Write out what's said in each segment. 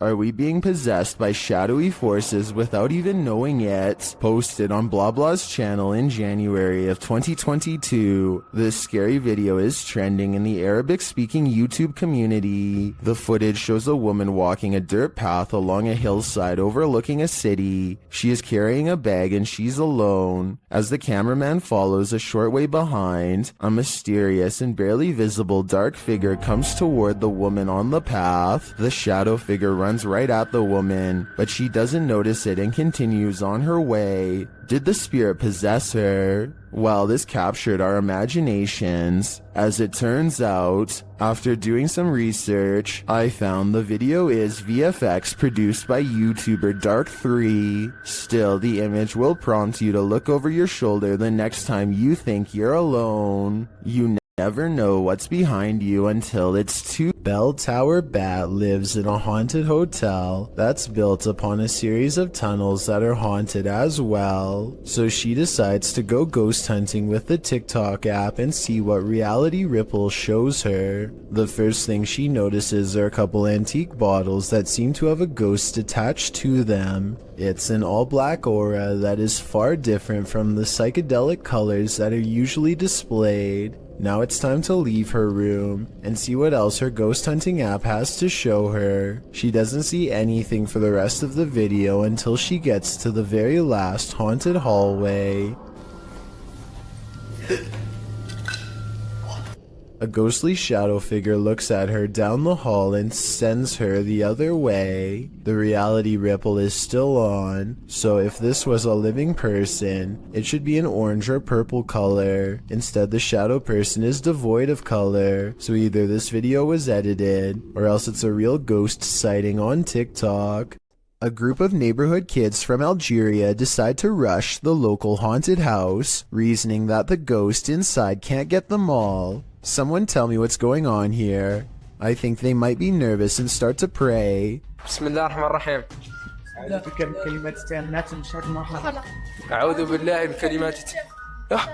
Are we being possessed by shadowy forces without even knowing it? Posted on Blah Blah's channel in January of 2022. This scary video is trending in the Arabic-speaking YouTube community. The footage shows a woman walking a dirt path along a hillside overlooking a city. She is carrying a bag and she's alone. As the cameraman follows a short way behind, a mysterious and barely visible dark figure comes toward the woman on the path. The shadow figure runs right at the woman, but she doesn't notice it and continues on her way. Did the spirit possess her? Well, this captured our imaginations. As it turns out, after doing some research, I found the video is VFX produced by YouTuber Dark3. Still, the image will prompt you to look over your shoulder the next time you think you're alone. You never know what's behind you until it's too. Bell Tower Bat lives in a haunted hotel that's built upon a series of tunnels that are haunted as well. So she decides to go ghost hunting with the TikTok app and see what reality ripple shows her. The first thing she notices are a couple antique bottles that seem to have a ghost attached to them. It's an all-black aura that is far different from the psychedelic colors that are usually displayed. Now it's time to leave her room and see what else her ghost hunting app has to show her. She doesn't see anything for the rest of the video until she gets to the very last haunted hallway. A ghostly shadow figure looks at her down the hall and sends her the other way. The reality ripple is still on, so if this was a living person, it should be an orange or purple color. Instead, the shadow person is devoid of color, so either this video was edited, or else it's a real ghost sighting on TikTok. A group of neighborhood kids from Algeria decide to rush the local haunted house, reasoning that the ghost inside can't get them all. Someone tell me what's going on here. I think they might be nervous and start to pray. Bismillahirrahmanirrahim. أعوذ بالله من كلمات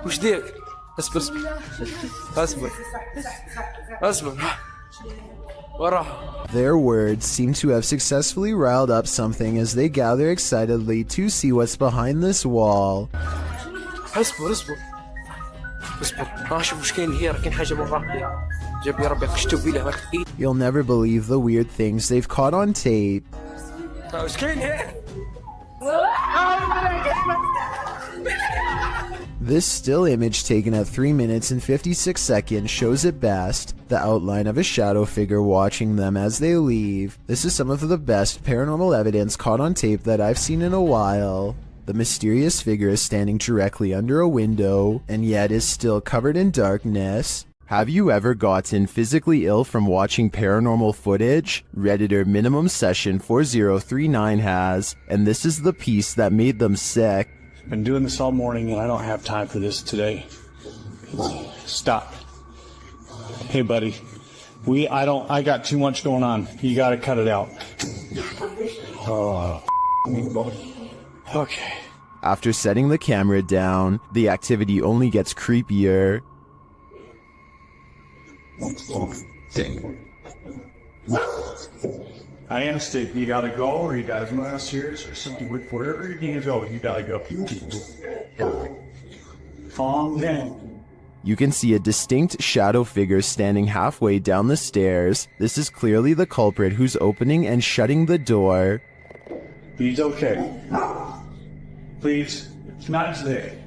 وش ديك؟ اصبر اصبر اصبر وراه. Their words seem to have successfully riled up something as they gather excitedly to see what's behind this wall. اصبر اصبر اصبر شوف وش كاين هي، راه كاين حاجه من ربي جاب لي ربي قشتو بيه. You'll never believe the weird things they've caught on tape. وش كاين هي؟ This still image taken at 3 minutes and 56 seconds shows it best, the outline of a shadow figure watching them as they leave. This is some of the best paranormal evidence caught on tape that I've seen in a while. The mysterious figure is standing directly under a window, and yet is still covered in darkness. Have you ever gotten physically ill from watching paranormal footage? Redditor Minimum Session 4039 has, and this is the piece that made them sick. Been doing this all morning and I don't have time for this today. Stop. Hey buddy, I got too much going on. You gotta cut it out. Oh, okay. After setting the camera down, the activity only gets creepier. I understand. You gotta go, or you guys are serious, or something. Wherever you need to go, you gotta go. Calm down. You can see a distinct shadow figure standing halfway down the stairs. This is clearly the culprit who's opening and shutting the door. He's okay. Please, it's not today.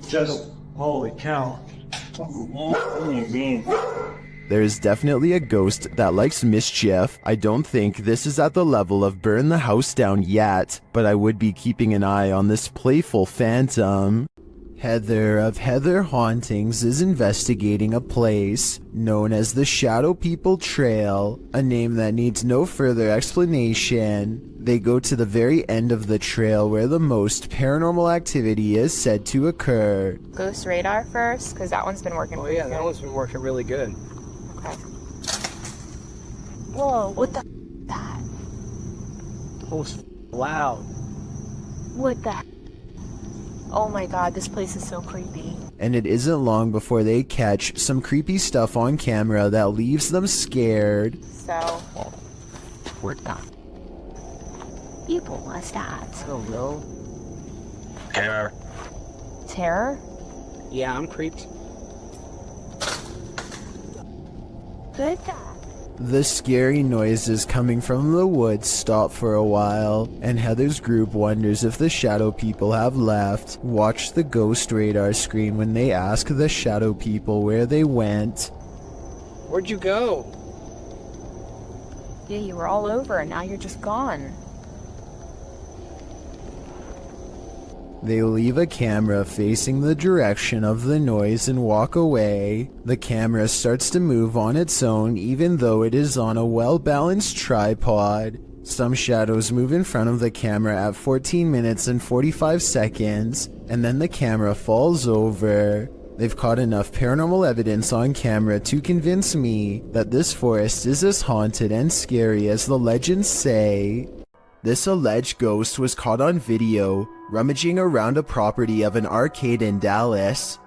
Just, holy cow. There is definitely a ghost that likes mischief. I don't think this is at the level of burn the house down yet, but I would be keeping an eye on this playful phantom. Heather of Heather Hauntings is investigating a place known as the Shadow People Trail, a name that needs no further explanation. They go to the very end of the trail where the most paranormal activity is said to occur. Ghost radar first, because that one's been working really good. That one's been working really good. Okay. Whoa, what the that? Oh, it's loud. What the? Oh my god, this place is so creepy. And it isn't long before they catch some creepy stuff on camera that leaves them scared. So, what the? people was that? I don't know. Terror. Terror? Yeah, I'm creeped. Good guy. The scary noises coming from the woods stop for a while, and Heather's group wonders if the shadow people have left. Watch the ghost radar screen when they ask the shadow people where they went. Where'd you go? Yeah, you were all over and now you're just gone. They leave a camera facing the direction of the noise and walk away. The camera starts to move on its own even though it is on a well-balanced tripod. Some shadows move in front of the camera at 14 minutes and 45 seconds, and then the camera falls over. They've caught enough paranormal evidence on camera to convince me that this forest is as haunted and scary as the legends say. This alleged ghost was caught on video rummaging around a property of an arcade in Dallas.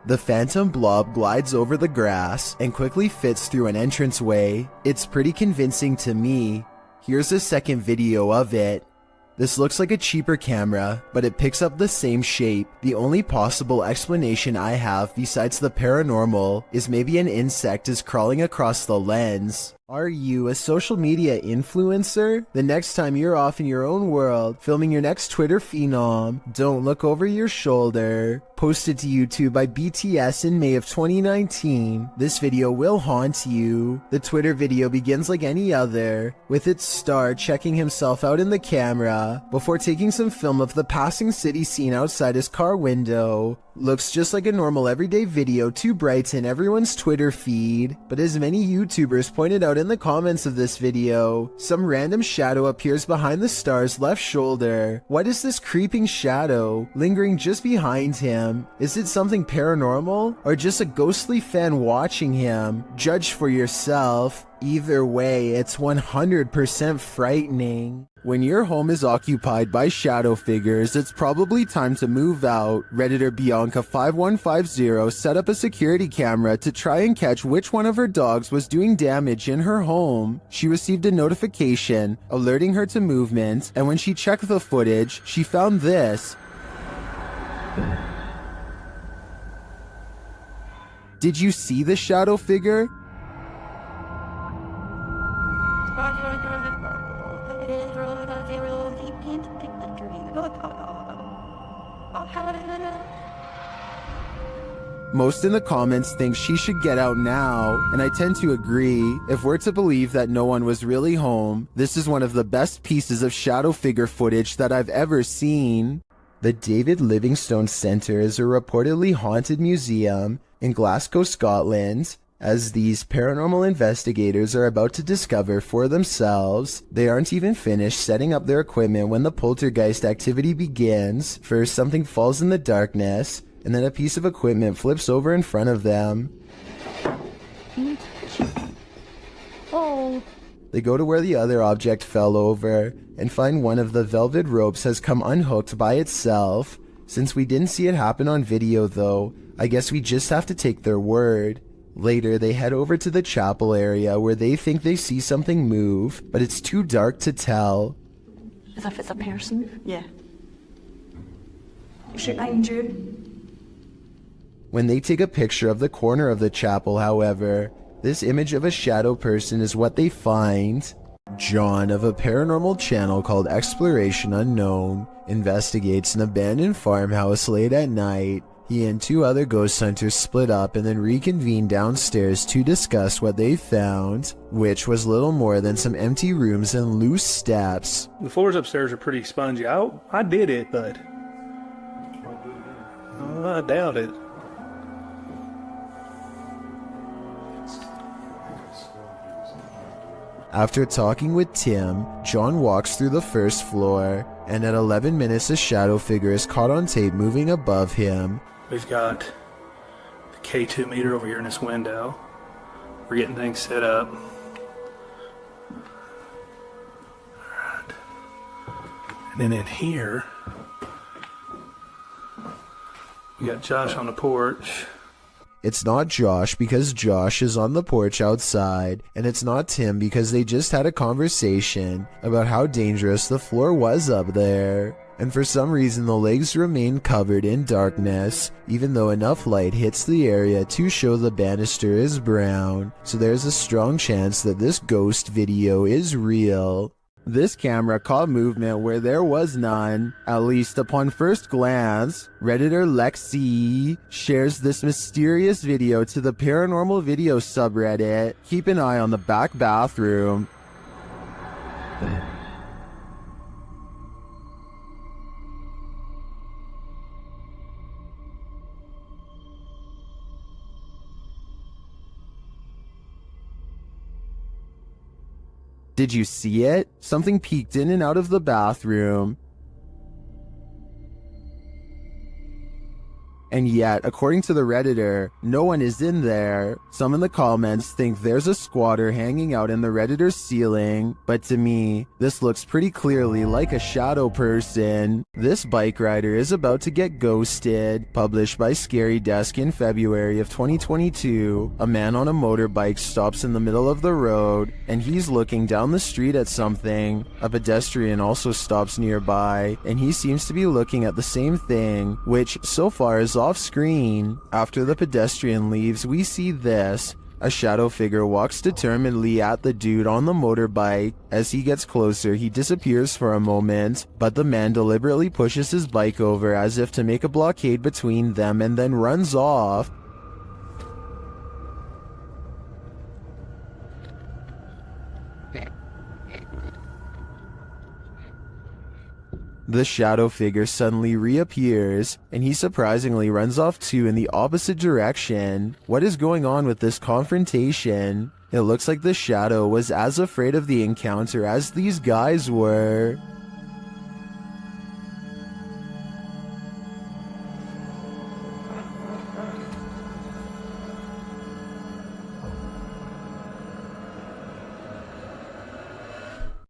The phantom blob glides over the grass and quickly fits through an entranceway. It's pretty convincing to me. Here's a second video of it. This looks like a cheaper camera, but it picks up the same shape. The only possible explanation I have besides the paranormal is maybe an insect is crawling across the lens. Are you a social media influencer? The next time you're off in your own world, filming your next Twitter phenom, don't look over your shoulder. Posted to YouTube by BTS in May of 2019, this video will haunt you. The Twitter video begins like any other, with its star checking himself out in the camera before taking some film of the passing city scene outside his car window. Looks just like a normal everyday video to brighten everyone's Twitter feed, but as many YouTubers pointed out in the comments of this video, some random shadow appears behind the star's left shoulder. What is this creeping shadow lingering just behind him? Is it something paranormal or just a ghostly fan watching him? Judge for yourself. Either way, it's 100% frightening. When your home is occupied by shadow figures, it's probably time to move out. Redditor Bianca5150 set up a security camera to try and catch which one of her dogs was doing damage in her home. She received a notification alerting her to movement, and when she checked the footage, she found this. Did you see the shadow figure? Most in the comments think she should get out now, and I tend to agree. If we're to believe that no one was really home, this is one of the best pieces of shadow figure footage that I've ever seen. The David Livingstone Centre is a reportedly haunted museum in Glasgow, Scotland. As these paranormal investigators are about to discover for themselves, they aren't even finished setting up their equipment when the poltergeist activity begins. First, something falls in the darkness, and then a piece of equipment flips over in front of them. Oh. They go to where the other object fell over, and find one of the velvet ropes has come unhooked by itself. Since we didn't see it happen on video though, I guess we just have to take their word. Later, they head over to the chapel area where they think they see something move, but it's too dark to tell. As if it's a person? Yeah. Straight behind you. When they take a picture of the corner of the chapel, however, this image of a shadow person is what they find. John of a paranormal channel called Exploration Unknown investigates an abandoned farmhouse late at night. He and two other ghost hunters split up and then reconvened downstairs to discuss what they found, which was little more than some empty rooms and loose steps. The floors upstairs are pretty spongy. I did it, but I doubt it. After talking with Tim, John walks through the first floor, and at 11 minutes a shadow figure is caught on tape moving above him. We've got the K2 meter over here in this window. We're getting things set up. Alright. And then in here, we got Josh on the porch. It's not Josh because Josh is on the porch outside, and it's not Tim because they just had a conversation about how dangerous the floor was up there. And for some reason the legs remain covered in darkness, even though enough light hits the area to show the banister is brown, so there's a strong chance that this ghost video is real. This camera caught movement where there was none, at least upon first glance. Redditor Lexi shares this mysterious video to the paranormal video subreddit. Keep an eye on the back bathroom. Did you see it? Something peeked in and out of the bathroom. And yet, according to the Redditor, no one is in there. Some in the comments think there's a squatter hanging out in the Redditor ceiling, but to me, this looks pretty clearly like a shadow person. This bike rider is about to get ghosted. Published by Scary Desk in February of 2022, a man on a motorbike stops in the middle of the road, and he's looking down the street at something. A pedestrian also stops nearby, and he seems to be looking at the same thing, which so far is off screen. After the pedestrian leaves, we see this. A shadow figure walks determinedly at the dude on the motorbike. As he gets closer, he disappears for a moment, but the man deliberately pushes his bike over as if to make a blockade between them and then runs off. The shadow figure suddenly reappears, and he surprisingly runs off too in the opposite direction. What is going on with this confrontation? It looks like the shadow was as afraid of the encounter as these guys were.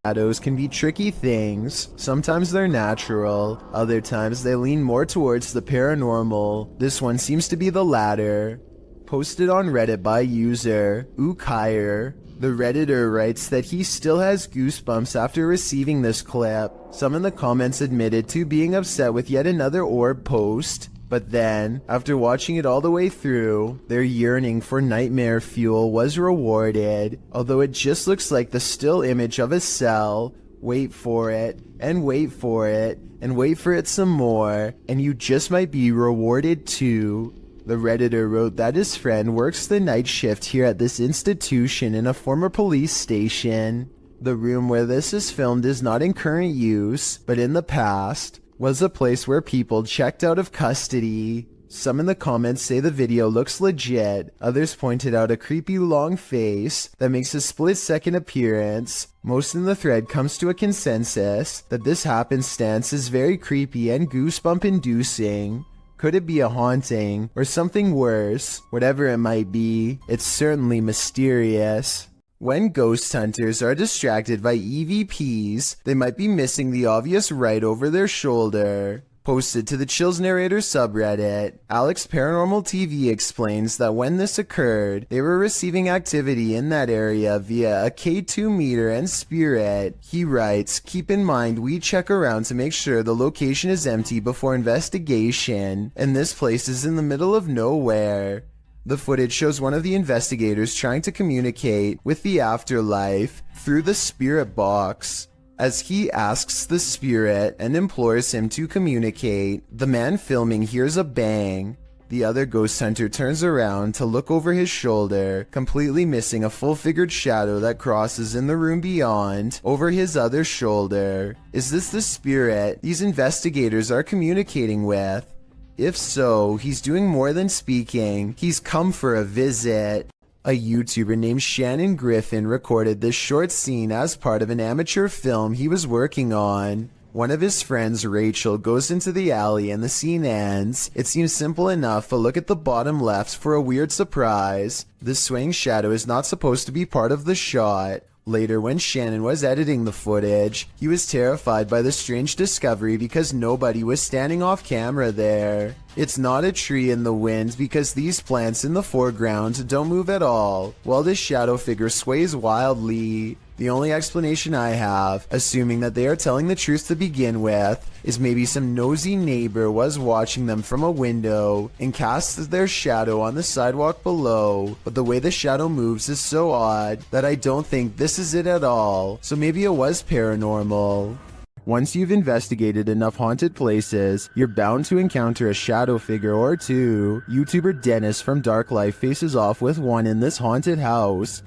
Shadows can be tricky things. Sometimes they're natural, other times they lean more towards the paranormal. This one seems to be the latter. Posted on Reddit by user Ukire. The Redditor writes that he still has goosebumps after receiving this clip. Some in the comments admitted to being upset with yet another orb post. But then, after watching it all the way through, their yearning for nightmare fuel was rewarded. Although it just looks like the still image of a cell. Wait for it, and wait for it, and wait for it some more, and you just might be rewarded too. The Redditor wrote that his friend works the night shift here at this institution in a former police station. The room where this is filmed is not in current use, but in the past was a place where people checked out of custody. Some in the comments say the video looks legit. Others pointed out a creepy long face that makes a split-second appearance. Most in the thread comes to a consensus that this happenstance is very creepy and goosebump-inducing. Could it be a haunting or something worse? Whatever it might be, it's certainly mysterious. When ghost hunters are distracted by EVPs, they might be missing the obvious right over their shoulder. Posted to the Chills Narrator subreddit, Alex Paranormal TV explains that when this occurred, they were receiving activity in that area via a K2 meter and spirit. He writes, "Keep in mind we check around to make sure the location is empty before investigation, and this place is in the middle of nowhere." The footage shows one of the investigators trying to communicate with the afterlife through the spirit box. As he asks the spirit and implores him to communicate, the man filming hears a bang. The other ghost hunter turns around to look over his shoulder, completely missing a full-figured shadow that crosses in the room beyond, over his other shoulder. Is this the spirit these investigators are communicating with? If so, he's doing more than speaking. He's come for a visit. A YouTuber named Shannon Griffin recorded this short scene as part of an amateur film he was working on. One of his friends, Rachel, goes into the alley and the scene ends. It seems simple enough, but look at the bottom left for a weird surprise. This swaying shadow is not supposed to be part of the shot. Later, when Shannon was editing the footage, he was terrified by the strange discovery because nobody was standing off camera there. It's not a tree in the wind because these plants in the foreground don't move at all, while this shadow figure sways wildly. The only explanation I have, assuming that they are telling the truth to begin with, is maybe some nosy neighbor was watching them from a window and cast their shadow on the sidewalk below, but the way the shadow moves is so odd that I don't think this is it at all, so maybe it was paranormal. Once you've investigated enough haunted places, you're bound to encounter a shadow figure or two. YouTuber Dennis from Dark Life faces off with one in this haunted house.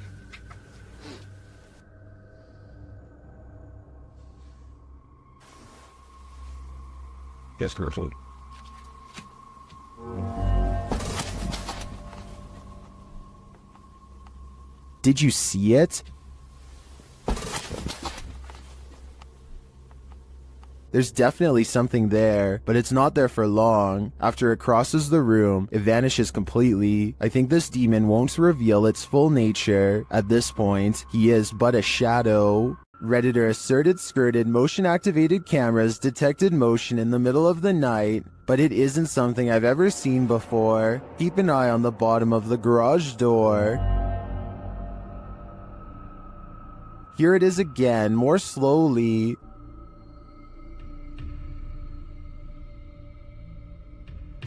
Yes, carefully. Did you see it? There's definitely something there, but it's not there for long. After it crosses the room, it vanishes completely. I think this demon won't reveal its full nature. At this point, he is but a shadow. Redditor asserted skirted motion-activated cameras detected motion in the middle of the night, but it isn't something I've ever seen before. Keep an eye on the bottom of the garage door. Here it is again, more slowly.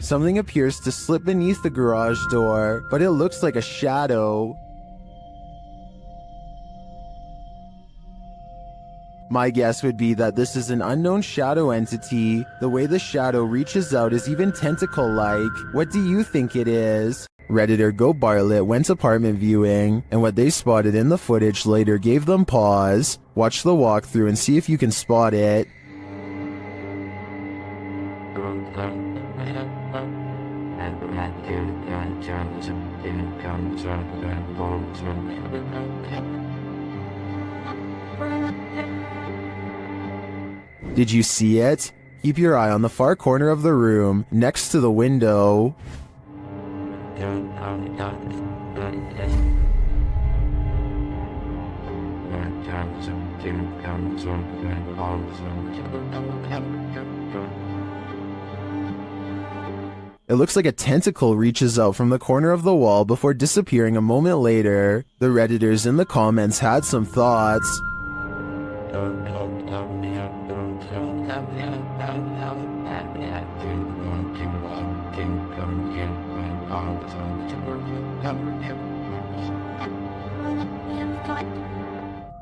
Something appears to slip beneath the garage door, but it looks like a shadow. My guess would be that this is an unknown shadow entity. The way the shadow reaches out is even tentacle-like. What do you think it is? Redditor Go Bartlett went apartment viewing, and what they spotted in the footage later gave them pause. Watch the walkthrough and see if you can spot it. Did you see it? Keep your eye on the far corner of the room, next to the window. It looks like a tentacle reaches out from the corner of the wall before disappearing a moment later. The Redditors in the comments had some thoughts.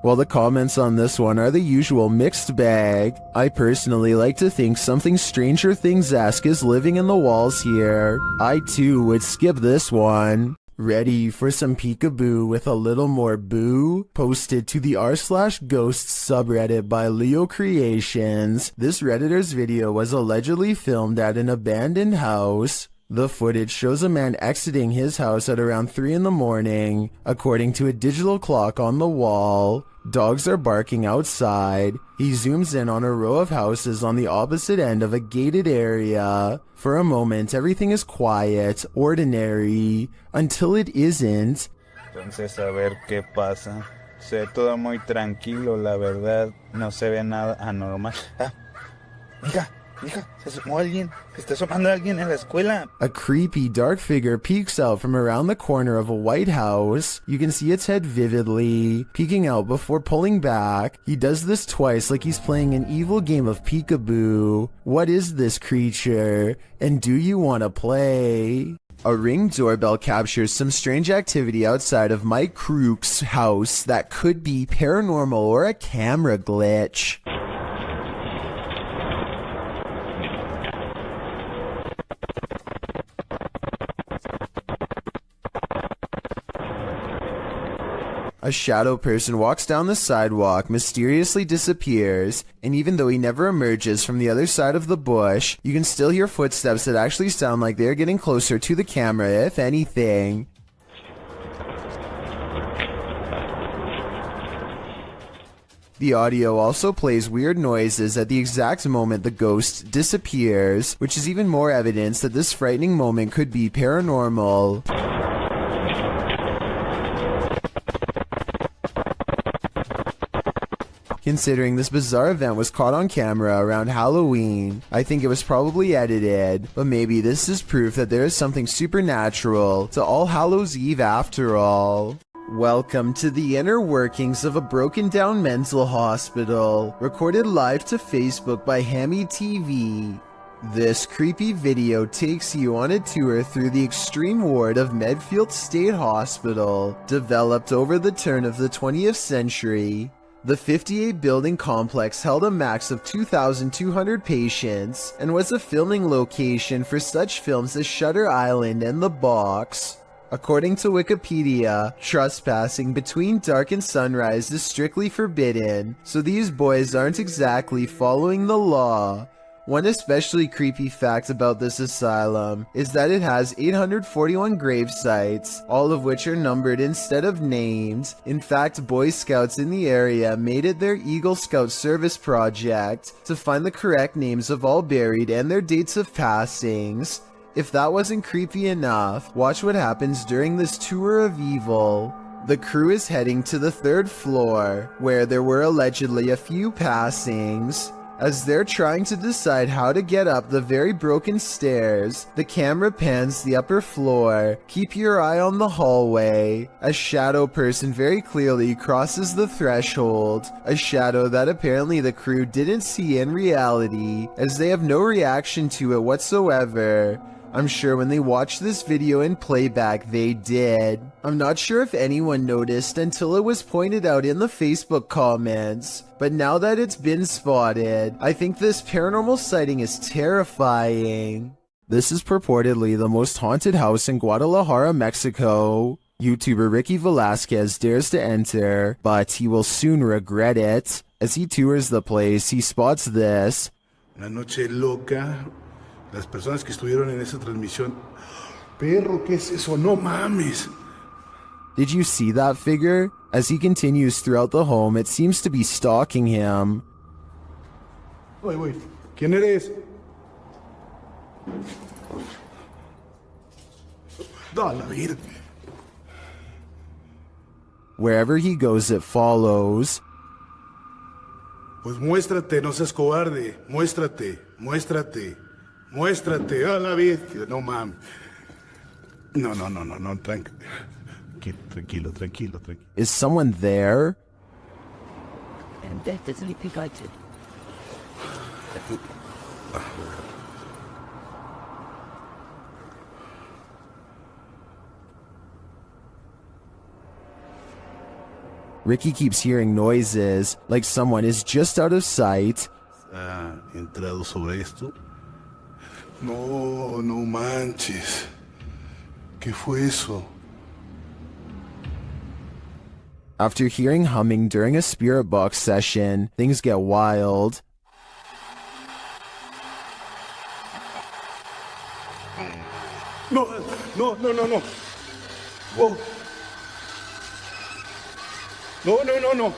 Well, the comments on this one are the usual mixed bag. I personally like to think something Stranger Things-esque is living in the walls here. I too would skip this one. Ready for some peekaboo with a little more boo? Posted to the r/ghosts subreddit by Leo Creations. This Redditor's video was allegedly filmed at an abandoned house. The footage shows a man exiting his house at around 3 in the morning, according to a digital clock on the wall. Dogs are barking outside. He zooms in on a row of houses on the opposite end of a gated area. For a moment, everything is quiet, ordinary, until it isn't. Entonces, a ver qué pasa. Se ve todo muy tranquilo, la verdad. No se ve nada anormal. Mija, se asomó alguien. Se está asomando alguien en la escuela. A creepy dark figure peeks out from around the corner of a white house. You can see its head vividly, peeking out before pulling back. He does this twice like he's playing an evil game of peekaboo. What is this creature? And do you want to play? A Ring doorbell captures some strange activity outside of Mike Crook's house that could be paranormal or a camera glitch. A shadow person walks down the sidewalk, mysteriously disappears, and even though he never emerges from the other side of the bush, you can still hear footsteps that actually sound like they're getting closer to the camera, if anything. The audio also plays weird noises at the exact moment the ghost disappears, which is even more evidence that this frightening moment could be paranormal. Considering this bizarre event was caught on camera around Halloween, I think it was probably edited, but maybe this is proof that there is something supernatural to All Hallows Eve after all. Welcome to the inner workings of a broken down mental hospital, recorded live to Facebook by Hammy TV. This creepy video takes you on a tour through the extreme ward of Medfield State Hospital, developed over the turn of the 20th century. The 58-building complex held a max of 2,200 patients and was a filming location for such films as Shutter Island and The Box. According to Wikipedia, trespassing between dark and sunrise is strictly forbidden, so these boys aren't exactly following the law. One especially creepy fact about this asylum is that it has 841 grave sites, all of which are numbered instead of named. In fact, Boy Scouts in the area made it their Eagle Scout service project to find the correct names of all buried and their dates of passings. If that wasn't creepy enough, watch what happens during this tour of evil. The crew is heading to the 3rd floor, where there were allegedly a few passings. As they're trying to decide how to get up the very broken stairs, the camera pans the upper floor. Keep your eye on the hallway. A shadow person very clearly crosses the threshold, a shadow that apparently the crew didn't see in reality, as they have no reaction to it whatsoever. I'm sure when they watched this video in playback they did. I'm not sure if anyone noticed until it was pointed out in the Facebook comments, but now that it's been spotted, I think this paranormal sighting is terrifying. This is purportedly the most haunted house in Guadalajara, Mexico. YouTuber Ricky Velasquez dares to enter, but he will soon regret it. As he tours the place, he spots this. Una noche loca. Las personas que estuvieron en esa transmisión. Perro, ¿qué es eso? No mames. Did you see that figure? As he continues throughout the home, it seems to be stalking him. Wait. ¿Quién eres? No, la vida. Wherever he goes, it follows. Pues muéstrate, no seas cobarde. Muéstrate. Muéstrate, a la bestia, no mames. No, tranquilo. Is someone there? And that is sleeping guide. Ricky keeps hearing noises, like someone is just out of sight. ¿Ha entrado sobre esto? No manches. ¿Qué fue eso? After hearing humming during a spirit box session, things get wild. No. Whoa. No.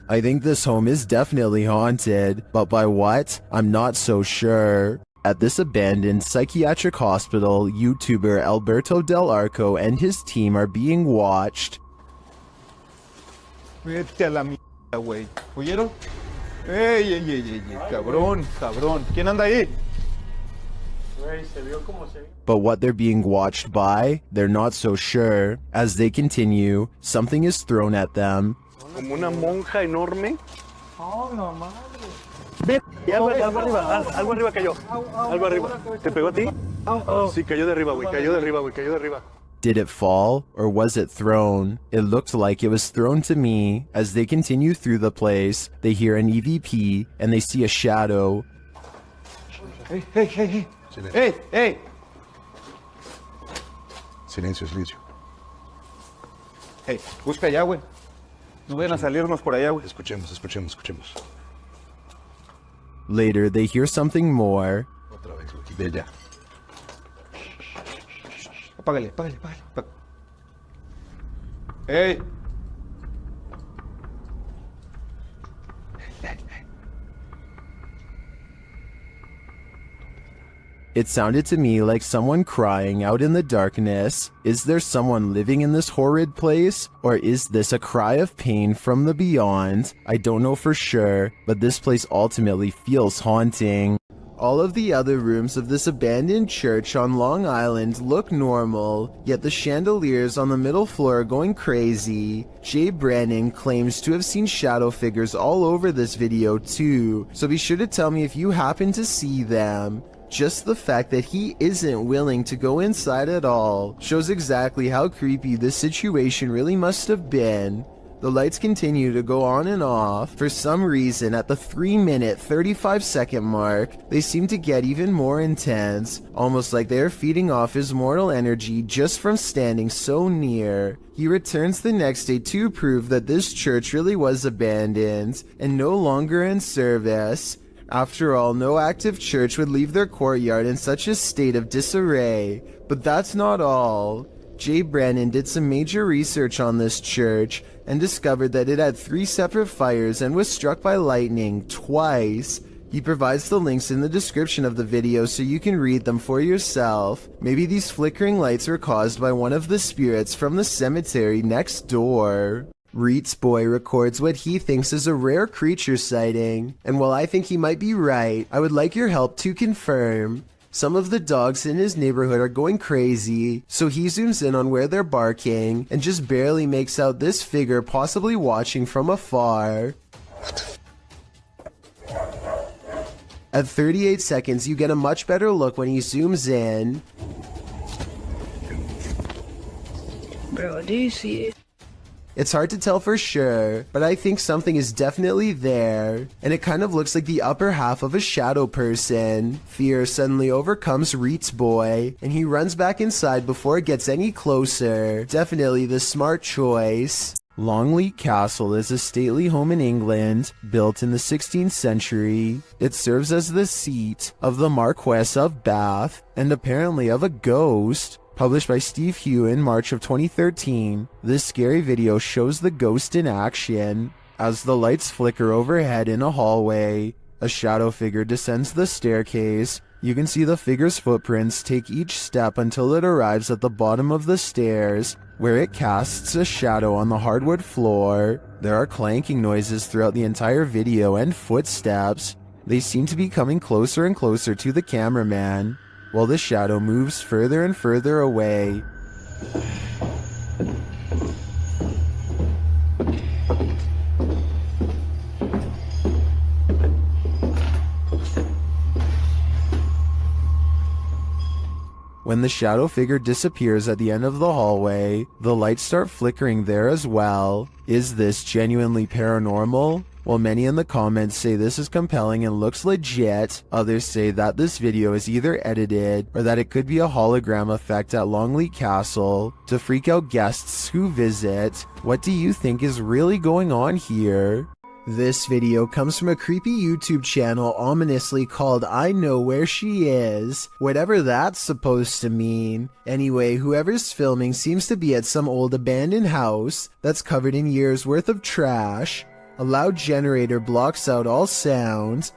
I think this home is definitely haunted, but by what? I'm not so sure. At this abandoned psychiatric hospital, YouTuber Alberto Del Arco and his team are being watched. Vete a la mierda, güey. ¿Oyeron? Ey, cabrón. ¿Quién anda ahí? But what they're being watched by, they're not so sure. As they continue, something is thrown at them. Como una monja enorme. Oh, no madre. Ve, algo arriba cayó. Algo arriba. ¿Te pegó a ti? Sí, cayó de arriba, güey. Cayó de arriba. Did it fall, or was it thrown? It looked like it was thrown to me. As they continue through the place, they hear an EVP, and they see a shadow. Hey. Silencio. Hey, busca allá, güey. No vayan a salirnos por allá, güey. Escuchemos. Later, they hear something more. Otra vez, güey. De allá. Apágale. Hey. It sounded to me like someone crying out in the darkness. Is there someone living in this horrid place? Or is this a cry of pain from the beyond? I don't know for sure, but this place ultimately feels haunting. All of the other rooms of this abandoned church on Long Island look normal, yet the chandeliers on the middle floor are going crazy. Jay Brennan claims to have seen shadow figures all over this video too, so be sure to tell me if you happen to see them. Just the fact that he isn't willing to go inside at all shows exactly how creepy this situation really must have been. The lights continue to go on and off. For some reason, at the 3-minute 35-second mark, they seem to get even more intense, almost like they are feeding off his mortal energy just from standing so near. He returns the next day to prove that this church really was abandoned and no longer in service. After all, no active church would leave their courtyard in such a state of disarray. But that's not all. Jay Brennan did some major research on this church and discovered that it had 3 separate fires and was struck by lightning twice. He provides the links in the description of the video so you can read them for yourself. Maybe these flickering lights were caused by one of the spirits from the cemetery next door. Reets Boy records what he thinks is a rare creature sighting, and while I think he might be right, I would like your help to confirm. Some of the dogs in his neighborhood are going crazy, so he zooms in on where they're barking and just barely makes out this figure possibly watching from afar. At 38 seconds, you get a much better look when he zooms in. Bro, do you see it? It's hard to tell for sure, but I think something is definitely there, and it kind of looks like the upper half of a shadow person. Fear suddenly overcomes Reets Boy, and he runs back inside before it gets any closer. Definitely the smart choice. Longleat Castle is a stately home in England, built in the 16th century. It serves as the seat of the Marquess of Bath, and apparently of a ghost. Published by Steve Hugh in March of 2013, this scary video shows the ghost in action. As the lights flicker overhead in a hallway, a shadow figure descends the staircase. You can see the figure's footprints take each step until it arrives at the bottom of the stairs, where it casts a shadow on the hardwood floor. There are clanking noises throughout the entire video and footsteps. They seem to be coming closer and closer to the cameraman, while the shadow moves further and further away. When the shadow figure disappears at the end of the hallway, the lights start flickering there as well. Is this genuinely paranormal? While many in the comments say this is compelling and looks legit, others say that this video is either edited or that it could be a hologram effect at Longleat Castle to freak out guests who visit. What do you think is really going on here? This video comes from a creepy YouTube channel ominously called I Know Where She Is, whatever that's supposed to mean. Anyway, whoever's filming seems to be at some old abandoned house that's covered in years worth of trash. A loud generator blocks out all sound.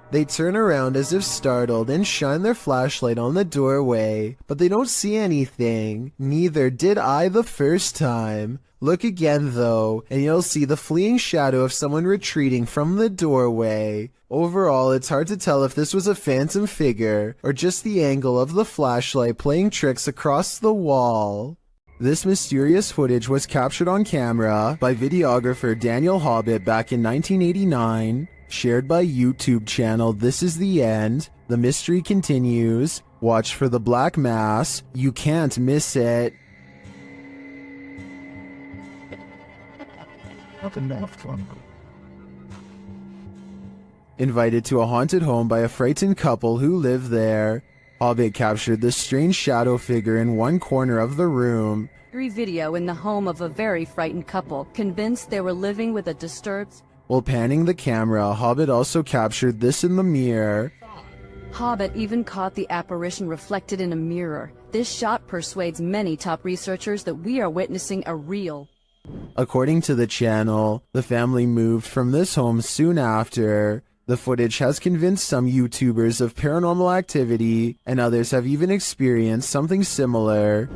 They turn around as if startled and shine their flashlight on the doorway, but they don't see anything. Neither did I the first time. Look again though, and you'll see the fleeing shadow of someone retreating from the doorway. Overall, it's hard to tell if this was a phantom figure, or just the angle of the flashlight playing tricks across the wall. This mysterious footage was captured on camera by videographer Daniel Hobbit back in 1989, shared by YouTube channel This Is The End. The mystery continues. Watch for the Black Mass. You can't miss it. Invited to a haunted home by a frightened couple who live there. Hobbit captured this strange shadow figure in one corner of the room. Video in the home of a very frightened couple, convinced they were living with a disturbed... While panning the camera, Hobbit also captured this in the mirror. Hobbit even caught the apparition reflected in a mirror. This shot persuades many top researchers that we are witnessing a real According to the channel, the family moved from this home soon after. The footage has convinced some YouTubers of paranormal activity, and others have even experienced something similar.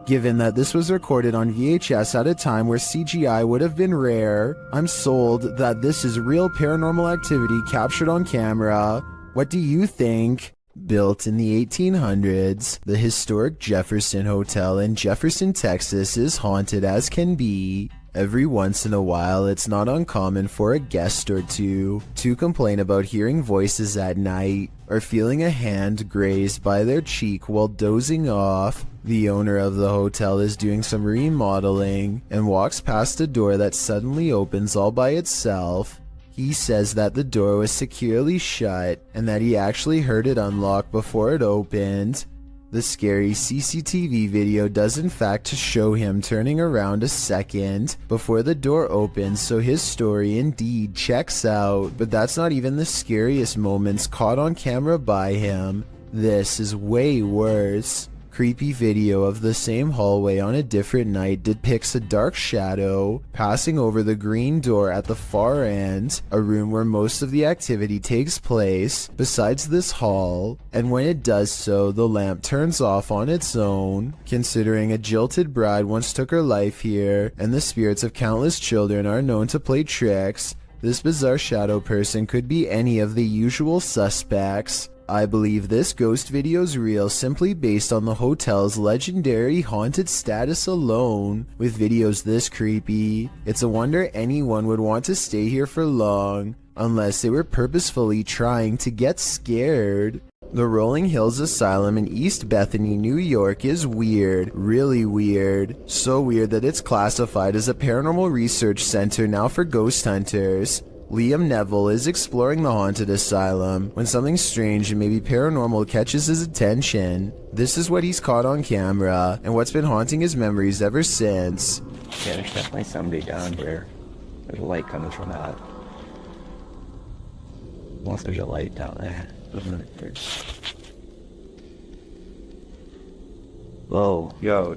Given that this was recorded on VHS at a time where CGI would have been rare, I'm sold that this is real paranormal activity captured on camera. What do you think? Built in the 1800s, the historic Jefferson Hotel in Jefferson, Texas is haunted as can be. Every once in a while, it's not uncommon for a guest or two to complain about hearing voices at night or feeling a hand grazed by their cheek while dozing off. The owner of the hotel is doing some remodeling and walks past a door that suddenly opens all by itself. He says that the door was securely shut and that he actually heard it unlock before it opened. The scary CCTV video does in fact show him turning around a second before the door opens, so his story indeed checks out, but that's not even the scariest moments caught on camera by him. This is way worse. Creepy video of the same hallway on a different night depicts a dark shadow passing over the green door at the far end, a room where most of the activity takes place, besides this hall, and when it does so, the lamp turns off on its own. Considering a jilted bride once took her life here, and the spirits of countless children are known to play tricks, this bizarre shadow person could be any of the usual suspects. I believe this ghost video's real simply based on the hotel's legendary haunted status alone. With videos this creepy, it's a wonder anyone would want to stay here for long, unless they were purposefully trying to get scared. The Rolling Hills Asylum in East Bethany, New York is weird, really weird. So weird that it's classified as a paranormal research center now for ghost hunters. Liam Neville is exploring the haunted asylum when something strange and maybe paranormal catches his attention. This is what he's caught on camera and what's been haunting his memories ever since. Yeah, there's definitely somebody down here. There's a light coming from that. Unless there's a light down there. Whoa, yo.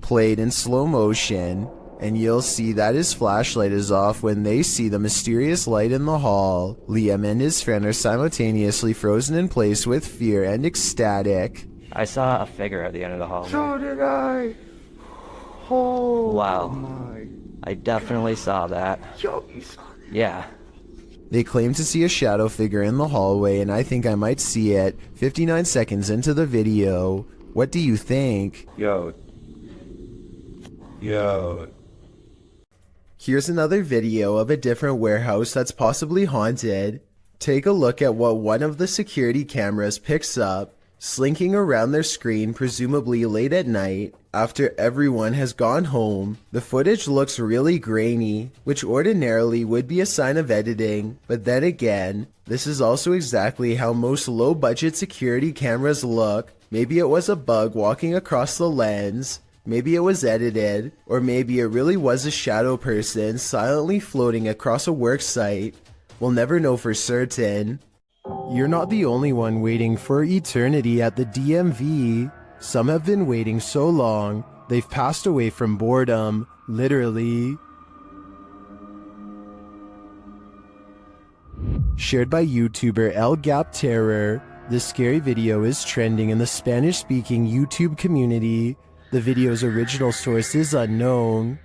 Played in slow motion, and you'll see that his flashlight is off when they see the mysterious light in the hall. Liam and his friend are simultaneously frozen in place with fear and ecstatic. I saw a figure at the end of the hallway. So did I. Oh, wow. My. I definitely saw that. Yo, you saw that? Yeah. They claim to see a shadow figure in the hallway, and I think I might see it 59 seconds into the video. What do you think? Yo. Here's another video of a different warehouse that's possibly haunted. Take a look at what one of the security cameras picks up, slinking around their screen presumably late at night after everyone has gone home. The footage looks really grainy, which ordinarily would be a sign of editing, but then again, this is also exactly how most low-budget security cameras look. Maybe it was a bug walking across the lens. Maybe it was edited, or maybe it really was a shadow person silently floating across a work site. We'll never know for certain. You're not the only one waiting for eternity at the DMV. Some have been waiting so long, they've passed away from boredom, literally. Shared by YouTuber El Gap Terror, this scary video is trending in the Spanish-speaking YouTube community. The video's original source is unknown.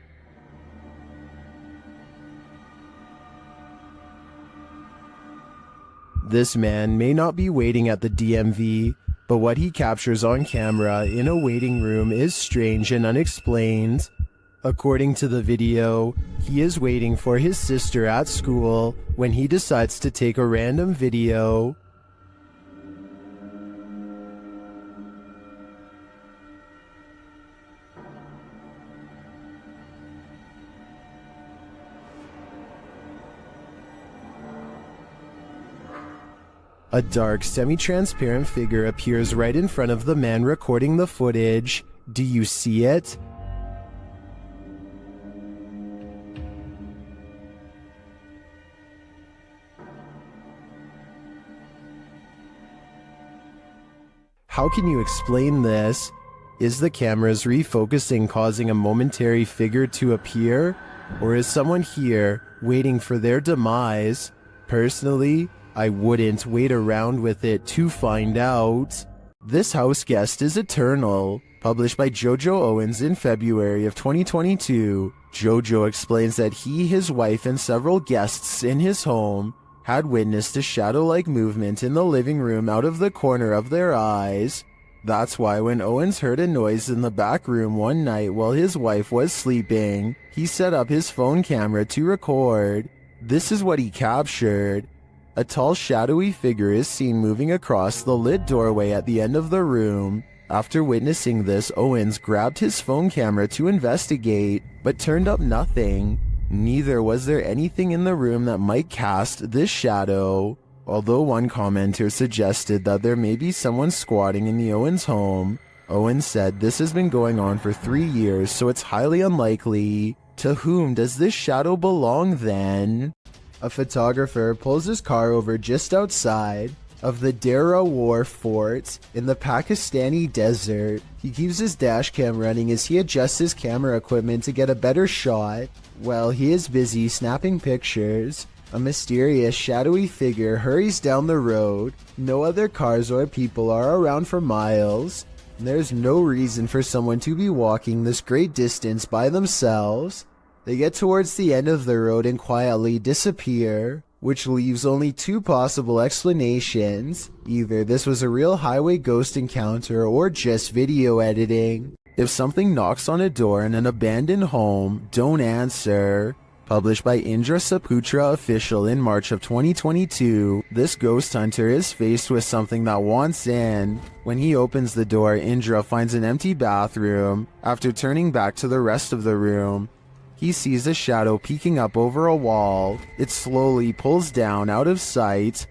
This man may not be waiting at the DMV, but what he captures on camera in a waiting room is strange and unexplained. According to the video, he is waiting for his sister at school when he decides to take a random video. A dark, semi-transparent figure appears right in front of the man recording the footage. Do you see it? How can you explain this? Is the camera's refocusing causing a momentary figure to appear? Or is someone here waiting for their demise? Personally, I wouldn't wait around with it to find out. This house guest is eternal. Published by Jojo Owens in February of 2022, Jojo explains that he, his wife, and several guests in his home had witnessed a shadow-like movement in the living room out of the corner of their eyes. That's why when Owens heard a noise in the back room one night while his wife was sleeping, he set up his phone camera to record. This is what he captured. A tall shadowy figure is seen moving across the lit doorway at the end of the room. After witnessing this, Owens grabbed his phone camera to investigate, but turned up nothing. Neither was there anything in the room that might cast this shadow. Although one commenter suggested that there may be someone squatting in the Owens home, Owens said this has been going on for 3 years, so it's highly unlikely. To whom does this shadow belong then? A photographer pulls his car over just outside of the Dera War Fort in the Pakistani desert. He keeps his dash cam running as he adjusts his camera equipment to get a better shot. While he is busy snapping pictures, a mysterious shadowy figure hurries down the road. No other cars or people are around for miles. There's no reason for someone to be walking this great distance by themselves. They get towards the end of the road and quietly disappear, which leaves only two possible explanations. Either this was a real highway ghost encounter or just video editing. If something knocks on a door in an abandoned home, don't answer. Published by Indra Saputra Official in March of 2022, this ghost hunter is faced with something that wants in. When he opens the door, Indra finds an empty bathroom. After turning back to the rest of the room, he sees a shadow peeking up over a wall. It slowly pulls down out of sight.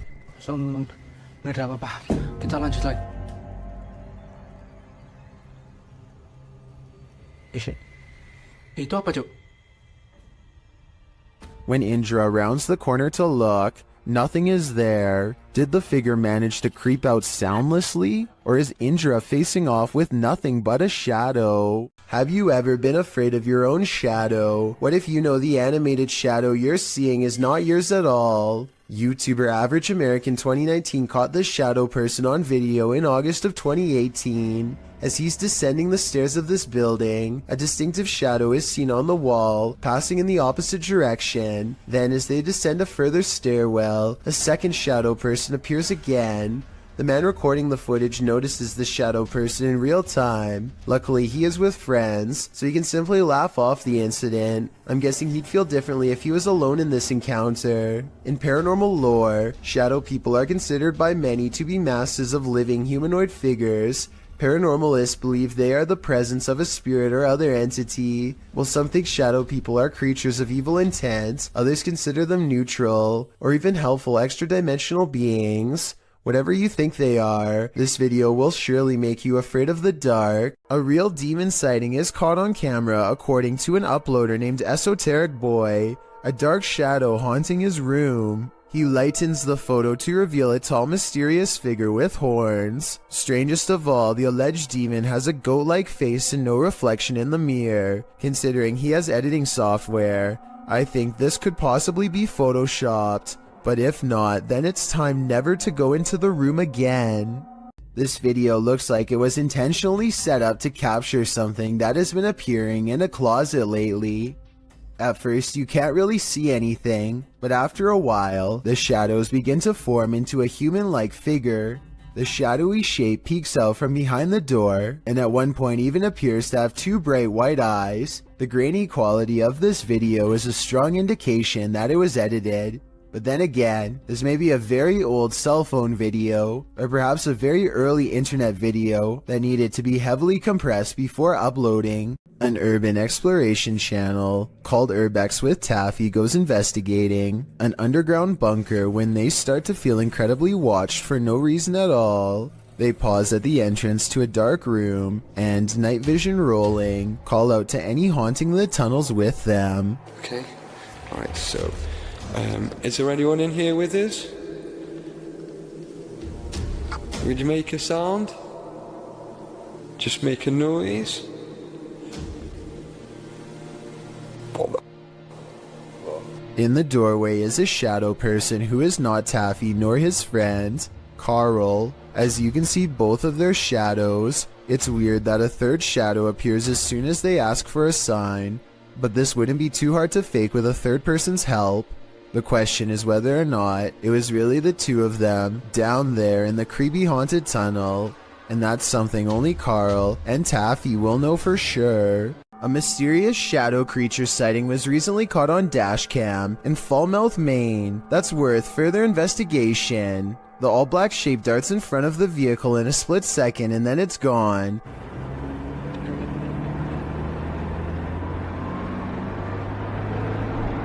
When Indra rounds the corner to look, nothing is there. Did the figure manage to creep out soundlessly? Or is Indra facing off with nothing but a shadow? Have you ever been afraid of your own shadow? What if you know the animated shadow you're seeing is not yours at all? YouTuber Average American 2019 caught this shadow person on video in August of 2018. As he's descending the stairs of this building, a distinctive shadow is seen on the wall, passing in the opposite direction. Then as they descend a further stairwell, a second shadow person appears again. The man recording the footage notices the shadow person in real time. Luckily, he is with friends, so he can simply laugh off the incident. I'm guessing he'd feel differently if he was alone in this encounter. In paranormal lore, shadow people are considered by many to be masses of living humanoid figures. Paranormalists believe they are the presence of a spirit or other entity. While some think shadow people are creatures of evil intent, others consider them neutral, or even helpful extra-dimensional beings. Whatever you think they are, this video will surely make you afraid of the dark. A real demon sighting is caught on camera according to an uploader named Esoteric Boy, a dark shadow haunting his room. He lightens the photo to reveal a tall mysterious figure with horns. Strangest of all, the alleged demon has a goat-like face and no reflection in the mirror. Considering he has editing software, I think this could possibly be photoshopped. But if not, then it's time never to go into the room again. This video looks like it was intentionally set up to capture something that has been appearing in a closet lately. At first, you can't really see anything, but after a while, the shadows begin to form into a human-like figure. The shadowy shape peeks out from behind the door, and at one point even appears to have two bright white eyes. The grainy quality of this video is a strong indication that it was edited. But then again, this may be a very old cell phone video, or perhaps a very early internet video that needed to be heavily compressed before uploading. An urban exploration channel called Urbex with Taffy goes investigating an underground bunker when they start to feel incredibly watched for no reason at all. They pause at the entrance to a dark room and, night vision rolling, call out to any haunting the tunnels with them. Okay, alright, so is there anyone in here with us? Would you make a sound? Just make a noise. In the doorway is a shadow person who is not Taffy nor his friend, Carl. As you can see both of their shadows. It's weird that a third shadow appears as soon as they ask for a sign, but this wouldn't be too hard to fake with a third person's help. The question is whether or not it was really the two of them down there in the creepy haunted tunnel, and that's something only Carl and Taffy will know for sure. A mysterious shadow creature sighting was recently caught on dashcam in Falmouth, Maine. That's worth further investigation. The all-black shape darts in front of the vehicle in a split second and then it's gone.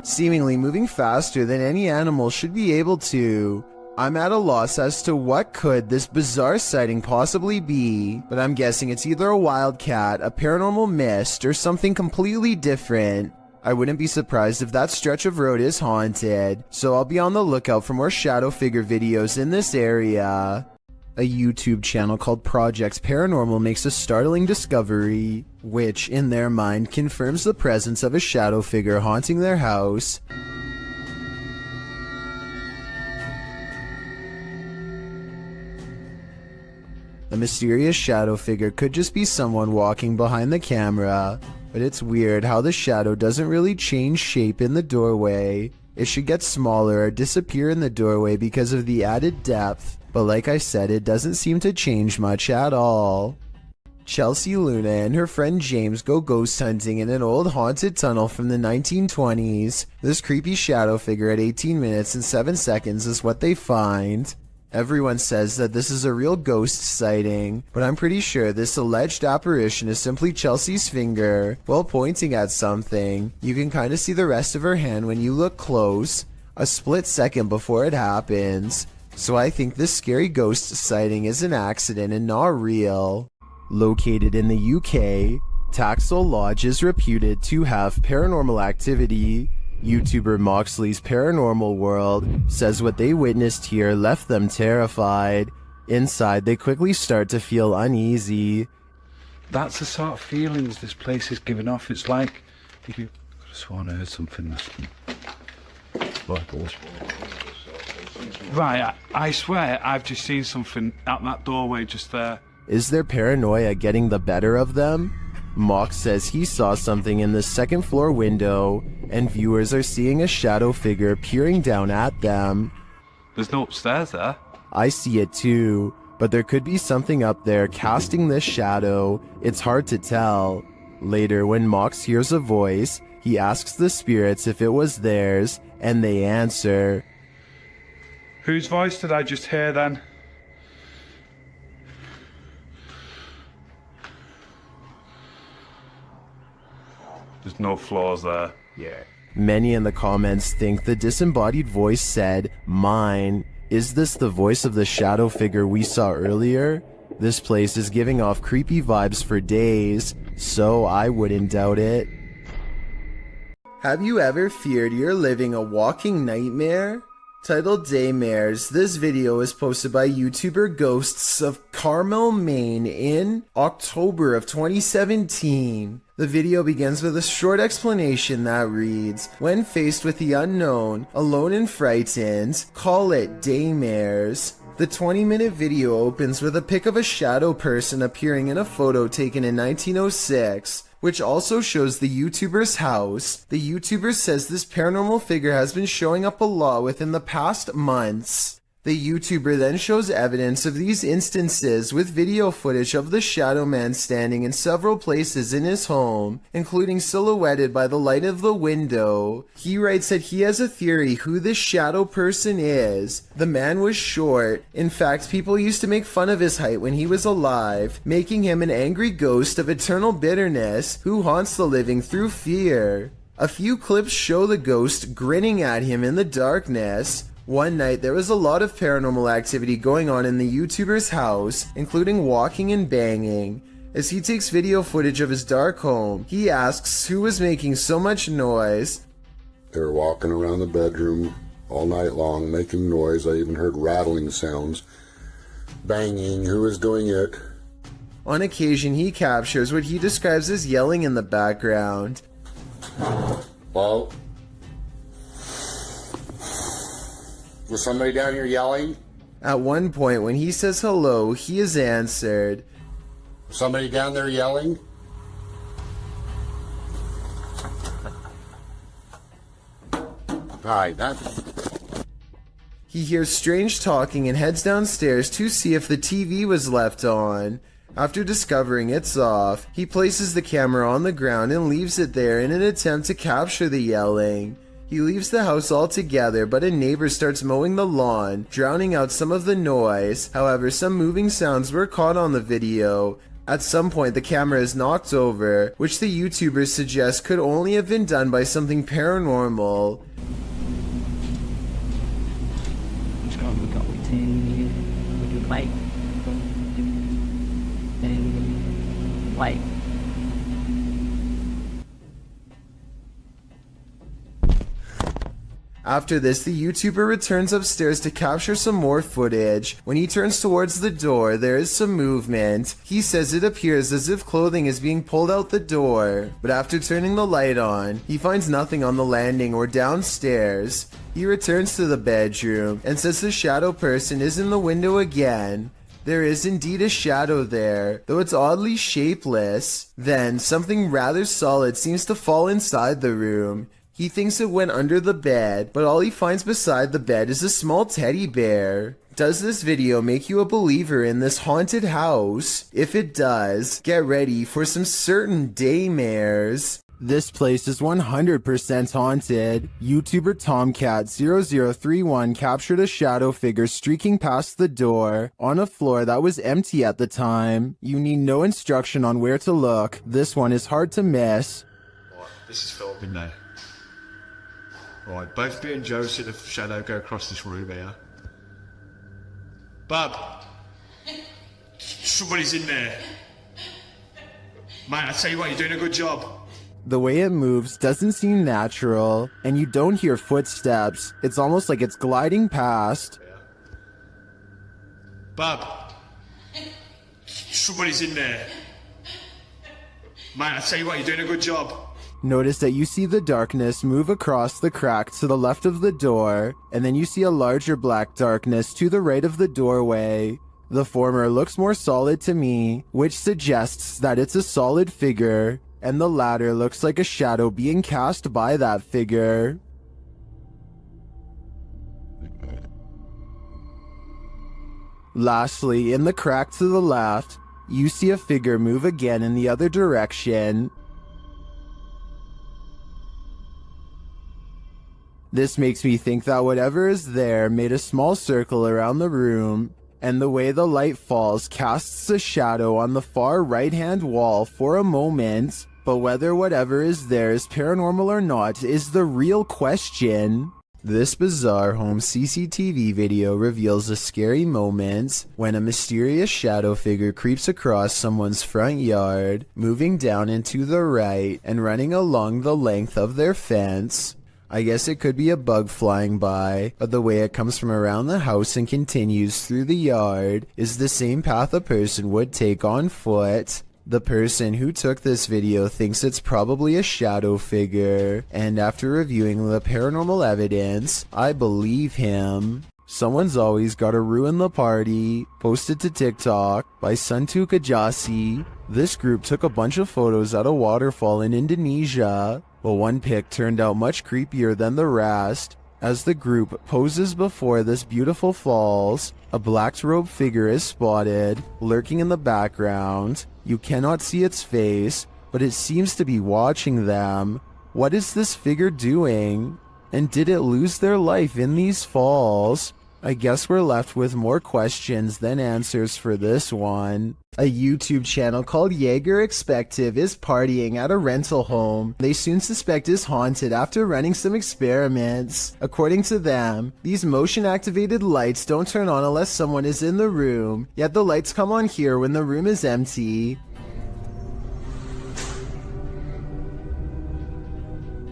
Seemingly moving faster than any animal should be able to. I'm at a loss as to what could this bizarre sighting possibly be, but I'm guessing it's either a wildcat, a paranormal mist, or something completely different. I wouldn't be surprised if that stretch of road is haunted, so I'll be on the lookout for more shadow figure videos in this area. A YouTube channel called Projects Paranormal makes a startling discovery, which, in their mind, confirms the presence of a shadow figure haunting their house. A mysterious shadow figure could just be someone walking behind the camera, but it's weird how the shadow doesn't really change shape in the doorway. It should get smaller or disappear in the doorway because of the added depth, but like I said, it doesn't seem to change much at all. Chelsea Luna and her friend James go ghost hunting in an old haunted tunnel from the 1920s. This creepy shadow figure at 18 minutes and 7 seconds is what they find. Everyone says that this is a real ghost sighting, but I'm pretty sure this alleged apparition is simply Chelsea's finger while pointing at something. You can kind of see the rest of her hand when you look close, a split second before it happens. So I think this scary ghost sighting is an accident and not real. Located in the UK, Taxel Lodge is reputed to have paranormal activity. YouTuber Moxley's Paranormal World says what they witnessed here left them terrified. Inside, they quickly start to feel uneasy. That's the sort of feelings this place is giving off. It's like if you could have sworn I heard something. Right, I swear I've just seen something out that doorway just there. Is their paranoia getting the better of them? Mox says he saw something in the second floor window, and viewers are seeing a shadow figure peering down at them. There's no upstairs there. I see it too, but there could be something up there casting this shadow. It's hard to tell. Later, when Mox hears a voice, he asks the spirits if it was theirs, and they answer. Whose voice did I just hear then? There's no floors there. Yeah. Many in the comments think the disembodied voice said, "Mine." Is this the voice of the shadow figure we saw earlier? This place is giving off creepy vibes for days, so I wouldn't doubt it. Have you ever feared you're living a walking nightmare? Titled Daymares, this video was posted by YouTuber Ghosts of Carmel, Maine in October of 2017. The video begins with a short explanation that reads, "When faced with the unknown, alone and frightened, call it Daymares." The 20-minute video opens with a pic of a shadow person appearing in a photo taken in 1906. Which also shows the YouTuber's house. The YouTuber says this paranormal figure has been showing up a lot within the past months. The YouTuber then shows evidence of these instances with video footage of the shadow man standing in several places in his home, including silhouetted by the light of the window. He writes that he has a theory who this shadow person is. The man was short. In fact, people used to make fun of his height when he was alive, making him an angry ghost of eternal bitterness who haunts the living through fear. A few clips show the ghost grinning at him in the darkness. One night, there was a lot of paranormal activity going on in the YouTuber's house, including walking and banging. As he takes video footage of his dark home, he asks who was making so much noise. They were walking around the bedroom all night long, making noise. I even heard rattling sounds. Banging, who was doing it? On occasion, he captures what he describes as yelling in the background. Hello? Was somebody down here yelling? At one point, when he says hello, he is answered. Somebody down there yelling? Hi, He hears strange talking and heads downstairs to see if the TV was left on. After discovering it's off, he places the camera on the ground and leaves it there in an attempt to capture the yelling. He leaves the house altogether, but a neighbor starts mowing the lawn, drowning out some of the noise. However, some moving sounds were caught on the video. At some point, the camera is knocked over, which the YouTubers suggest could only have been done by something paranormal. After this, the YouTuber returns upstairs to capture some more footage. When he turns towards the door, there is some movement. He says it appears as if clothing is being pulled out the door. But after turning the light on, he finds nothing on the landing or downstairs. He returns to the bedroom and says the shadow person is in the window again. There is indeed a shadow there, though it's oddly shapeless. Then, something rather solid seems to fall inside the room. He thinks it went under the bed, but all he finds beside the bed is a small teddy bear. Does this video make you a believer in this haunted house? If it does, get ready for some certain daymares. This place is 100% haunted. YouTuber Tomcat0031 captured a shadow figure streaking past the door on a floor that was empty at the time. You need no instruction on where to look. This one is hard to miss. This is filmed in there. Right, both me and Joe see the shadow go across this room here. Bub! Somebody's in there. Man, I tell you what, you're doing a good job. The way it moves doesn't seem natural, and you don't hear footsteps. It's almost like it's gliding past. Bub! Somebody's in there. Man, I tell you what, you're doing a good job. Notice that you see the darkness move across the crack to the left of the door, and then you see a larger black darkness to the right of the doorway. The former looks more solid to me, which suggests that it's a solid figure, and the latter looks like a shadow being cast by that figure. Lastly, in the crack to the left, you see a figure move again in the other direction. This makes me think that whatever is there made a small circle around the room, and the way the light falls casts a shadow on the far right-hand wall for a moment. But whether whatever is there is paranormal or not is the real question. This bizarre home CCTV video reveals a scary moment when a mysterious shadow figure creeps across someone's front yard, moving down and to the right and running along the length of their fence. I guess it could be a bug flying by, but the way it comes from around the house and continues through the yard is the same path a person would take on foot. The person who took this video thinks it's probably a shadow figure, and after reviewing the paranormal evidence, I believe him. Someone's always gotta ruin the party. Posted to TikTok by Suntu Kajasi. This group took a bunch of photos at a waterfall in Indonesia, but one pic turned out much creepier than the rest. As the group poses before this beautiful falls, a black-robed figure is spotted, lurking in the background. You cannot see its face, but it seems to be watching them. What is this figure doing? And did it lose their life in these falls? I guess we're left with more questions than answers for this one. A YouTube channel called Jaeger Expective is partying at a rental home they soon suspect is haunted after running some experiments. According to them, these motion-activated lights don't turn on unless someone is in the room, yet the lights come on here when the room is empty.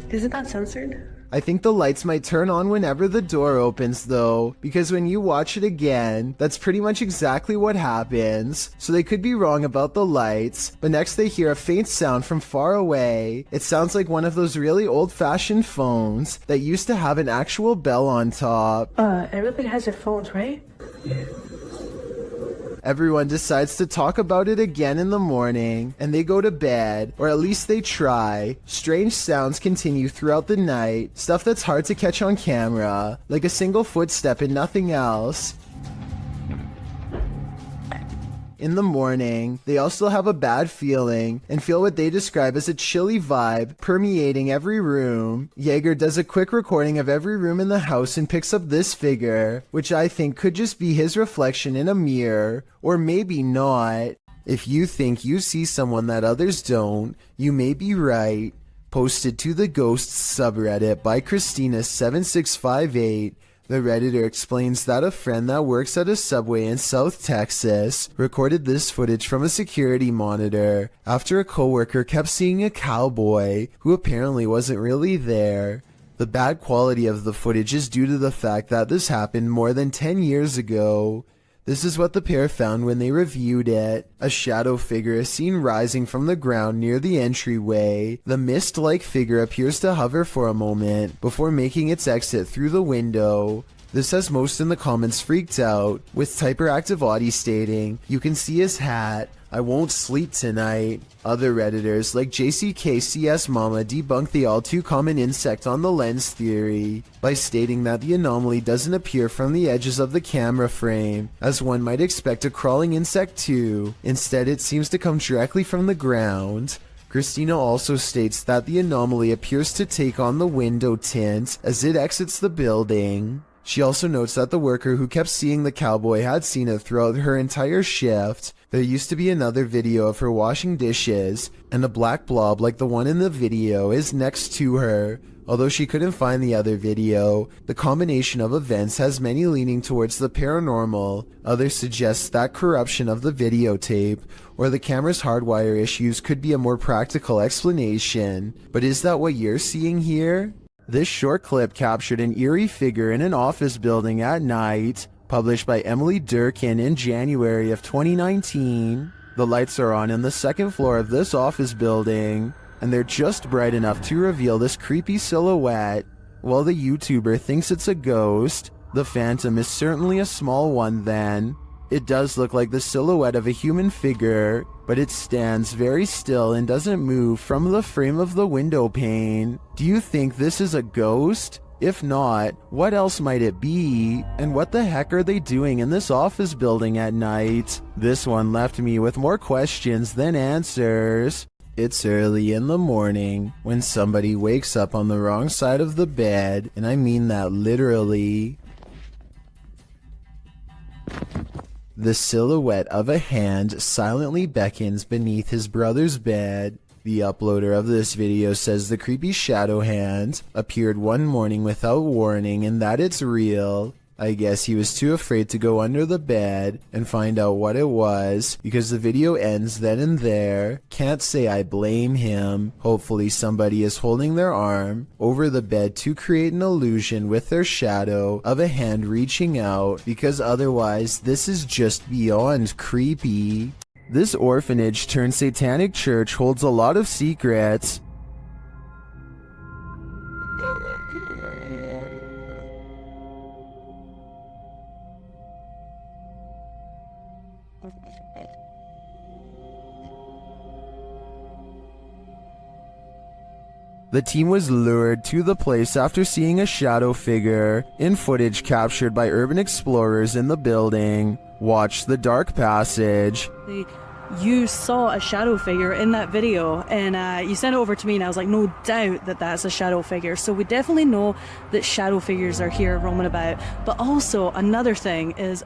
Isn't that censored? I think the lights might turn on whenever the door opens though, because when you watch it again, that's pretty much exactly what happens. So they could be wrong about the lights, but next they hear a faint sound from far away. It sounds like one of those really old-fashioned phones that used to have an actual bell on top. Everybody has their phones, right? Everyone decides to talk about it again in the morning, and they go to bed, or at least they try. Strange sounds continue throughout the night, stuff that's hard to catch on camera, like a single footstep and nothing else. In the morning, they all still have a bad feeling and feel what they describe as a chilly vibe permeating every room. Jaeger does a quick recording of every room in the house and picks up this figure, which I think could just be his reflection in a mirror, or maybe not. If you think you see someone that others don't, you may be right. Posted to the Ghosts subreddit by Christina7658, the Redditor explains that a friend that works at a Subway in South Texas recorded this footage from a security monitor after a coworker kept seeing a cowboy who apparently wasn't really there. The bad quality of the footage is due to the fact that this happened more than 10 years ago. This is what the pair found when they reviewed it. A shadow figure is seen rising from the ground near the entryway. The mist-like figure appears to hover for a moment before making its exit through the window. This has most in the comments freaked out, with Typeractive Audie stating, "You can see his hat. I won't sleep tonight." Other Redditors like JCKCS Mama debunk the all too common insect on the lens theory by stating that the anomaly doesn't appear from the edges of the camera frame, as one might expect a crawling insect to. Instead, it seems to come directly from the ground. Christina also states that the anomaly appears to take on the window tint as it exits the building. She also notes that the worker who kept seeing the cowboy had seen it throughout her entire shift. There used to be another video of her washing dishes, and a black blob like the one in the video is next to her. Although she couldn't find the other video, the combination of events has many leaning towards the paranormal. Others suggest that corruption of the videotape or the camera's hardwire issues could be a more practical explanation. But is that what you're seeing here? This short clip captured an eerie figure in an office building at night, published by Emily Durkin in January of 2019. The lights are on the second floor of this office building, and they're just bright enough to reveal this creepy silhouette. While the YouTuber thinks it's a ghost, the phantom is certainly a small one then. It does look like the silhouette of a human figure, but it stands very still and doesn't move from the frame of the window pane. Do you think this is a ghost? If not, what else might it be? And what the heck are they doing in this office building at night? This one left me with more questions than answers. It's early in the morning when somebody wakes up on the wrong side of the bed, and I mean that literally. The silhouette of a hand silently beckons beneath his brother's bed. The uploader of this video says the creepy shadow hand appeared one morning without warning and that it's real. I guess he was too afraid to go under the bed and find out what it was, because the video ends then and there. Can't say I blame him. Hopefully somebody is holding their arm over the bed to create an illusion with their shadow of a hand reaching out, because otherwise this is just beyond creepy. This orphanage turned satanic church holds a lot of secrets. The team was lured to the place after seeing a shadow figure in footage captured by urban explorers in the building. Watch the dark passage. You saw a shadow figure in that video, and you sent it over to me, and I was like, no doubt that that's a shadow figure. So we definitely know that shadow figures are here roaming about. But also another thing is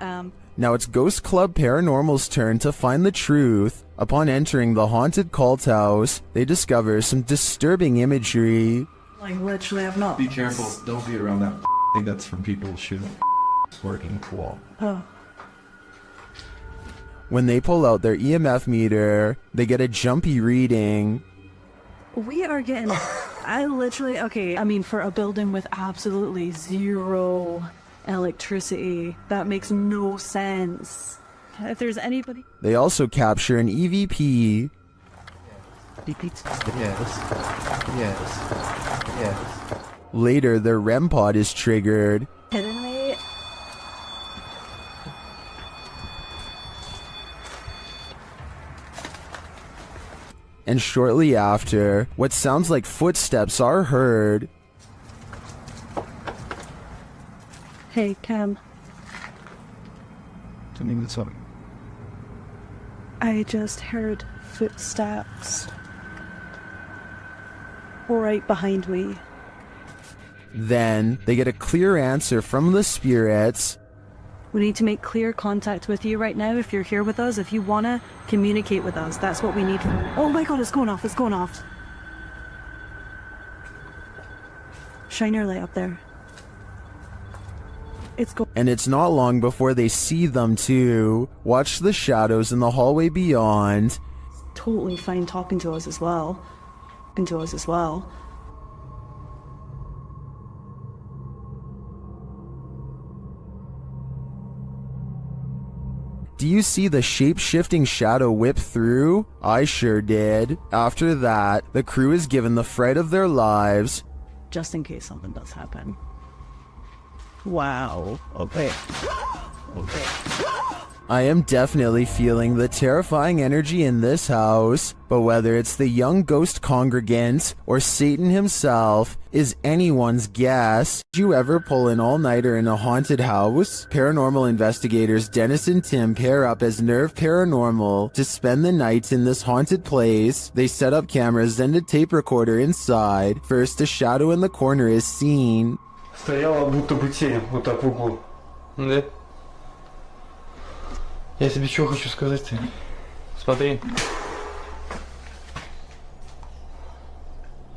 now it's Ghost Club Paranormal's turn to find the truth. Upon entering the haunted cult house, they discover some disturbing imagery. Like, literally, I've not. Be careful, don't be around that thing that's from people shooting working cool. Oh. When they pull out their EMF meter, they get a jumpy reading. We are getting I literally, okay, I mean, for a building with absolutely zero electricity, that makes no sense. If there's anybody... They also capture an EVP. Yes. Later, their REM pod is triggered. Kidding me? And shortly after, what sounds like footsteps are heard. Hey, Cam. I just heard footsteps right behind me. Then, they get a clear answer from the spirits. We need to make clear contact with you right now if you're here with us. If you want to communicate with us, that's what we need. Oh my god, it's going off, it's going off. Shine your light up there. It's going. And it's not long before they see them too. Watch the shadows in the hallway beyond. Totally fine talking to us as well. Do you see the shape-shifting shadow whip through? I sure did. After that, the crew is given the fright of their lives. Just in case something does happen. Wow. Okay. I am definitely feeling the terrifying energy in this house, but whether it's the young ghost congregant or Satan himself is anyone's guess. Did you ever pull an all-nighter in a haunted house? Paranormal investigators Dennis and Tim pair up as Nerve Paranormal to spend the night in this haunted place. They set up cameras and a tape recorder inside. First, a shadow in the corner is seen. Стояла будто бы тень, вот так в углу. Да? Я тебе что хочу сказать-то? Смотри.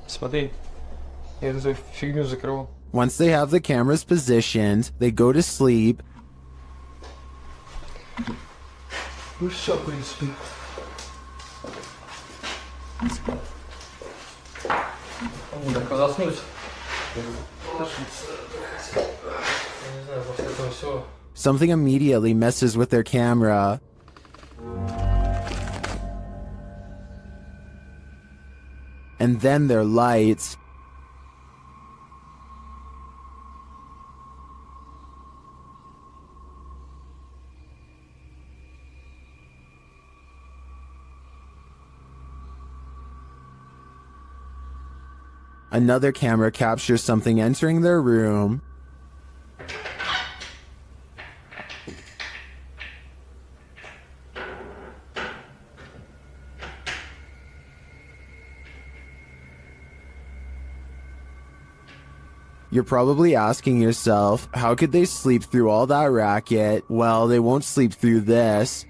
Смотри. Я эту фигню закрывал. Once they have the cameras positioned, they go to sleep. Ну все, в принципе. Так, заснуть. Something immediately messes with their camera. And then their lights. Another camera captures something entering their room. You're probably asking yourself, how could they sleep through all that racket? Well, they won't sleep through this.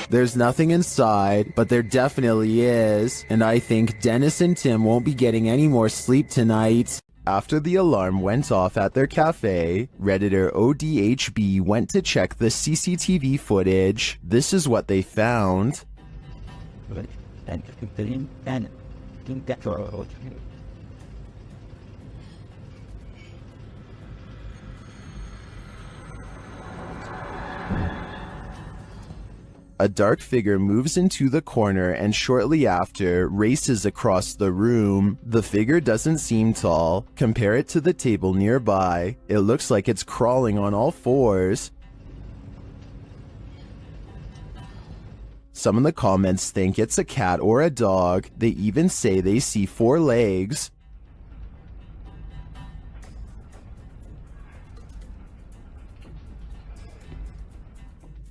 There's nothing inside, but there definitely is, and I think Dennis and Tim won't be getting any more sleep tonight. After the alarm went off at their cafe, Redditor ODHB went to check the CCTV footage. This is what they found. A dark figure moves into the corner and shortly after races across the room. The figure doesn't seem tall. Compare it to the table nearby. It looks like it's crawling on all fours. Some in the comments think it's a cat or a dog. They even say they see 4 legs.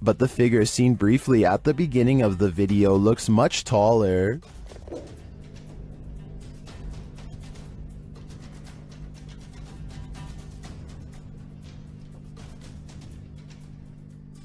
But the figure seen briefly at the beginning of the video looks much taller.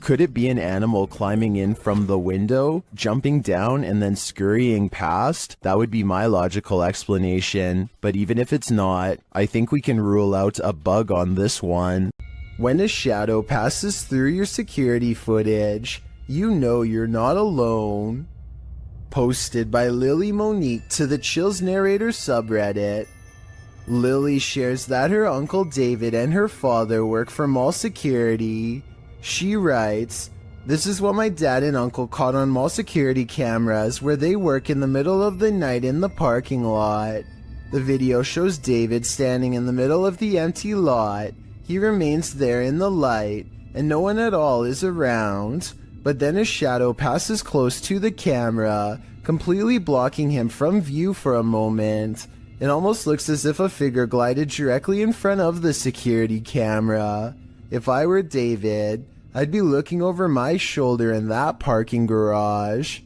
Could it be an animal climbing in from the window, jumping down, and then scurrying past? That would be my logical explanation. But even if it's not, I think we can rule out a bug on this one. When a shadow passes through your security footage, you know you're not alone. Posted by Lily Monique to the Chills Narrator subreddit. Lily shares that her uncle David and her father work for mall security. She writes, "This is what my dad and uncle caught on mall security cameras where they work in the middle of the night in the parking lot. The video shows David standing in the middle of the empty lot. He remains there in the light and no one at all is around, but then a shadow passes close to the camera, completely blocking him from view for a moment. It almost looks as if a figure glided directly in front of the security camera. If I were David, I'd be looking over my shoulder in that parking garage."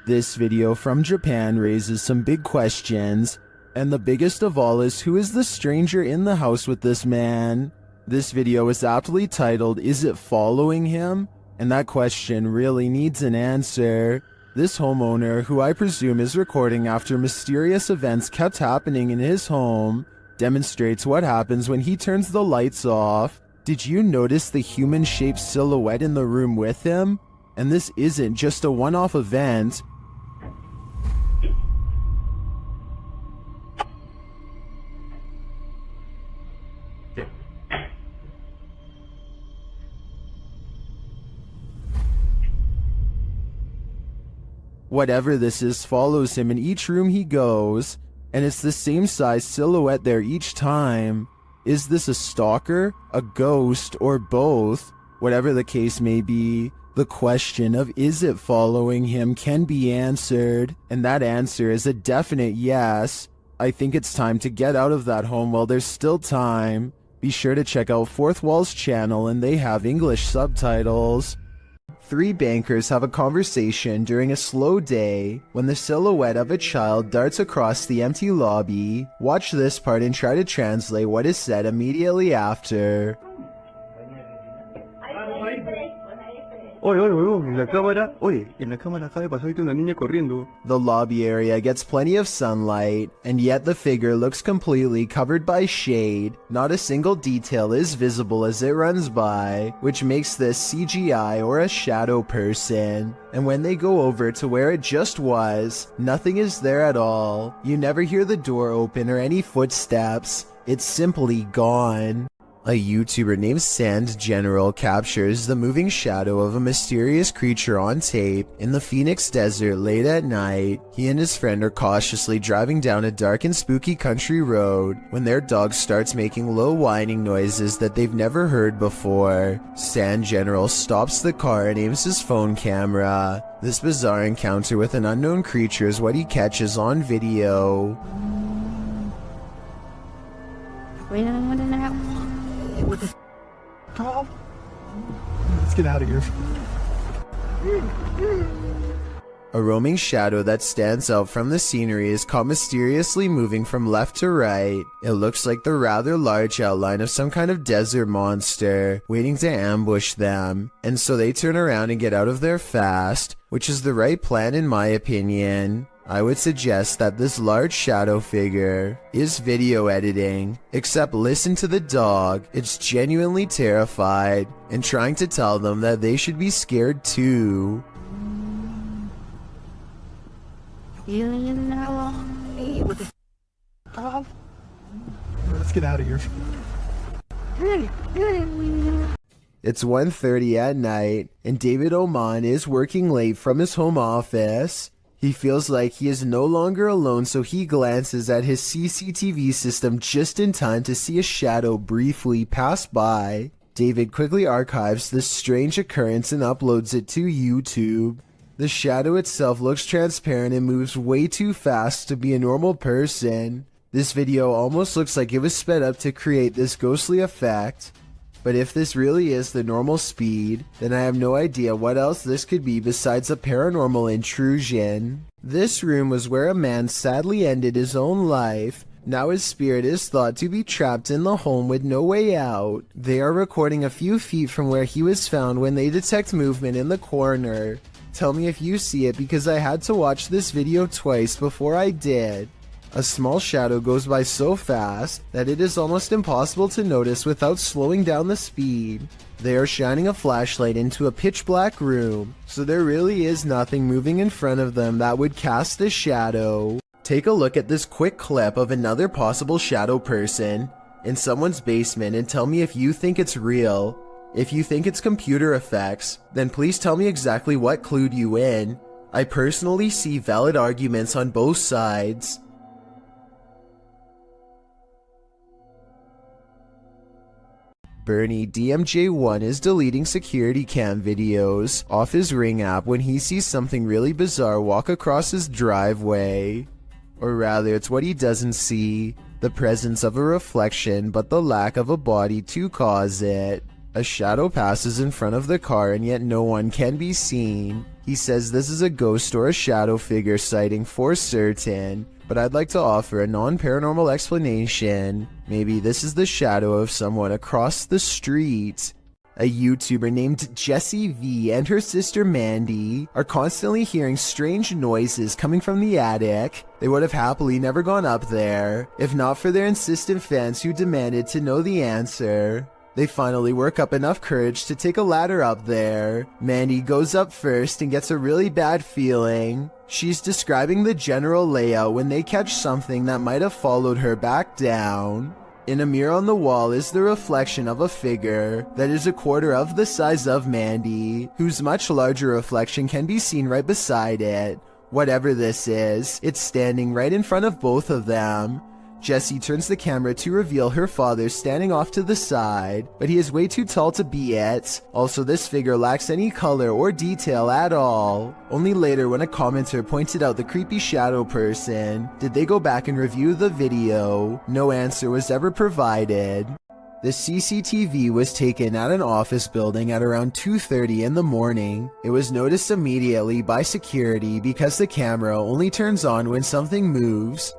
This video from Japan raises some big questions, and the biggest of all is who is the stranger in the house with this man? This video is aptly titled, "Is it following him?" And that question really needs an answer. This homeowner, who I presume is recording after mysterious events kept happening in his home, demonstrates what happens when he turns the lights off. Did you notice the human-shaped silhouette in the room with him? And this isn't just a one-off event. Whatever this is follows him in each room he goes, and it's the same size silhouette there each time. Is this a stalker, a ghost, or both? Whatever the case may be, the question of is it following him can be answered, and that answer is a definite yes. I think it's time to get out of that home while there's still time. Be sure to check out Fourth Wall's channel and they have English subtitles. 3 bankers have a conversation during a slow day when the silhouette of a child darts across the empty lobby. Watch this part and try to translate what is said immediately after. Oye, oye, oye, en la cámara, oye, en la cámara acaba de pasar ahorita una niña corriendo. The lobby area gets plenty of sunlight, and yet the figure looks completely covered by shade. Not a single detail is visible as it runs by, which makes this CGI or a shadow person. And when they go over to where it just was, nothing is there at all. You never hear the door open or any footsteps. It's simply gone. A YouTuber named Sand General captures the moving shadow of a mysterious creature on tape in the Phoenix desert late at night. He and his friend are cautiously driving down a dark and spooky country road when their dog starts making low whining noises that they've never heard before. Sand General stops the car and aims his phone camera. This bizarre encounter with an unknown creature is what he catches on video. Let's get out of here. A roaming shadow that stands out from the scenery is caught mysteriously moving from left to right. It looks like the rather large outline of some kind of desert monster waiting to ambush them, and so they turn around and get out of there fast, which is the right plan in my opinion. I would suggest that this large shadow figure is video editing, except listen to the dog. It's genuinely terrified and trying to tell them that they should be scared too. Let's get out of here. It's 1:30 at night, and David Oman is working late from his home office. He feels like he is no longer alone, so he glances at his CCTV system just in time to see a shadow briefly pass by. David quickly archives this strange occurrence and uploads it to YouTube. The shadow itself looks transparent and moves way too fast to be a normal person. This video almost looks like it was sped up to create this ghostly effect. But if this really is the normal speed, then I have no idea what else this could be besides a paranormal intrusion. This room was where a man sadly ended his own life, Now his spirit is thought to be trapped in the home with no way out. They are recording a few feet from where he was found when they detect movement in the corner. Tell me if you see it because I had to watch this video twice before I did. A small shadow goes by so fast that it is almost impossible to notice without slowing down the speed. They are shining a flashlight into a pitch black room, so there really is nothing moving in front of them that would cast a shadow. Take a look at this quick clip of another possible shadow person in someone's basement and tell me if you think it's real. If you think it's computer effects, then please tell me exactly what clued you in. I personally see valid arguments on both sides. Bernie DMJ1 is deleting security cam videos off his Ring app when he sees something really bizarre walk across his driveway. Or rather, it's what he doesn't see, the presence of a reflection but the lack of a body to cause it. A shadow passes in front of the car and yet no one can be seen. He says this is a ghost or a shadow figure sighting for certain, but I'd like to offer a non-paranormal explanation. Maybe this is the shadow of someone across the street. A YouTuber named Jessie V and her sister Mandy are constantly hearing strange noises coming from the attic. They would have happily never gone up there, if not for their insistent fans who demanded to know the answer. They finally work up enough courage to take a ladder up there. Mandy goes up first and gets a really bad feeling. She's describing the general layout when they catch something that might have followed her back down. In a mirror on the wall is the reflection of a figure that is a quarter of the size of Mandy, whose much larger reflection can be seen right beside it. Whatever this is, it's standing right in front of both of them. Jessie turns the camera to reveal her father standing off to the side, but he is way too tall to be it. Also, this figure lacks any color or detail at all. Only later, when a commenter pointed out the creepy shadow person, did they go back and review the video. No answer was ever provided. The CCTV was taken at an office building at around 2:30 in the morning. It was noticed immediately by security because the camera only turns on when something moves.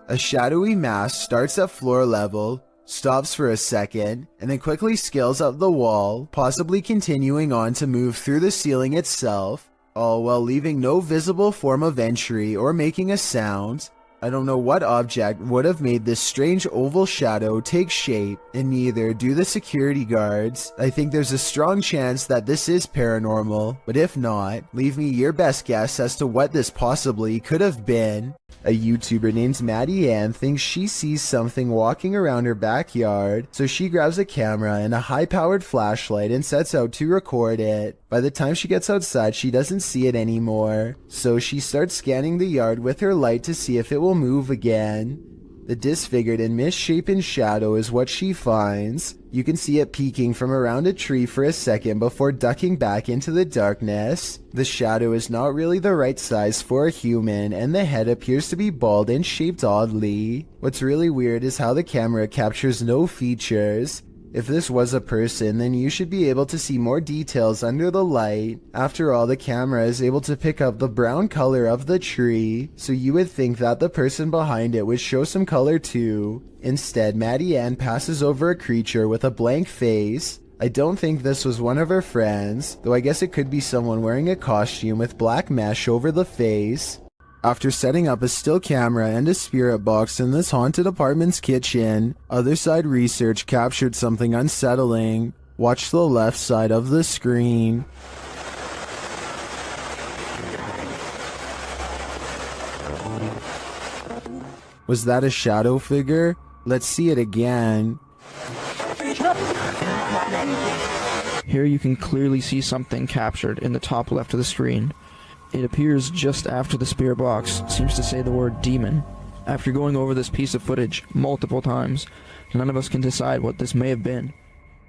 A shadowy mass starts at floor level, stops for a second, and then quickly scales up the wall, possibly continuing on to move through the ceiling itself, all while leaving no visible form of entry or making a sound. I don't know what object would have made this strange oval shadow take shape, and neither do the security guards. I think there's a strong chance that this is paranormal, but if not, leave me your best guess as to what this possibly could have been. A YouTuber named Maddie Ann thinks she sees something walking around her backyard, so she grabs a camera and a high-powered flashlight and sets out to record it. By the time she gets outside, she doesn't see it anymore, so she starts scanning the yard with her light to see if it will move again. The disfigured and misshapen shadow is what she finds. You can see it peeking from around a tree for a second before ducking back into the darkness. The shadow is not really the right size for a human, and the head appears to be bald and shaped oddly. What's really weird is how the camera captures no features. If this was a person, then you should be able to see more details under the light. After all, the camera is able to pick up the brown color of the tree, so you would think that the person behind it would show some color too. Instead, Maddie Ann passes over a creature with a blank face. I don't think this was one of her friends, though I guess it could be someone wearing a costume with black mesh over the face. After setting up a still camera and a spirit box in this haunted apartment's kitchen, Other Side Research captured something unsettling. Watch the left side of the screen. Was that a shadow figure? Let's see it again. Here you can clearly see something captured in the top left of the screen. It appears just after the spirit box seems to say the word demon. After going over this piece of footage multiple times, none of us can decide what this may have been.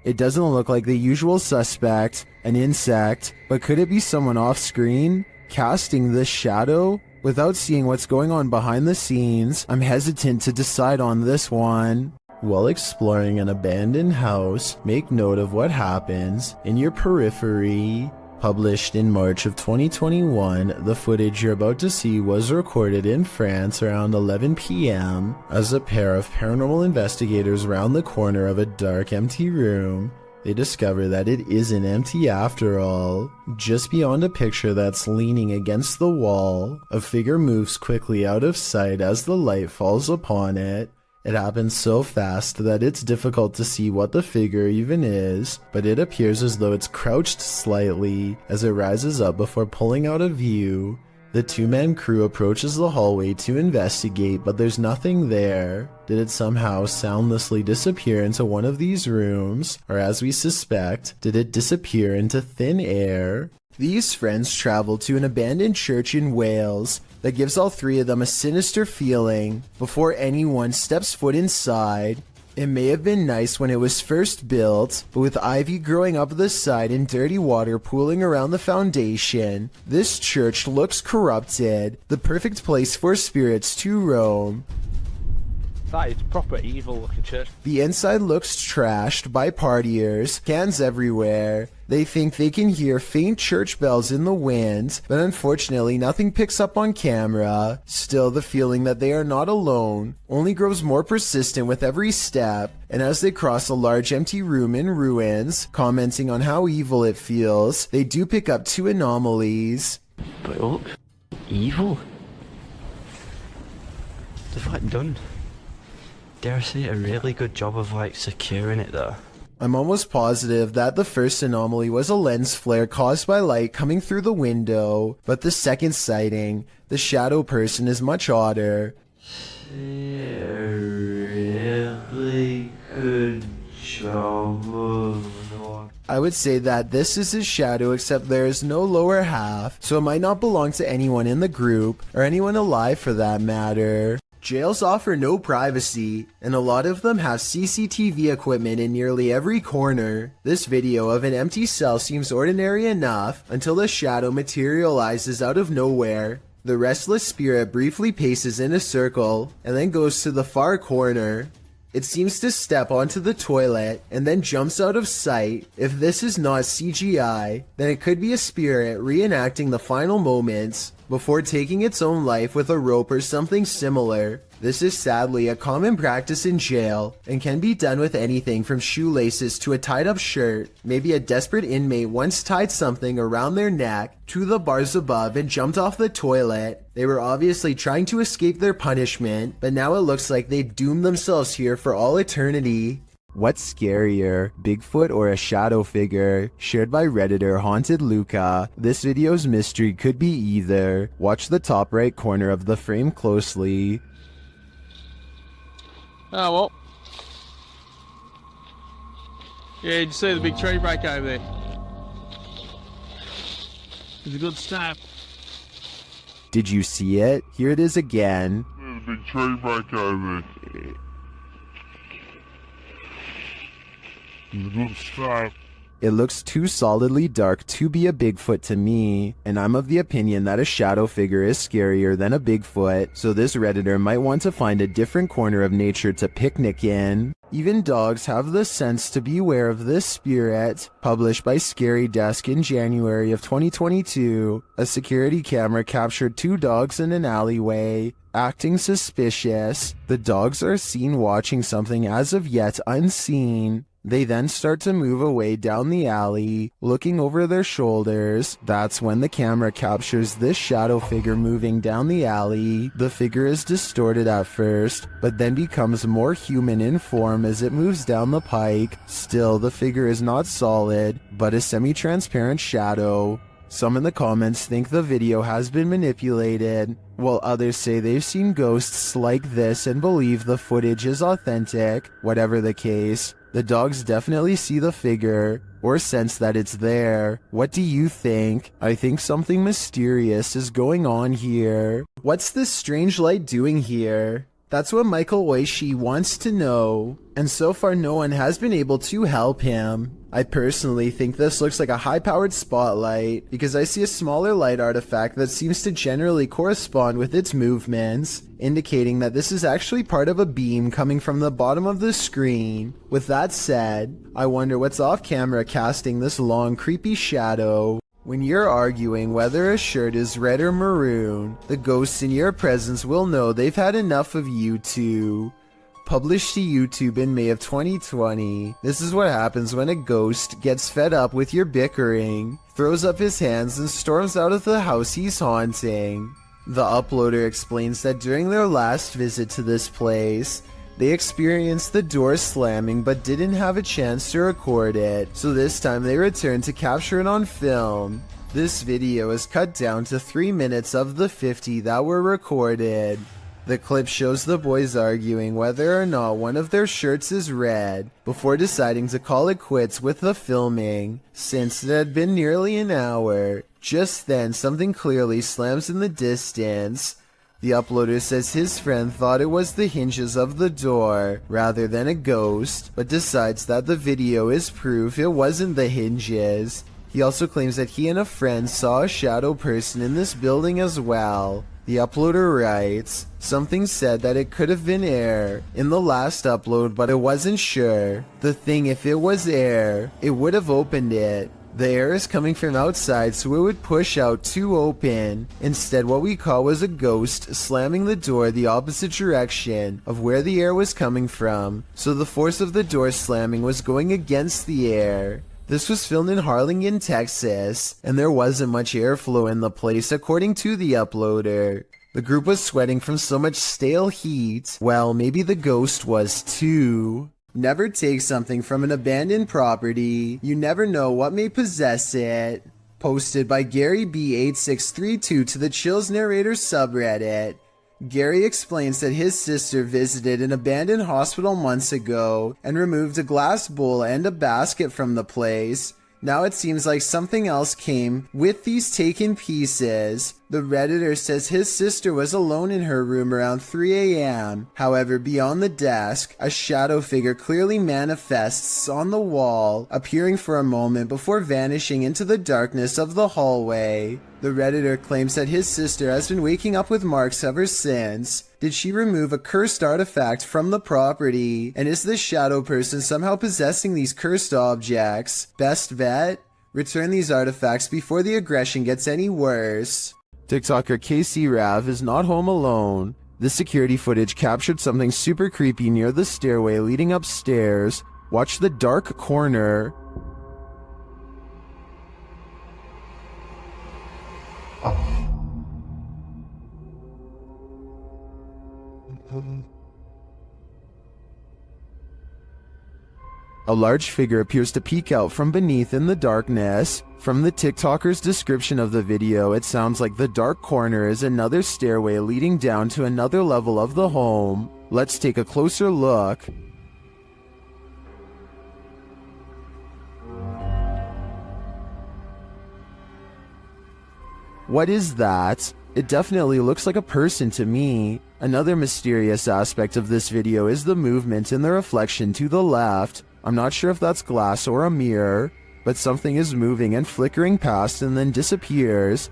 It doesn't look like the usual suspect, an insect, but could it be someone off screen, casting this shadow? Without seeing what's going on behind the scenes, I'm hesitant to decide on this one. While exploring an abandoned house, make note of what happens in your periphery. Published in March of 2021, the footage you're about to see was recorded in France around 11 p.m. as a pair of paranormal investigators round the corner of a dark, empty room. They discover that it isn't empty after all. Just beyond a picture that's leaning against the wall, a figure moves quickly out of sight as the light falls upon it. It happens so fast that it's difficult to see what the figure even is, but it appears as though it's crouched slightly as it rises up before pulling out of view. The two-man crew approaches the hallway to investigate, but there's nothing there. Did it somehow soundlessly disappear into one of these rooms, or as we suspect, did it disappear into thin air? These friends travel to an abandoned church in Wales that gives all three of them a sinister feeling before anyone steps foot inside. It may have been nice when it was first built, but with ivy growing up the side and dirty water pooling around the foundation, this church looks corrupted, the perfect place for spirits to roam. That is proper evil looking church. The inside looks trashed by partiers, cans everywhere. They think they can hear faint church bells in the wind, but unfortunately nothing picks up on camera. Still, the feeling that they are not alone only grows more persistent with every step, and as they cross a large empty room in ruins, commenting on how evil it feels, they do pick up two anomalies. But it looks evil. They've like done, dare I say, a really good job of like securing it though. I'm almost positive that the first anomaly was a lens flare caused by light coming through the window, but the second sighting, the shadow person, is much odder. A really good job of... I would say that this is his shadow, except there is no lower half, so it might not belong to anyone in the group, or anyone alive for that matter. Jails offer no privacy, and a lot of them have CCTV equipment in nearly every corner. This video of an empty cell seems ordinary enough until the shadow materializes out of nowhere. The restless spirit briefly paces in a circle and then goes to the far corner. It seems to step onto the toilet and then jumps out of sight. If this is not CGI, then it could be a spirit reenacting the final moments before taking its own life with a rope or something similar. This is sadly a common practice in jail and can be done with anything from shoelaces to a tied up shirt. Maybe a desperate inmate once tied something around their neck to the bars above and jumped off the toilet. They were obviously trying to escape their punishment, but now it looks like they doomed themselves here for all eternity. What's scarier, Bigfoot or a shadow figure? Shared by Redditor Haunted Luca. This video's mystery could be either. Watch the top right corner of the frame closely. Oh well. Yeah, did you see the big tree break over there? It's a good start. Did you see it? Here it is again. There's a big tree break over there. It's a good start. It looks too solidly dark to be a Bigfoot to me, and I'm of the opinion that a shadow figure is scarier than a Bigfoot, so this Redditor might want to find a different corner of nature to picnic in. Even dogs have the sense to beware of this spirit. Published by Scary Desk in January of 2022, a security camera captured two dogs in an alleyway, acting suspicious. The dogs are seen watching something as of yet unseen. They then start to move away down the alley, looking over their shoulders. That's when the camera captures this shadow figure moving down the alley. The figure is distorted at first, but then becomes more human in form as it moves down the pike. Still, the figure is not solid, but a semi-transparent shadow. Some in the comments think the video has been manipulated, while others say they've seen ghosts like this and believe the footage is authentic. Whatever the case, the dogs definitely see the figure, or sense that it's there. What do you think? I think something mysterious is going on here. What's this strange light doing here? That's what Michael Oishi wants to know, and so far no one has been able to help him. I personally think this looks like a high-powered spotlight because I see a smaller light artifact that seems to generally correspond with its movements, indicating that this is actually part of a beam coming from the bottom of the screen. With that said, I wonder what's off camera casting this long creepy shadow. When you're arguing whether a shirt is red or maroon, the ghosts in your presence will know they've had enough of you two. Published to YouTube in May of 2020, this is what happens when a ghost gets fed up with your bickering, throws up his hands and storms out of the house he's haunting. The uploader explains that during their last visit to this place, they experienced the door slamming but didn't have a chance to record it, so this time they returned to capture it on film. This video is cut down to 3 minutes of the 50 that were recorded. The clip shows the boys arguing whether or not one of their shirts is red, before deciding to call it quits with the filming, since it had been nearly an hour. Just then, something clearly slams in the distance. The uploader says his friend thought it was the hinges of the door, rather than a ghost, but decides that the video is proof it wasn't the hinges. He also claims that he and a friend saw a shadow person in this building as well. The uploader writes, something said that it could have been air in the last upload, but it wasn't sure. The thing, if it was air, it would have opened it. The air is coming from outside, so it would push out to open. Instead, what we caught was a ghost slamming the door the opposite direction of where the air was coming from, so the force of the door slamming was going against the air. This was filmed in Harlingen, Texas, and there wasn't much airflow in the place according to the uploader. The group was sweating from so much stale heat. Well, maybe the ghost was too. Never take something from an abandoned property. You never know what may possess it. Posted by Gary B8632 to the Chills Narrator subreddit. Gary explains that his sister visited an abandoned hospital months ago and removed a glass bowl and a basket from the place. Now it seems like something else came with these taken pieces. The Redditor says his sister was alone in her room around 3 a.m. However, beyond the desk, a shadow figure clearly manifests on the wall, appearing for a moment before vanishing into the darkness of the hallway. The Redditor claims that his sister has been waking up with marks ever since. Did she remove a cursed artifact from the property? And is this shadow person somehow possessing these cursed objects? Best bet? Return these artifacts before the aggression gets any worse. TikToker KC Rav is not home alone. This security footage captured something super creepy near the stairway leading upstairs. Watch the dark corner. A large figure appears to peek out from beneath in the darkness. From the TikToker's description of the video, it sounds like the dark corner is another stairway leading down to another level of the home. Let's take a closer look. What is that? It definitely looks like a person to me. Another mysterious aspect of this video is the movement in the reflection to the left. I'm not sure if that's glass or a mirror, but something is moving and flickering past and then disappears.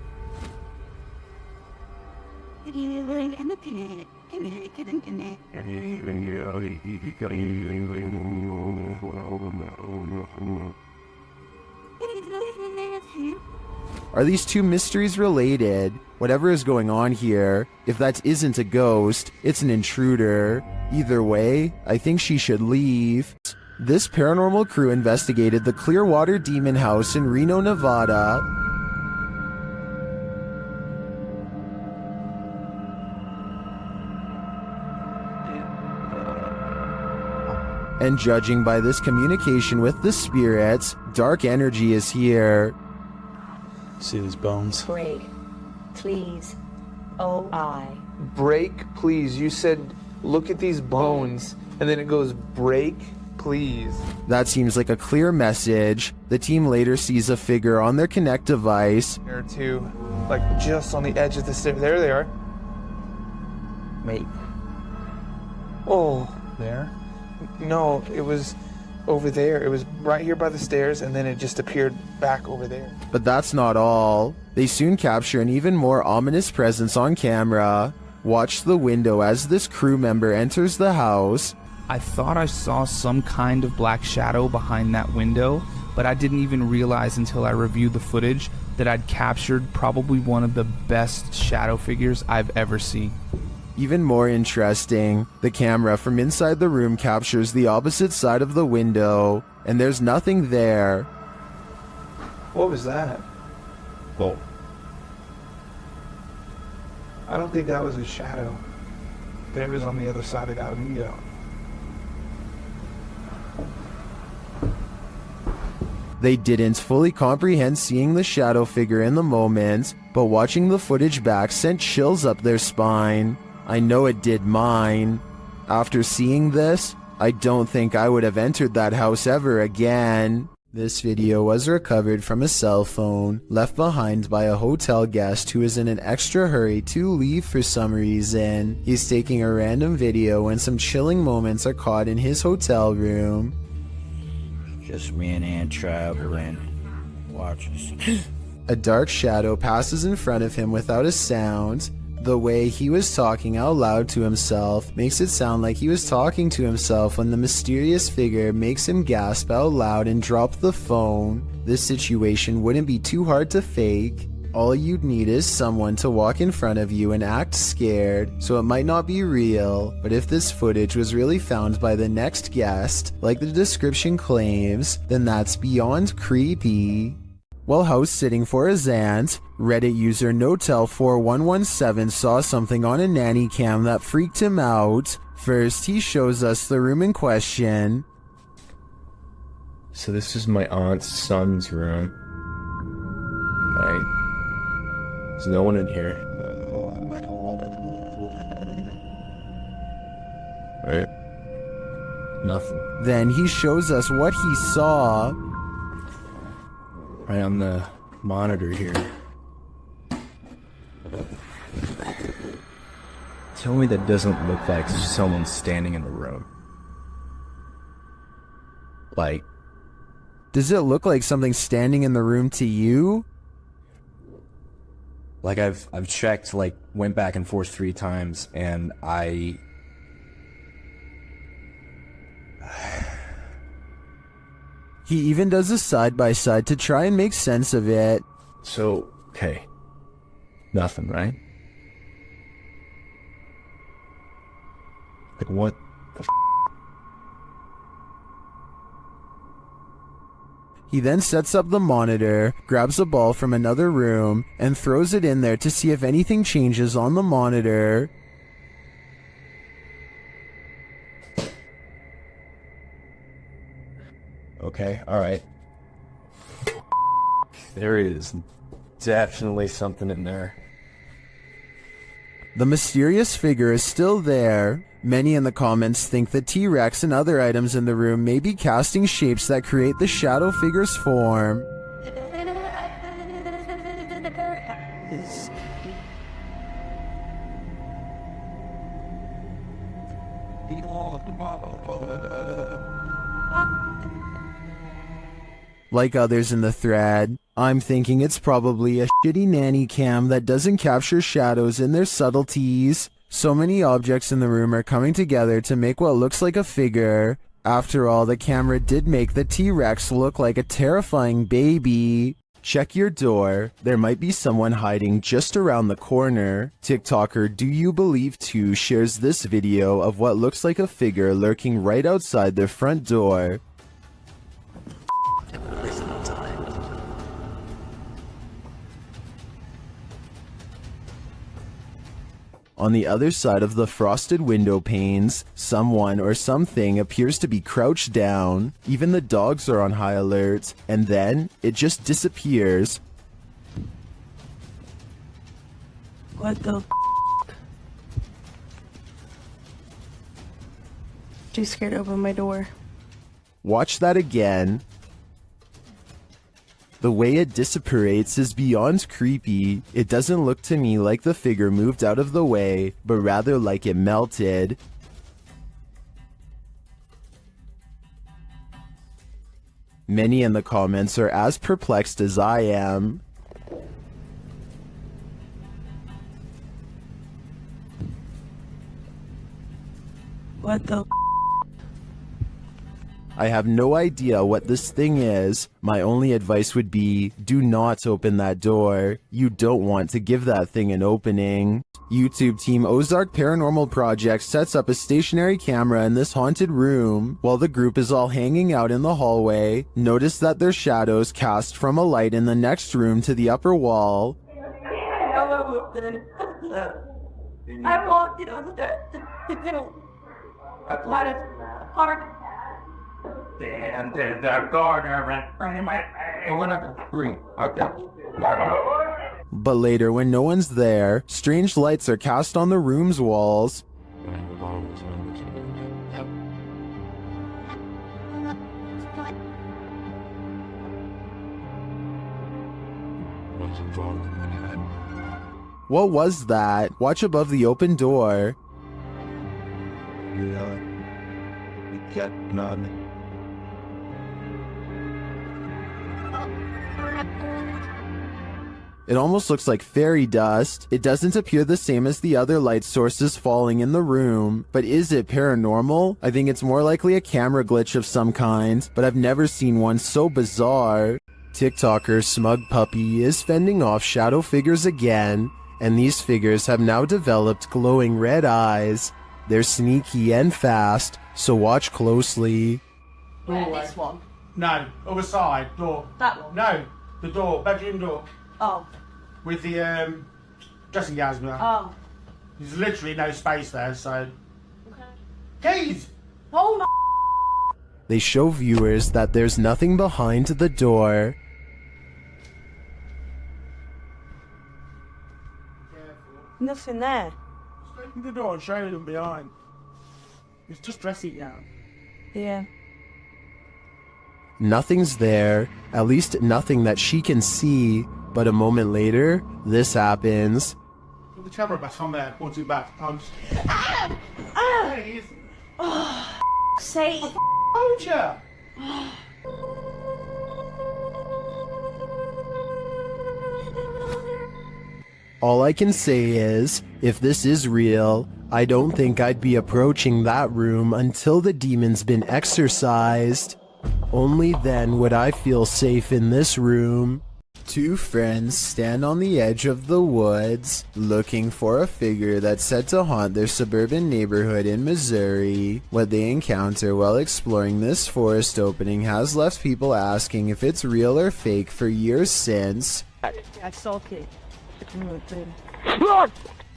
Are these two mysteries related? Whatever is going on here, if that isn't a ghost, it's an intruder. Either way, I think she should leave. This paranormal crew investigated the Clearwater Demon House in Reno, Nevada. And judging by this communication with the spirits, dark energy is here. See these bones? Break, please. Oh, break, please. You said, look at these bones, and then it goes, break, please. That seems like a clear message. The team later sees a figure on their Kinect device. There are two, like just on the edge of the stair. There they are. Wait. Oh. There? No, it was over there. It was right here by the stairs, and then it just appeared back over there. But that's not all. They soon capture an even more ominous presence on camera. Watch the window as this crew member enters the house. I thought I saw some kind of black shadow behind that window, but I didn't even realize until I reviewed the footage that I'd captured probably one of the best shadow figures I've ever seen. Even more interesting, the camera from inside the room captures the opposite side of the window, and there's nothing there. What was that? Well, I don't think that was a shadow. That was on the other side of that window. They didn't fully comprehend seeing the shadow figure in the moment, but watching the footage back sent chills up their spine. I know it did mine. After seeing this, I don't think I would have entered that house ever again. This video was recovered from a cell phone left behind by a hotel guest who is in an extra hurry to leave for some reason. He's taking a random video when some chilling moments are caught in his hotel room. Just me and Ann traveling. Watch us. A dark shadow passes in front of him without a sound. The way he was talking out loud to himself makes it sound like he was talking to himself when the mysterious figure makes him gasp out loud and drop the phone. This situation wouldn't be too hard to fake. All you'd need is someone to walk in front of you and act scared, so it might not be real, but if this footage was really found by the next guest, like the description claims, then that's beyond creepy. While house sitting for his aunt, Reddit user Notel4117 saw something on a nanny cam that freaked him out. First, he shows us the room in question. So this is my aunt's son's room. Okay. There's no one in here. Right? Nothing. Then he shows us what he saw. Right on the monitor here. Tell me that doesn't look like someone standing in the room. Like, does it look like something standing in the room to you? Like I've checked, like went back and forth 3 times, and He even does a side-by-side to try and make sense of it. So, okay. Nothing, right? Like what the f***? He then sets up the monitor, grabs a ball from another room, and throws it in there to see if anything changes on the monitor. Okay, alright. There is definitely something in there. The mysterious figure is still there. Many in the comments think the T-Rex and other items in the room may be casting shapes that create the shadow figure's form. Like others in the thread, I'm thinking it's probably a shitty nanny cam that doesn't capture shadows in their subtleties. So many objects in the room are coming together to make what looks like a figure. After all, the camera did make the T-Rex look like a terrifying baby. Check your door. There might be someone hiding just around the corner. TikToker Do You Believe 2 shares this video of what looks like a figure lurking right outside their front door. On the other side of the frosted window panes, someone or something appears to be crouched down. Even the dogs are on high alert, and then it just disappears. What the f***? Too scared to open my door. Watch that again. The way it disapparates is beyond creepy. It doesn't look to me like the figure moved out of the way, but rather like it melted. Many in the comments are as perplexed as I am. What the? I have no idea what this thing is. My only advice would be, do not open that door. You don't want to give that thing an opening. YouTube team Ozark Paranormal Project sets up a stationary camera in this haunted room. While the group is all hanging out in the hallway, notice that their shadows cast from a light in the next room to the upper wall. I walked it on the park. And there's a gardener right in my one of the three. Okay. But later, when no one's there, strange lights are cast on the room's walls. What was that? Watch above the open door. It almost looks like fairy dust. It doesn't appear the same as the other light sources falling in the room. But is it paranormal? I think it's more likely a camera glitch of some kind, but I've never seen one so bizarre. TikToker Smug Puppy is fending off shadow figures again, and these figures have now developed glowing red eyes. They're sneaky and fast, so watch closely. This one. No, other side, door. That one? No, the door, bedroom door. Oh. With the dressing gowns there. Oh. There's literally no space there, so... Okay. Keys! Oh my... They show viewers that there's nothing behind the door. Nothing there. Just open the door and show them behind. It's just dressing gown. Yeah. Nothing's there, at least nothing that she can see, but a moment later, this happens. Put the camera back on there, point it back. I'm just... Ah! Ah! There he is. Oh, say... Told ya! All I can say is, if this is real, I don't think I'd be approaching that room until the demon's been exorcised. Only then would I feel safe in this room. Two friends stand on the edge of the woods, looking for a figure that's said to haunt their suburban neighborhood in Missouri. What they encounter while exploring this forest opening has left people asking if it's real or fake for years since. That's okay.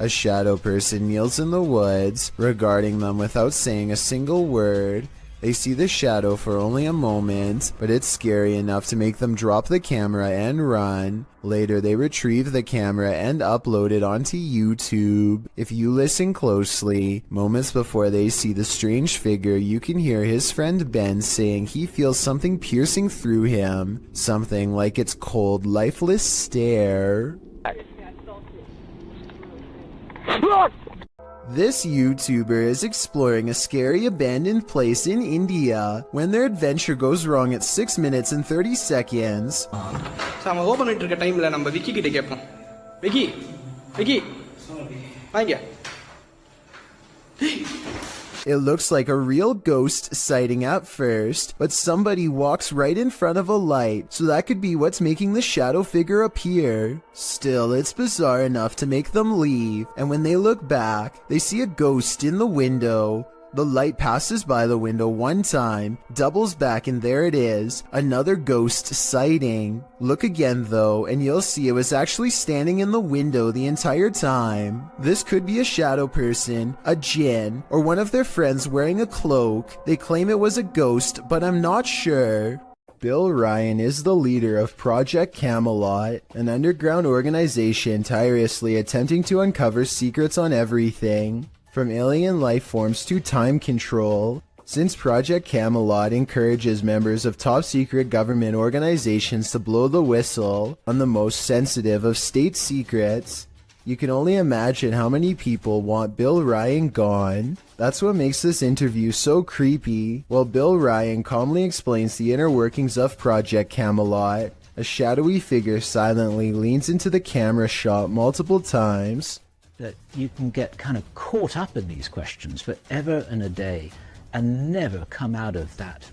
A shadow person kneels in the woods, regarding them without saying a single word. They see the shadow for only a moment, but it's scary enough to make them drop the camera and run. Later, they retrieve the camera and upload it onto YouTube. If you listen closely, moments before they see the strange figure, you can hear his friend Ben saying he feels something piercing through him. Something like its cold, lifeless stare. This YouTuber is exploring a scary abandoned place in India when their adventure goes wrong at 6 minutes and 30 seconds. நம்ம open பண்ணிட்டு இருக்க டைம்ல நம்ம விக்கி கிட்ட கேட்போம். விக்கி விக்கி வாங்க. It looks like a real ghost sighting at first, but somebody walks right in front of a light, so that could be what's making the shadow figure appear. Still, it's bizarre enough to make them leave, and when they look back, they see a ghost in the window. The light passes by the window one time, doubles back, and there it is, another ghost sighting. Look again though, and you'll see it was actually standing in the window the entire time. This could be a shadow person, a djinn, or one of their friends wearing a cloak. They claim it was a ghost, but I'm not sure. Bill Ryan is the leader of Project Camelot, an underground organization tirelessly attempting to uncover secrets on everything, from alien life forms to time control. Since Project Camelot encourages members of top-secret government organizations to blow the whistle on the most sensitive of state secrets, You can only imagine how many people want Bill Ryan gone. That's what makes this interview so creepy. While Bill Ryan calmly explains the inner workings of Project Camelot, a shadowy figure silently leans into the camera shot multiple times. That you can get kind of caught up in these questions forever and a day and never come out of that.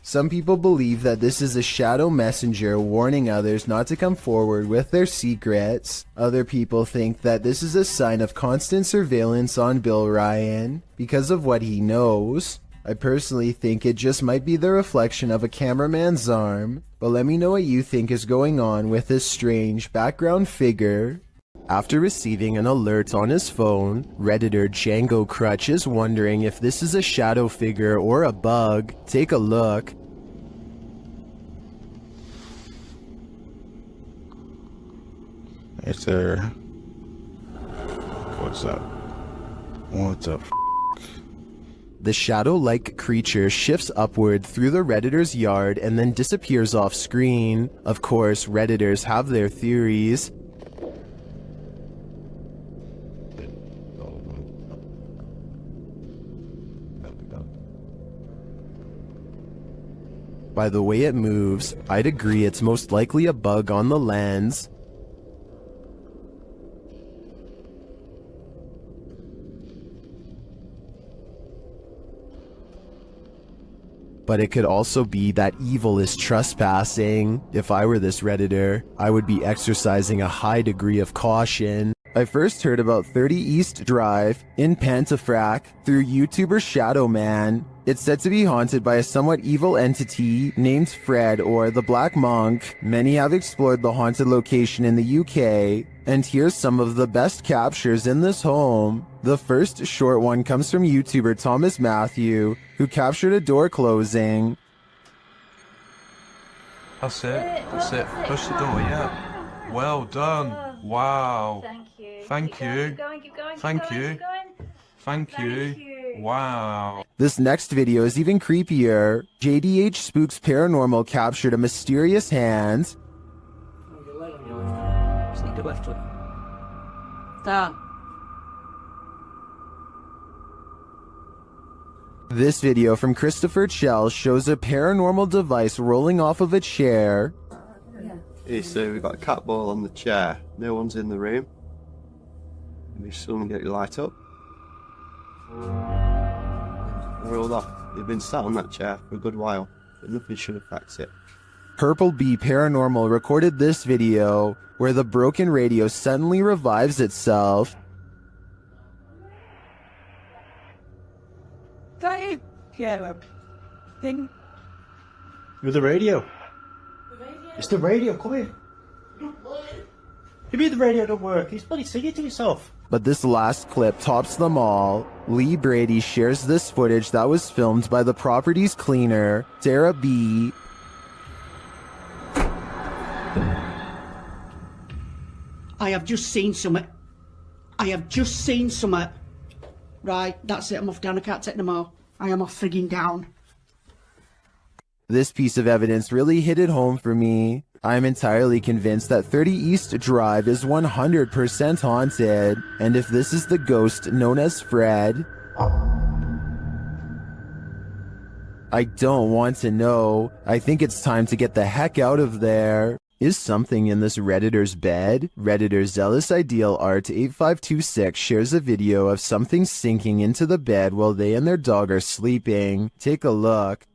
Some people believe that this is a shadow messenger warning others not to come forward with their secrets. Other people think that this is a sign of constant surveillance on Bill Ryan because of what he knows. I personally think it just might be the reflection of a cameraman's arm, but let me know what you think is going on with this strange background figure. After receiving an alert on his phone, Redditor Django Crutch is wondering if this is a shadow figure or a bug. Take a look. Hey sir. What's up? What's up? The shadow-like creature shifts upward through the Redditor's yard and then disappears off screen. Of course, Redditors have their theories. By the way it moves, I'd agree it's most likely a bug on the lens. But it could also be that evil is trespassing. If I were this Redditor, I would be exercising a high degree of caution. I first heard about 30 East Drive in Pontefract through YouTuber Shadowman. It's said to be haunted by a somewhat evil entity named Fred or the Black Monk. Many have explored the haunted location in the UK, and here's some of the best captures in this home. The first short one comes from YouTuber Thomas Matthew, who captured a door closing. That's it. That's it. Push the door, yeah. Well done. Wow. Thank you. Thank you. Thank you. Wow. This next video is even creepier. JDH Spooks Paranormal captured a mysterious hand. Sneak the left foot. Down. This video from Christopher Chell shows a paranormal device rolling off of a chair. Hey, so we've got a cat ball on the chair. No one's in the room. Maybe someone get your light up. Rolled off. They've been sat on that chair for a good while, but nothing should affect it. Purple Bee Paranormal recorded this video where the broken radio suddenly revives itself. That yeah, thing. With the radio. It's the radio, come here. Maybe the radio don't work. It's bloody sing it to yourself. But this last clip tops them all. Lee Brady shares this footage that was filmed by the property's cleaner, Sarah B. I have just seen something. I have just seen something. Right, that's it. I'm off down. I can't take no more. I am off frigging down. This piece of evidence really hit it home for me. I'm entirely convinced that 30 East Drive is 100% haunted, and if this is the ghost known as Fred, I don't want to know. I think it's time to get the heck out of there. Is something in this Redditor's bed? Redditor Zealous Ideal Art 8526 shares a video of something sinking into the bed while they and their dog are sleeping. Take a look.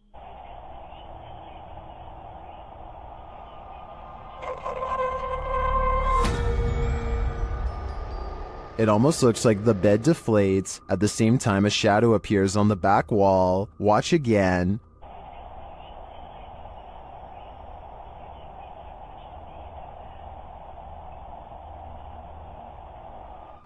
It almost looks like the bed deflates. At the same time, a shadow appears on the back wall. Watch again.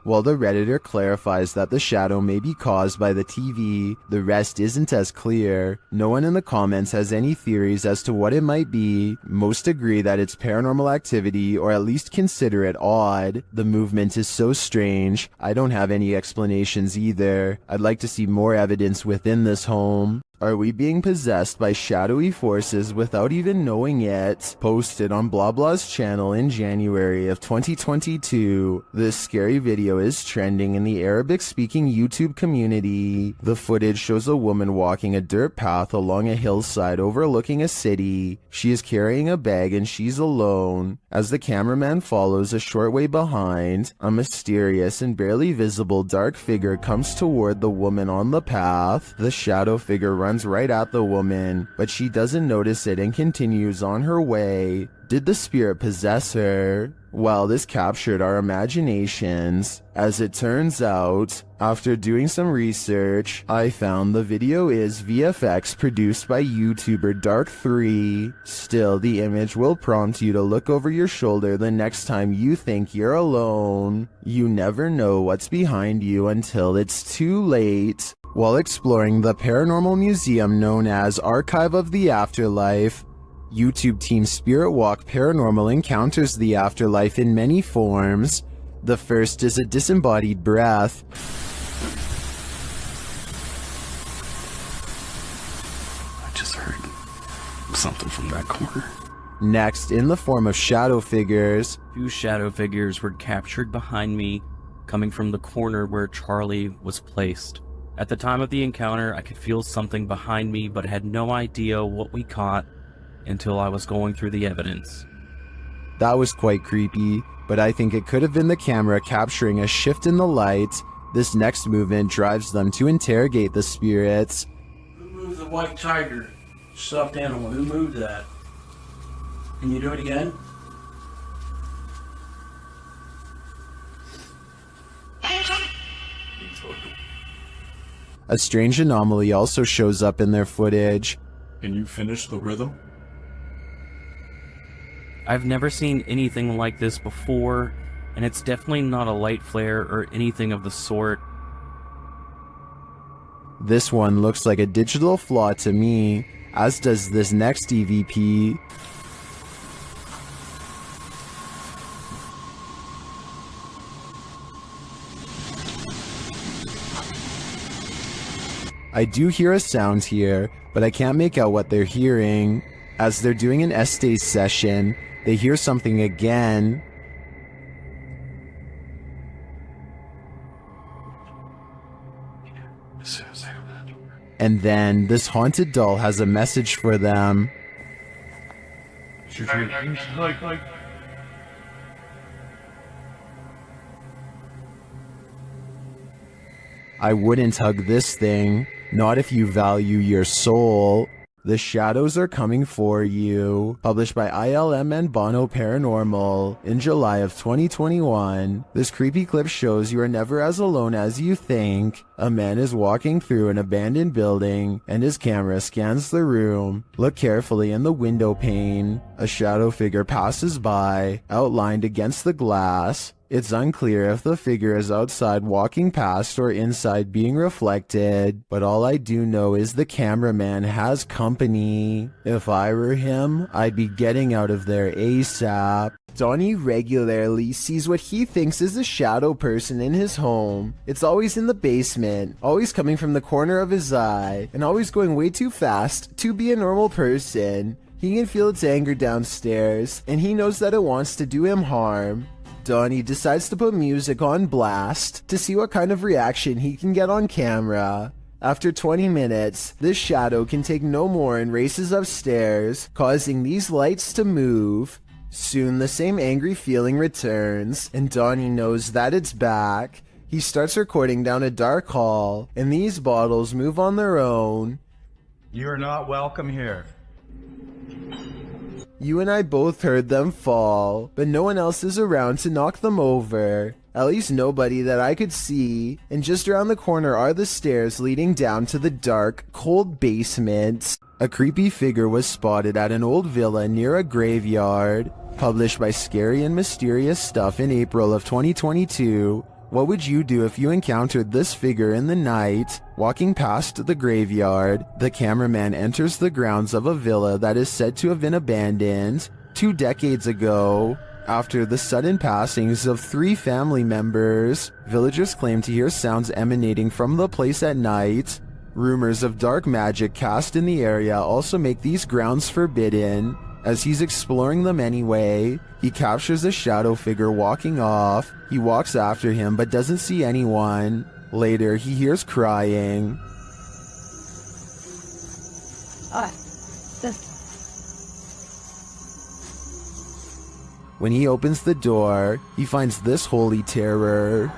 While the Redditor clarifies that the shadow may be caused by the TV, the rest isn't as clear. No one in the comments has any theories as to what it might be. Most agree that it's paranormal activity, or at least consider it odd. The movement is so strange. I don't have any explanations either. I'd like to see more evidence within this home. Are we being possessed by shadowy forces without even knowing it? Posted on Blablabla's channel in January of 2022. This scary video is trending in the Arabic-speaking YouTube community. The footage shows a woman walking a dirt path along a hillside overlooking a city. She is carrying a bag and she's alone. As the cameraman follows a short way behind, a mysterious and barely visible dark figure comes toward the woman on the path. The shadow figure runs right at the woman, but she doesn't notice it and continues on her way. Did the spirit possess her? Well, this captured our imaginations. As it turns out, after doing some research, I found the video is VFX produced by YouTuber Dark3. Still, the image will prompt you to look over your shoulder the next time you think you're alone. You never know what's behind you until it's too late. While exploring the paranormal museum known as Archive of the Afterlife, YouTube team Spirit Walk Paranormal encounters the afterlife in many forms. The first is a disembodied breath. I just heard something from that corner. Next, in the form of shadow figures. 2 shadow figures were captured behind me, coming from the corner where Charlie was placed. At the time of the encounter, I could feel something behind me, but had no idea what we caught until I was going through the evidence. That was quite creepy, but I think it could have been the camera capturing a shift in the light. This next movement drives them to interrogate the spirits. Who moved the white tiger? Stuffed animal. Who moved that? Can you do it again? A strange anomaly also shows up in their footage. Can you finish the rhythm? I've never seen anything like this before, and it's definitely not a light flare or anything of the sort. This one looks like a digital flaw to me, as does this next EVP. I do hear a sound here, but I can't make out what they're hearing. As they're doing an Estes session, they hear something again. And then this haunted doll has a message for them. I wouldn't hug this thing, not if you value your soul. The shadows are coming for you. Published by ILM and Bono Paranormal in July of 2021. This creepy clip shows you are never as alone as you think. A man is walking through an abandoned building and his camera scans the room. Look carefully in the window pane. A shadow figure passes by, outlined against the glass. It's unclear if the figure is outside walking past or inside being reflected, but all I do know is the cameraman has company. If I were him, I'd be getting out of there ASAP. Donnie regularly sees what he thinks is a shadow person in his home. It's always in the basement, always coming from the corner of his eye, and always going way too fast to be a normal person. He can feel its anger downstairs, and he knows that it wants to do him harm. Donnie decides to put music on blast to see what kind of reaction he can get on camera. After 20 minutes, this shadow can take no more and races upstairs, causing these lights to move. Soon the same angry feeling returns, and Donnie knows that it's back. He starts recording down a dark hall, and these bottles move on their own. You're not welcome here. You and I both heard them fall, but no one else is around to knock them over. At least nobody that I could see, and just around the corner are the stairs leading down to the dark, cold basement. A creepy figure was spotted at an old villa near a graveyard. Published by Scary and Mysterious Stuff in April of 2022. What would you do if you encountered this figure in the night? Walking past the graveyard, the cameraman enters the grounds of a villa that is said to have been abandoned 2 decades ago. After the sudden passings of 3 family members, villagers claim to hear sounds emanating from the place at night. Rumors of dark magic cast in the area also make these grounds forbidden. As he's exploring them anyway, he captures a shadow figure walking off. He walks after him but doesn't see anyone. Later, he hears crying. When he opens the door, he finds this holy terror.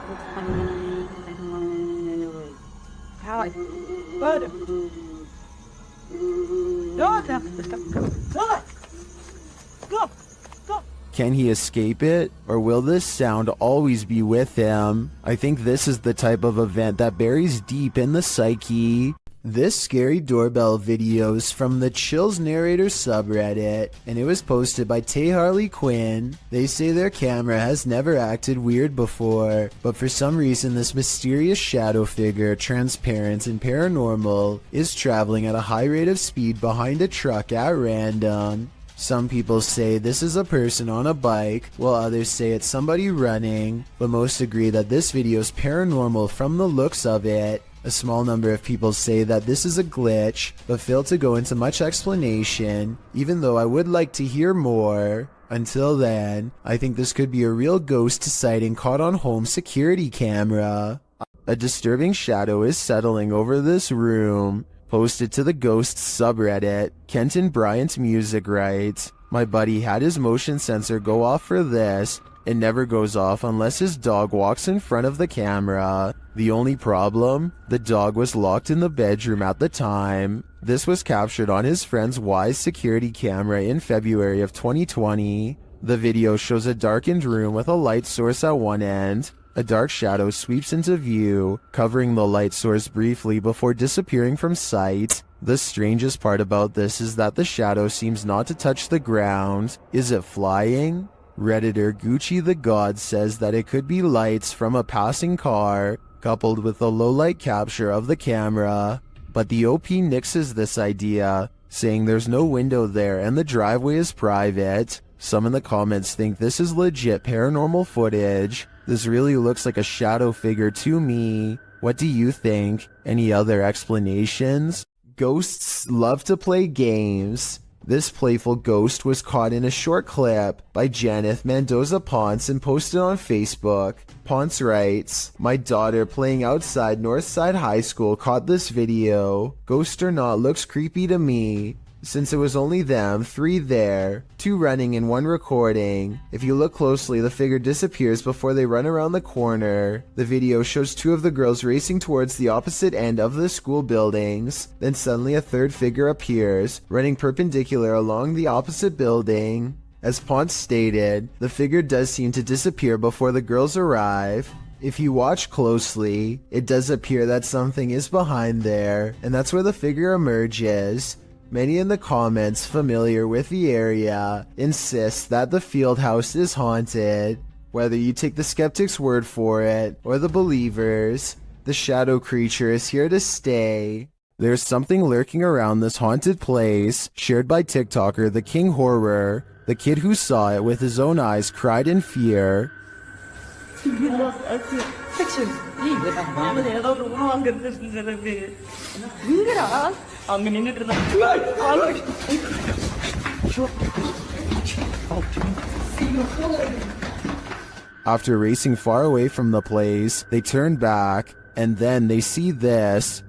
Can he escape it, or will this sound always be with him? I think this is the type of event that buries deep in the psyche. This scary doorbell video is from the Chills Narrator subreddit, and it was posted by Tay Harley Quinn. They say their camera has never acted weird before, but for some reason this mysterious shadow figure, transparent and paranormal, is traveling at a high rate of speed behind a truck at random. Some people say this is a person on a bike, while others say it's somebody running, but most agree that this video is paranormal from the looks of it. A small number of people say that this is a glitch, but fail to go into much explanation, even though I would like to hear more. Until then, I think this could be a real ghost sighting caught on home security camera. A disturbing shadow is settling over this room. Posted to the Ghosts subreddit, Kenton Bryant Music writes, "My buddy had his motion sensor go off for this. It never goes off unless his dog walks in front of the camera. The only problem? The dog was locked in the bedroom at the time." This was captured on his friend's Wise security camera in February of 2020. The video shows a darkened room with a light source at one end. A dark shadow sweeps into view, covering the light source briefly before disappearing from sight. The strangest part about this is that the shadow seems not to touch the ground. Is it flying? Redditor Gucci the God says that it could be lights from a passing car, coupled with a low-light capture of the camera. But the OP nixes this idea, saying there's no window there and the driveway is private. Some in the comments think this is legit paranormal footage. This really looks like a shadow figure to me. What do you think? Any other explanations? Ghosts love to play games. This playful ghost was caught in a short clip by Janeth Mendoza Ponce and posted on Facebook. Ponce writes, "My daughter playing outside Northside High School caught this video. Ghost or not, looks creepy to me. Since it was only them, 3 there, 2 running and 1 recording. If you look closely, the figure disappears before they run around the corner. The video shows 2 of the girls racing towards the opposite end of the school buildings. Then suddenly a 3rd figure appears, running perpendicular along the opposite building. As Ponce stated, the figure does seem to disappear before the girls arrive. If you watch closely, it does appear that something is behind there, and that's where the figure emerges." Many in the comments familiar with the area insist that the field house is haunted. Whether you take the skeptic's word for it or the believers, the shadow creature is here to stay. There's something lurking around this haunted place, shared by TikToker The King Horror. The kid who saw it with his own eyes cried in fear. After racing far away from the place, they turn back, and then they see this.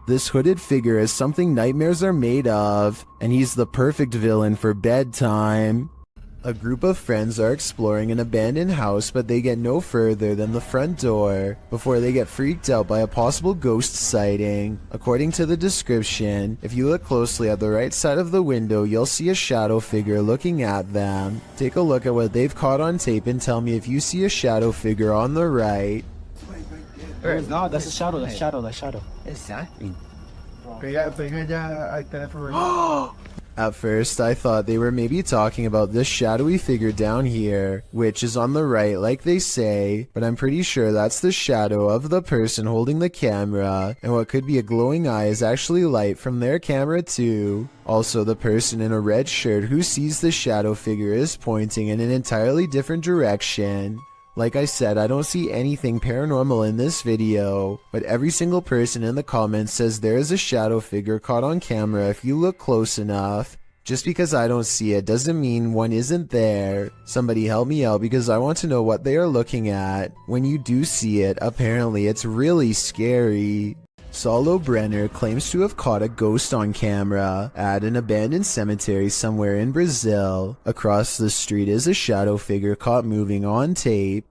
This hooded figure is something nightmares are made of, and he's the perfect villain for bedtime. A group of friends are exploring an abandoned house, but they get no further than the front door before they get freaked out by a possible ghost sighting. According to the description, if you look closely at the right side of the window, you'll see a shadow figure looking at them. Take a look at what they've caught on tape and tell me if you see a shadow figure on the right. No, that's a shadow, At first, I thought they were maybe talking about this shadowy figure down here, which is on the right like they say, but I'm pretty sure that's the shadow of the person holding the camera, and what could be a glowing eye is actually light from their camera too. Also, the person in a red shirt who sees the shadow figure is pointing in an entirely different direction. Like I said, I don't see anything paranormal in this video, but every single person in the comments says there is a shadow figure caught on camera if you look close enough. Just because I don't see it doesn't mean one isn't there. Somebody help me out because I want to know what they are looking at. When you do see it, apparently it's really scary. Saulo Brenner claims to have caught a ghost on camera at an abandoned cemetery somewhere in Brazil. Across the street is a shadow figure caught moving on tape.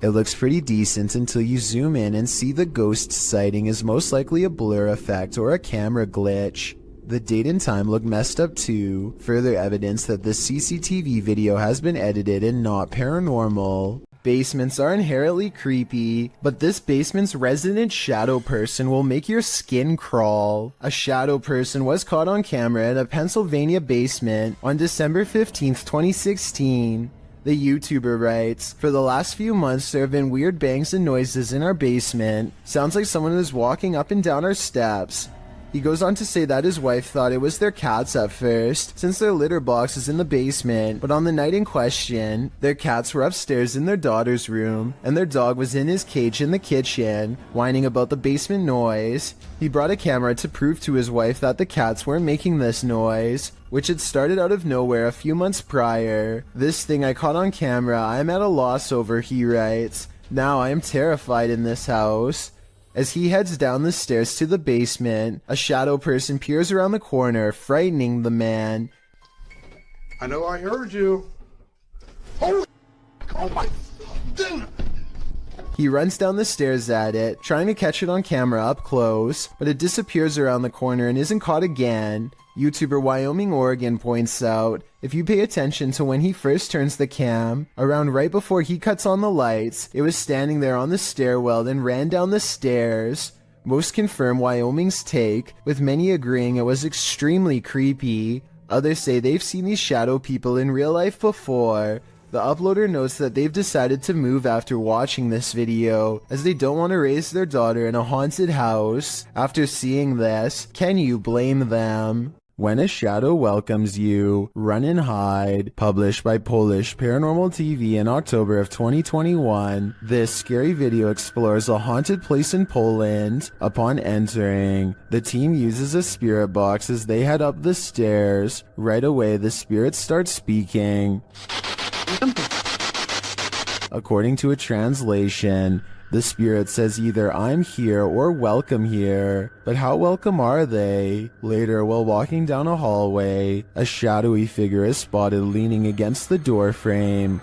It looks pretty decent until you zoom in and see the ghost sighting is most likely a blur effect or a camera glitch. The date and time look messed up too, further evidence that the CCTV video has been edited and not paranormal. Basements are inherently creepy, but this basement's resident shadow person will make your skin crawl. A shadow person was caught on camera at a Pennsylvania basement on December 15th, 2016. The YouTuber writes, "For the last few months there have been weird bangs and noises in our basement. Sounds like someone is walking up and down our steps." He goes on to say that his wife thought it was their cats at first, since their litter box is in the basement, but on the night in question, their cats were upstairs in their daughter's room, and their dog was in his cage in the kitchen, whining about the basement noise. He brought a camera to prove to his wife that the cats weren't making this noise, which had started out of nowhere a few months prior. "This thing I caught on camera, I am at a loss over," he writes. "Now I am terrified in this house." As he heads down the stairs to the basement, a shadow person peers around the corner, frightening the man. I know I heard you. Oh my goodness. He runs down the stairs at it, trying to catch it on camera up close, but it disappears around the corner and isn't caught again. YouTuber Wyoming Oregon points out, if you pay attention to when he first turns the cam, around right before he cuts on the lights, it was standing there on the stairwell then ran down the stairs. Most confirm Wyoming's take, with many agreeing it was extremely creepy. Others say they've seen these shadow people in real life before. The uploader notes that they've decided to move after watching this video, as they don't want to raise their daughter in a haunted house. After seeing this, can you blame them? When a Shadow Welcomes You, Run and Hide, published by Polish Paranormal TV in October of 2021, this scary video explores a haunted place in Poland. Upon entering, the team uses a spirit box as they head up the stairs. Right away, the spirits start speaking. According to a translation, the spirit says either "I'm here" or "welcome here," but how welcome are they? Later, while walking down a hallway, a shadowy figure is spotted leaning against the door frame.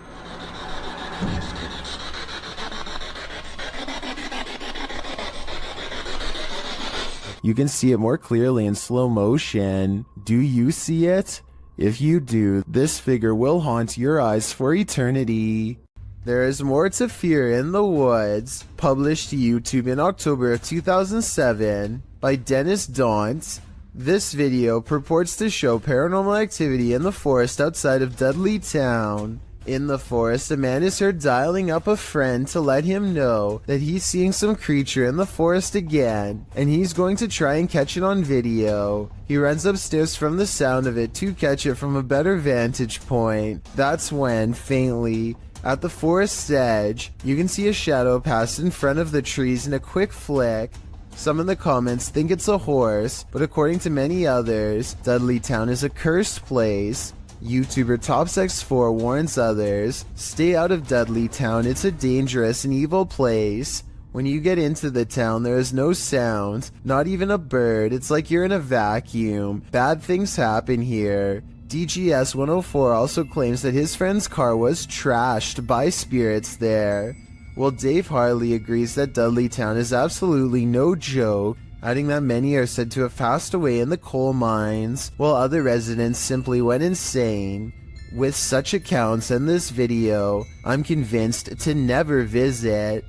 You can see it more clearly in slow motion. Do you see it? If you do, this figure will haunt your eyes for eternity. There is More to Fear in the Woods, published to YouTube in October of 2007 by Dennis Daunt. This video purports to show paranormal activity in the forest outside of Dudley Town. In the forest, a man is heard dialing up a friend to let him know that he's seeing some creature in the forest again, and he's going to try and catch it on video. He runs upstairs from the sound of it to catch it from a better vantage point. That's when, faintly, at the forest's edge, you can see a shadow pass in front of the trees in a quick flick. Some in the comments think it's a horse, but according to many others, Dudley Town is a cursed place. YouTuber TopsX4 warns others, stay out of Dudley Town, it's a dangerous and evil place. When you get into the town, there is no sound, not even a bird, it's like you're in a vacuum. Bad things happen here. DGS 104 also claims that his friend's car was trashed by spirits there. Well, Dave Harley agrees that Dudley Town is absolutely no joke, adding that many are said to have passed away in the coal mines, while other residents simply went insane. With such accounts and this video, I'm convinced to never visit.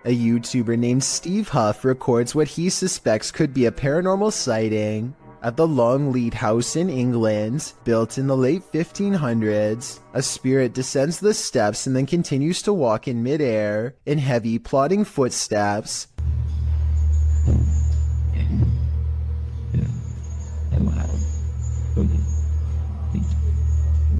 A YouTuber named Steve Huff records what he suspects could be a paranormal sighting. At the Longleat House in England, built in the late 1500s, a spirit descends the steps and then continues to walk in midair in heavy, plodding footsteps.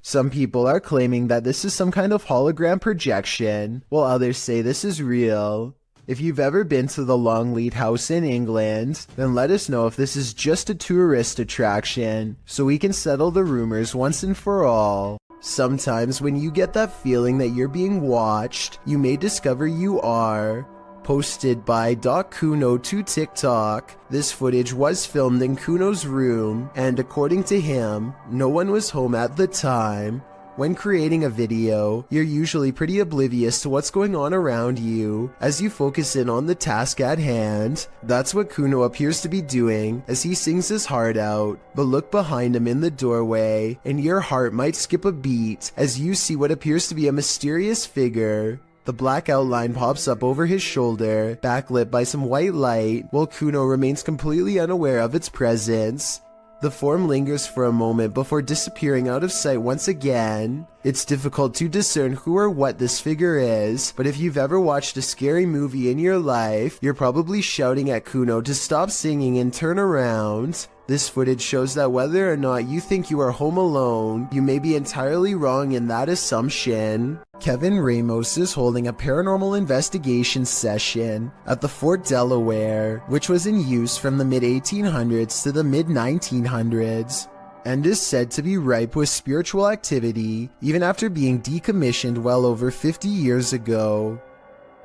Some people are claiming that this is some kind of hologram projection, while others say this is real. If you've ever been to the Longleat House in England, then let us know if this is just a tourist attraction, so we can settle the rumors once and for all. Sometimes when you get that feeling that you're being watched, you may discover you are. Posted by Kuno to TikTok, this footage was filmed in Kuno's room, and according to him, no one was home at the time. When creating a video, you're usually pretty oblivious to what's going on around you as you focus in on the task at hand. That's what Kuno appears to be doing as he sings his heart out. But look behind him in the doorway, and your heart might skip a beat as you see what appears to be a mysterious figure. The black outline pops up over his shoulder, backlit by some white light, while Kuno remains completely unaware of its presence. The form lingers for a moment before disappearing out of sight once again. It's difficult to discern who or what this figure is, but if you've ever watched a scary movie in your life, you're probably shouting at Kuno to stop singing and turn around. This footage shows that whether or not you think you are home alone, you may be entirely wrong in that assumption. Kevin Ramos is holding a paranormal investigation session at the Fort Delaware, which was in use from the mid-1800s to the mid-1900s, and is said to be ripe with spiritual activity even after being decommissioned well over 50 years ago.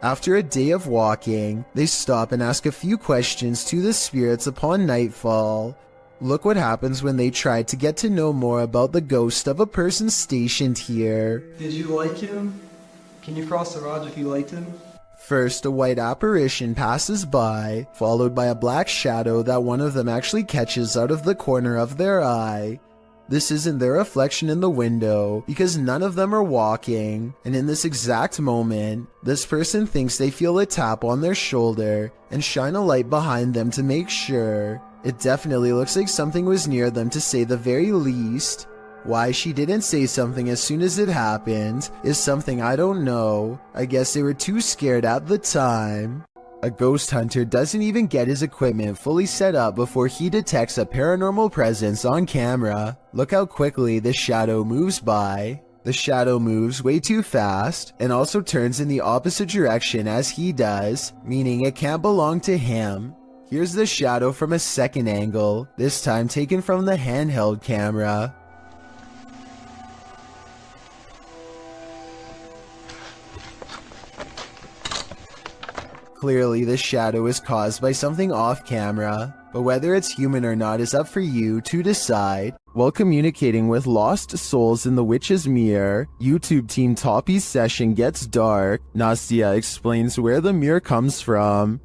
After a day of walking, they stop and ask a few questions to the spirits upon nightfall. Look what happens when they try to get to know more about the ghost of a person stationed here. Did you like him? Can you cross the rods if you liked him? First, a white apparition passes by, followed by a black shadow that one of them actually catches out of the corner of their eye. This isn't their reflection in the window, because none of them are walking, and in this exact moment, this person thinks they feel a tap on their shoulder and shine a light behind them to make sure. It definitely looks like something was near them to say the very least. Why she didn't say something as soon as it happened is something I don't know. I guess they were too scared at the time. A ghost hunter doesn't even get his equipment fully set up before he detects a paranormal presence on camera. Look how quickly the shadow moves by. The shadow moves way too fast and also turns in the opposite direction as he does, meaning it can't belong to him. Here's the shadow from a second angle, this time taken from the handheld camera. Clearly, this shadow is caused by something off camera, but whether it's human or not is up for you to decide. While communicating with lost souls in the Witch's Mirror, YouTube team Toppy's session gets dark. Nastya explains where the mirror comes from.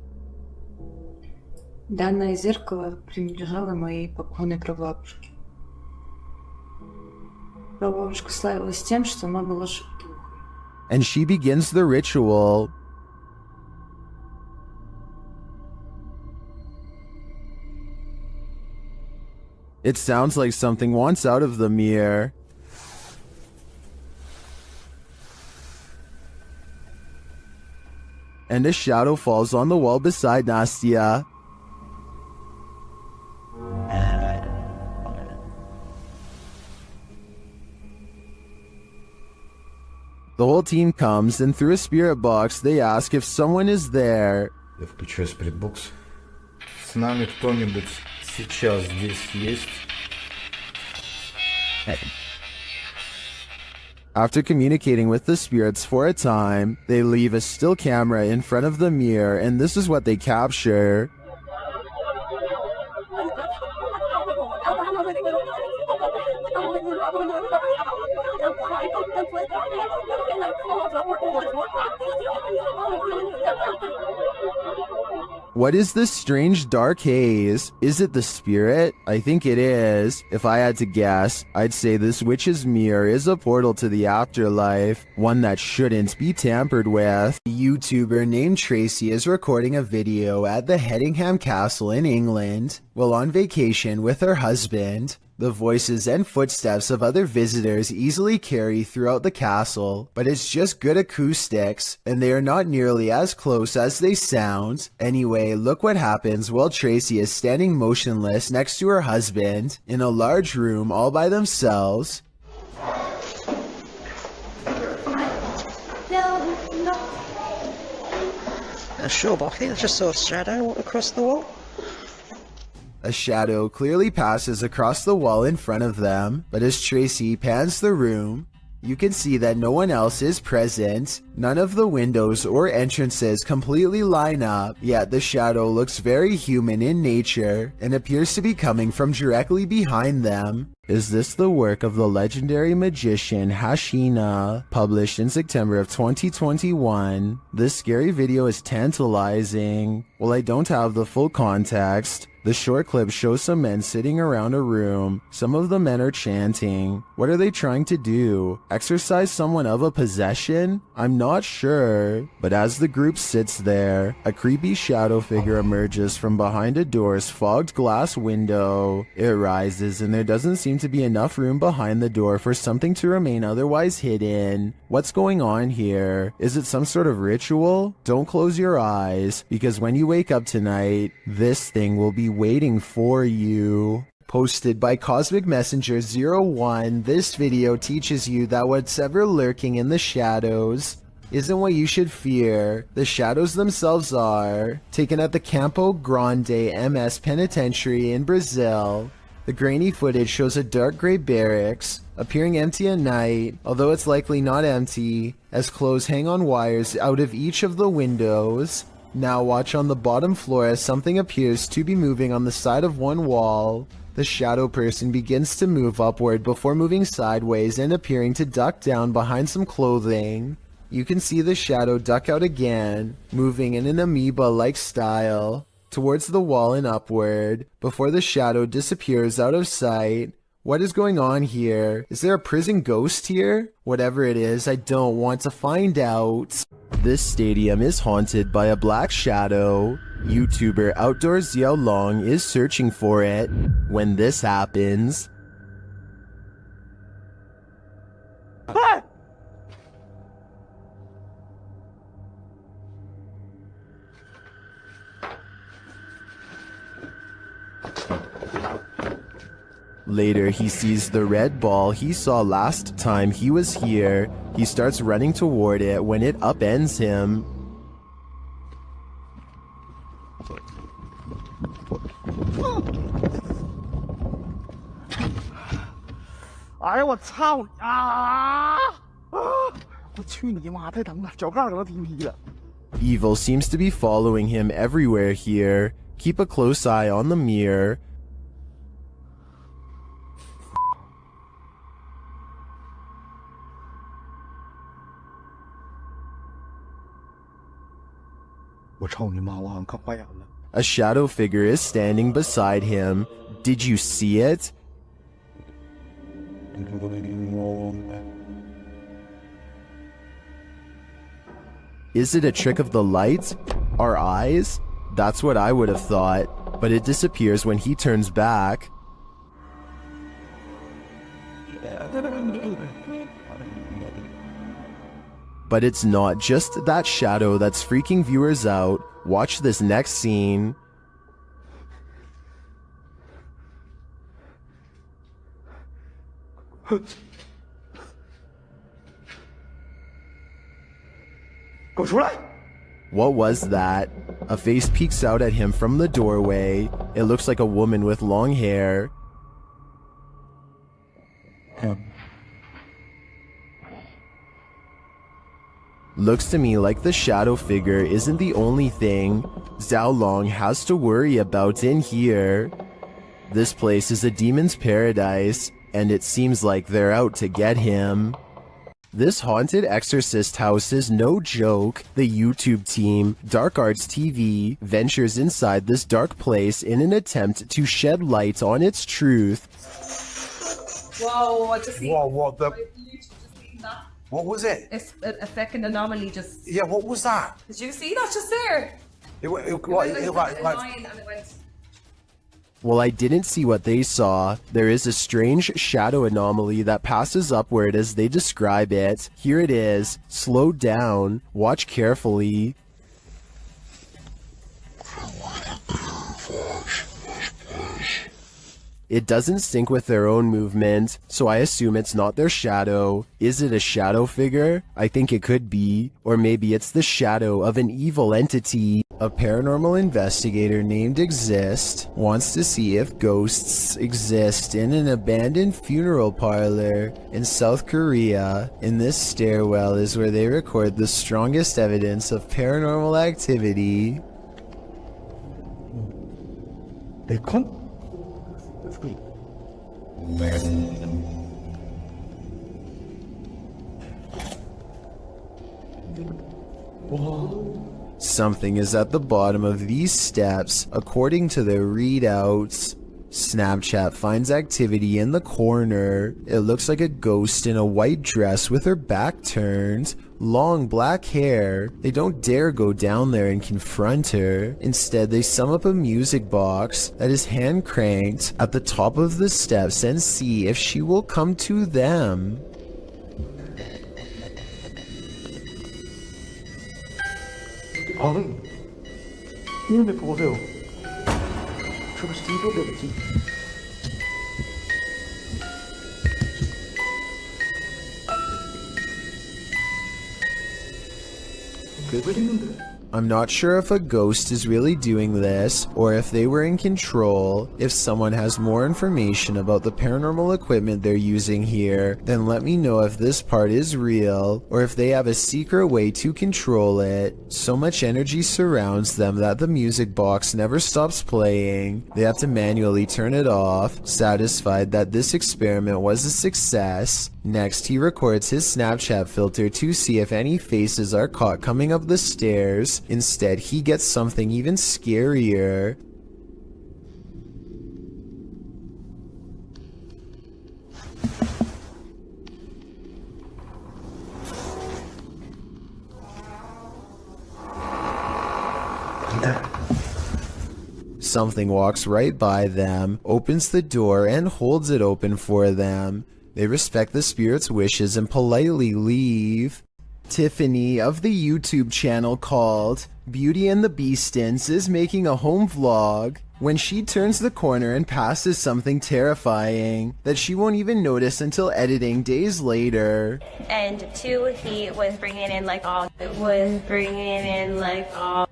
Данное зеркало принадлежало моей покойной прабабушке. Прабабушка славилась тем, что она была шутухой. And she begins the ritual. It sounds like something wants out of the mirror. And a shadow falls on the wall beside Nastya. The whole team comes, and through a spirit box, they ask if someone is there. Я включаю спиритбокс. С нами кто-нибудь сейчас здесь есть? After communicating with the spirits for a time, they leave a still camera in front of the mirror, and this is what they capture. What is this strange dark haze? Is it the spirit? I think it is. If I had to guess, I'd say this witch's mirror is a portal to the afterlife, one that shouldn't be tampered with. A YouTuber named Tracy is recording a video at the Hedingham Castle in England while on vacation with her husband. The voices and footsteps of other visitors easily carry throughout the castle, but it's just good acoustics, and they are not nearly as close as they sound. Anyway, look what happens while Tracy is standing motionless next to her husband in a large room all by themselves. Sure, but I think I just saw a shadow walk across the wall. A shadow clearly passes across the wall in front of them, but as Tracy pans the room, you can see that no one else is present. None of the windows or entrances completely line up, yet the shadow looks very human in nature and appears to be coming from directly behind them. Is this the work of the legendary magician Hashina, published in September of 2021? This scary video is tantalizing. While I don't have the full context, the short clip shows some men sitting around a room. Some of the men are chanting. What are they trying to do? Exorcise someone of a possession? I'm not sure. But as the group sits there, a creepy shadow figure emerges from behind a door's fogged glass window. It rises and there doesn't seem to be enough room behind the door for something to remain otherwise hidden. What's going on here? Is it some sort of ritual? Don't close your eyes, because when you wake up tonight, this thing will be waiting for you. Posted by Cosmic Messenger 01, this video teaches you that what's ever lurking in the shadows isn't what you should fear. The shadows themselves are. Taken at the Campo Grande MS Penitentiary in Brazil, the grainy footage shows a dark gray barracks, appearing empty at night, although it's likely not empty, as clothes hang on wires out of each of the windows. Now watch on the bottom floor as something appears to be moving on the side of one wall. The shadow person begins to move upward before moving sideways and appearing to duck down behind some clothing. You can see the shadow duck out again, moving in an amoeba-like style towards the wall and upward, before the shadow disappears out of sight. What is going on here? Is there a prison ghost here? Whatever it is, I don't want to find out. This stadium is haunted by a black shadow. YouTuber Outdoors Xiao Long is searching for it when this happens. Ah! Later, he sees the red ball he saw last time he was here. He starts running toward it when it upends him. Evil seems to be following him everywhere here. Keep a close eye on the mirror. A shadow figure is standing beside him. Did you see it? Is it a trick of the light? Our eyes? That's what I would have thought, but it disappears when he turns back. But it's not just that shadow that's freaking viewers out. Watch this next scene. What was that? A face peeks out at him from the doorway. It looks like a woman with long hair. Looks to me like the shadow figure isn't the only thing Xiao Long has to worry about in here. This place is a demon's paradise, and it seems like they're out to get him. This haunted exorcist house is no joke. The YouTube team, Dark Arts TV, ventures inside this dark place in an attempt to shed light on its truth. Whoa, I just seen. Whoa, what the? That. What was it? It's a fucking anomaly just. Yeah, what was that? Did you see that just there? It went like, a line and it went. Well, I didn't see what they saw. There is a strange shadow anomaly that passes upward as they describe it. Here it is. Slow down. Watch carefully. It doesn't sync with their own movement, so I assume it's not their shadow. Is it a shadow figure? I think it could be. Or maybe it's the shadow of an evil entity. A paranormal investigator named Exist wants to see if ghosts exist in an abandoned funeral parlor in South Korea. In this stairwell is where they record the strongest evidence of paranormal activity. Something is at the bottom of these steps, according to their readouts. Snapchat finds activity in the corner. It looks like a ghost in a white dress with her back turned. Long black hair. They don't dare go down there and confront her. Instead, they sum up a music box that is hand cranked at the top of the steps and see if she will come to them. I'm not sure if a ghost is really doing this, or if they were in control. If someone has more information about the paranormal equipment they're using here, then let me know if this part is real, or if they have a secret way to control it. So much energy surrounds them that the music box never stops playing. They have to manually turn it off, satisfied that this experiment was a success. Next, he records his Snapchat filter to see if any faces are caught coming up the stairs. Instead, he gets something even scarier. Something walks right by them, opens the door, and holds it open for them. They respect the spirit's wishes and politely leave. Tiffany of the YouTube channel called Beauty and the Beastins is making a home vlog when she turns the corner and passes something terrifying that she won't even notice until editing days later. And two, he was bringing in like all.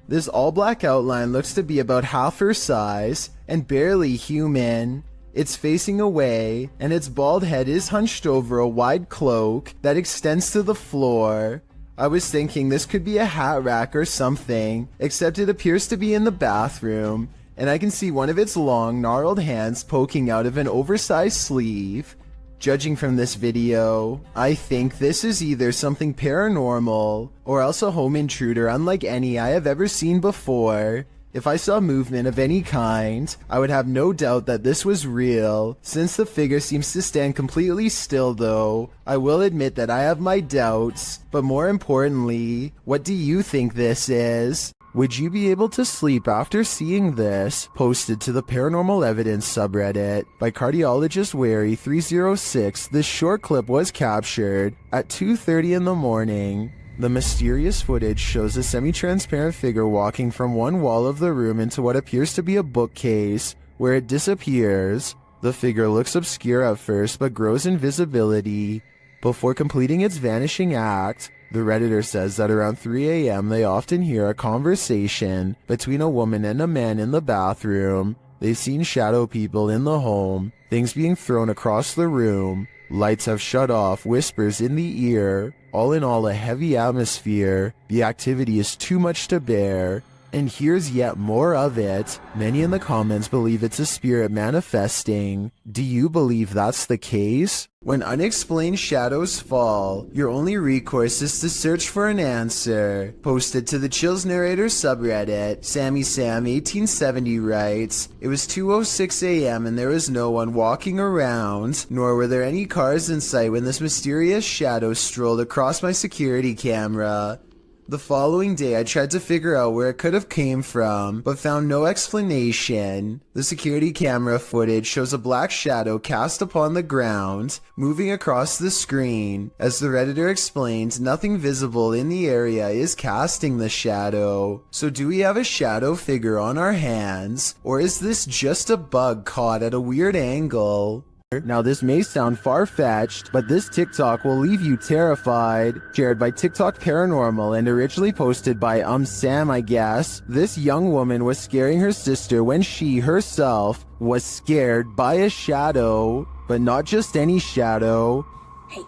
This all black outline looks to be about half her size and barely human. It's facing away, and its bald head is hunched over a wide cloak that extends to the floor. I was thinking this could be a hat rack or something, except it appears to be in the bathroom, and I can see one of its long, gnarled hands poking out of an oversized sleeve. Judging from this video, I think this is either something paranormal, or else a home intruder unlike any I have ever seen before. If I saw movement of any kind, I would have no doubt that this was real. Since the figure seems to stand completely still though, I will admit that I have my doubts. But more importantly, what do you think this is? Would you be able to sleep after seeing this? Posted to the Paranormal Evidence subreddit by Cardiologist Wary 306, this short clip was captured at 2:30 in the morning. The mysterious footage shows a semi-transparent figure walking from one wall of the room into what appears to be a bookcase, where it disappears. The figure looks obscure at first, but grows in visibility before completing its vanishing act. The Redditor says that around 3 a.m. they often hear a conversation between a woman and a man in the bathroom. They've seen shadow people in the home, things being thrown across the room, lights have shut off, whispers in the ear. All in all, a heavy atmosphere. The activity is too much to bear. And here's yet more of it. Many in the comments believe it's a spirit manifesting. Do you believe that's the case? When unexplained shadows fall, your only recourse is to search for an answer. Posted to the Chills Narrator subreddit, Sammy Sam 1870 writes, "It was 2:06 a.m. and there was no one walking around, nor were there any cars in sight when this mysterious shadow strolled across my security camera. The following day I tried to figure out where it could have came from, but found no explanation. The security camera footage shows a black shadow cast upon the ground, moving across the screen. As the Redditor explains, nothing visible in the area is casting the shadow. So do we have a shadow figure on our hands, or is this just a bug caught at a weird angle?" Now this may sound far-fetched, but this TikTok will leave you terrified. Shared by TikTok Paranormal and originally posted by Sam, I guess. This young woman was scaring her sister when she herself was scared by a shadow, but not just any shadow. Hey,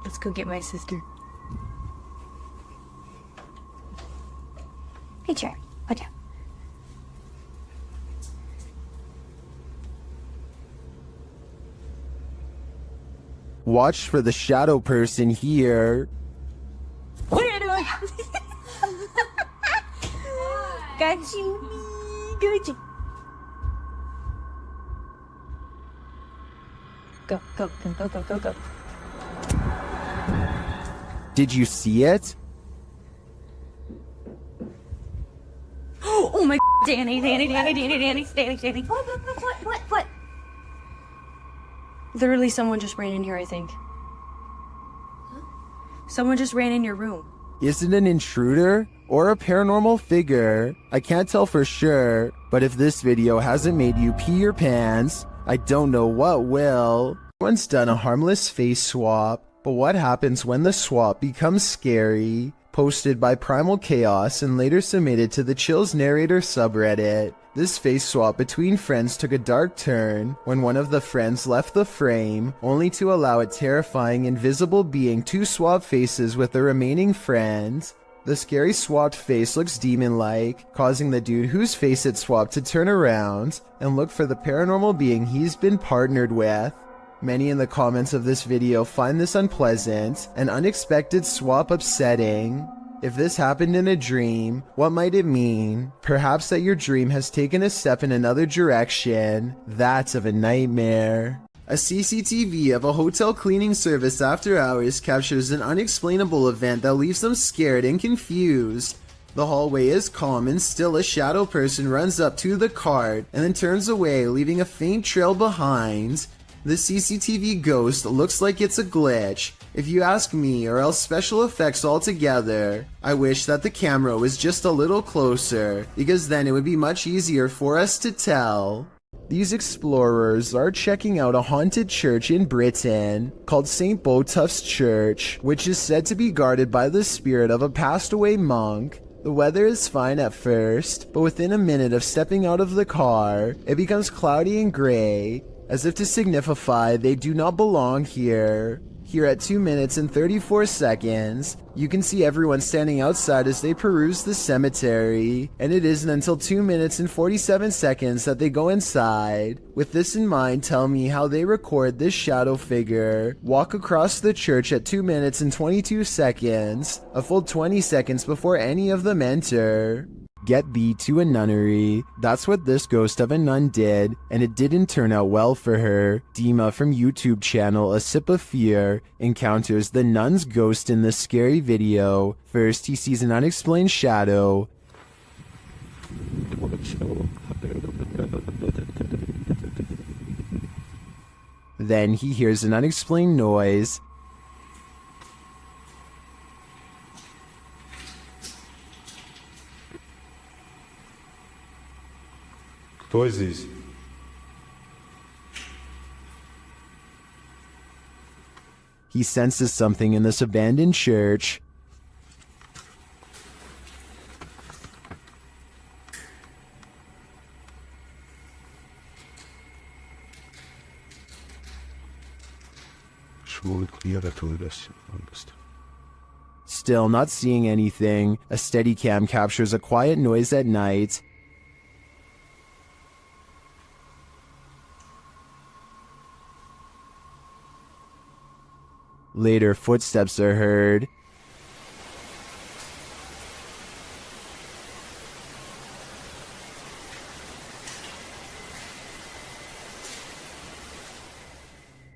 let's go get my sister. Hey, Chair, put down. Watch for the shadow person here. What are you doing? Got you. Got you. Go, go, go, go, go, go, go. Did you see it? Oh my Danny. What? Literally, someone just ran in here, I think. Someone just ran in your room. Is it an intruder or a paranormal figure? I can't tell for sure, but if this video hasn't made you pee your pants, I don't know what will. Everyone's done a harmless face swap, but what happens when the swap becomes scary? Posted by Primal Chaos and later submitted to the Chills Narrator subreddit. This face swap between friends took a dark turn when one of the friends left the frame, only to allow a terrifying invisible being to swap faces with the remaining friend. The scary swapped face looks demon-like, causing the dude whose face it swapped to turn around and look for the paranormal being he's been partnered with. Many in the comments of this video find this unpleasant and unexpected swap upsetting. If this happened in a dream, what might it mean? Perhaps that your dream has taken a step in another direction. That's of a nightmare. A CCTV of a hotel cleaning service after hours captures an unexplainable event that leaves them scared and confused. The hallway is calm and still a shadow person runs up to the cart and then turns away, leaving a faint trail behind. The CCTV ghost looks like it's a glitch, if you ask me, or else special effects altogether. I wish that the camera was just a little closer, because then it would be much easier for us to tell. These explorers are checking out a haunted church in Britain called St. Botolph's Church, which is said to be guarded by the spirit of a passed away monk. The weather is fine at first, but within a minute of stepping out of the car, it becomes cloudy and gray, as if to signify they do not belong here. Here at 2 minutes and 34 seconds, you can see everyone standing outside as they peruse the cemetery, and it isn't until 2 minutes and 47 seconds that they go inside. With this in mind, tell me how they record this shadow figure walk across the church at 2 minutes and 22 seconds, a full 20 seconds before any of them enter. Get thee to a nunnery. That's what this ghost of a nun did, and it didn't turn out well for her. Dima from YouTube channel A Sip of Fear encounters the nun's ghost in this scary video. First, he sees an unexplained shadow. Then he hears an unexplained noise. Кто здесь? He senses something in this abandoned church. Still not seeing anything, a Steadicam captures a quiet noise at night. Later, footsteps are heard.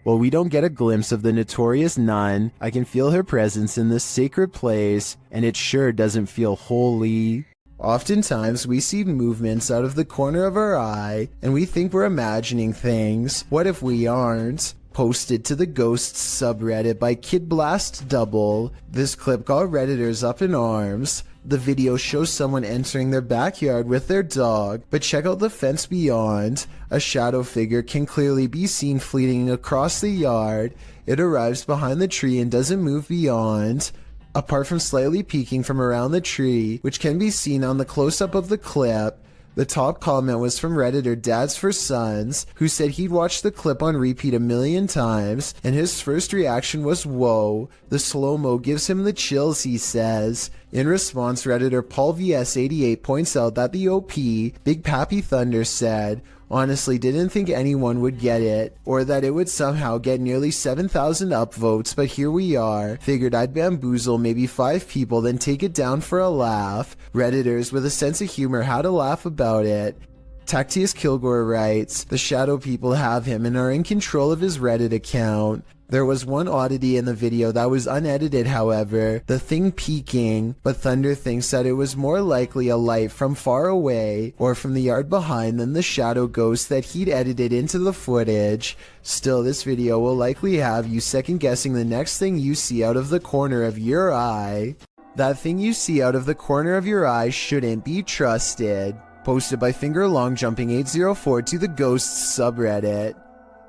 While we don't get a glimpse of the notorious nun, I can feel her presence in this sacred place, and it sure doesn't feel holy. Oftentimes, we see movements out of the corner of our eye, and we think we're imagining things. What if we aren't? Posted to the Ghosts subreddit by Kid Blast Double, this clip got Redditors up in arms. The video shows someone entering their backyard with their dog, but check out the fence beyond. A shadow figure can clearly be seen fleeting across the yard. It arrives behind the tree and doesn't move beyond. Apart from slightly peeking from around the tree, which can be seen on the close-up of the clip, the top comment was from Redditor Dads for Sons, who said he'd watched the clip on repeat 1,000,000 times, and his first reaction was, "Whoa, the slow-mo gives him the chills," he says. In response, Redditor Paul VS88 points out that the OP, Big Pappy Thunder, said, "Honestly didn't think anyone would get it, or that it would somehow get nearly 7,000 upvotes, but here we are. Figured I'd bamboozle maybe 5 people, then take it down for a laugh." Redditors with a sense of humor had a laugh about it. Tactius Kilgore writes, "The shadow people have him and are in control of his Reddit account." There was one oddity in the video that was unedited, however, the thing peeking, but Thunder thinks that it was more likely a light from far away or from the yard behind than the shadow ghost that he'd edited into the footage. Still, this video will likely have you second guessing the next thing you see out of the corner of your eye. That thing you see out of the corner of your eye shouldn't be trusted. Posted by FingerLongJumping804 to the Ghosts subreddit.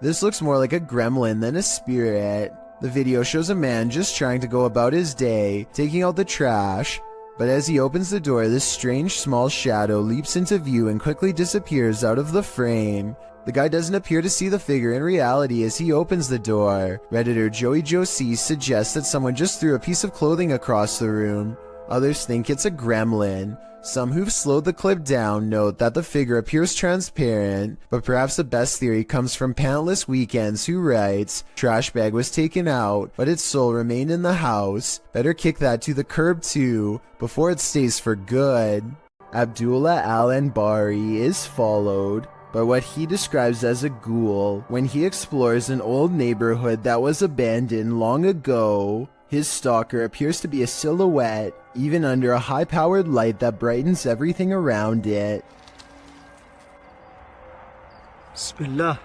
This looks more like a gremlin than a spirit. The video shows a man just trying to go about his day, taking out the trash, but as he opens the door, this strange small shadow leaps into view and quickly disappears out of the frame. The guy doesn't appear to see the figure in reality as he opens the door. Redditor Joey Josie suggests that someone just threw a piece of clothing across the room. Others think it's a gremlin. Some who've slowed the clip down note that the figure appears transparent, but perhaps the best theory comes from Pantless Weekends, who writes, "Trash bag was taken out, but its soul remained in the house. Better kick that to the curb too, before it stays for good." Abdullah Al-Anbari is followed by what he describes as a ghoul when he explores an old neighborhood that was abandoned long ago. His stalker appears to be a silhouette, even under a high-powered light that brightens everything around it. Bismillah.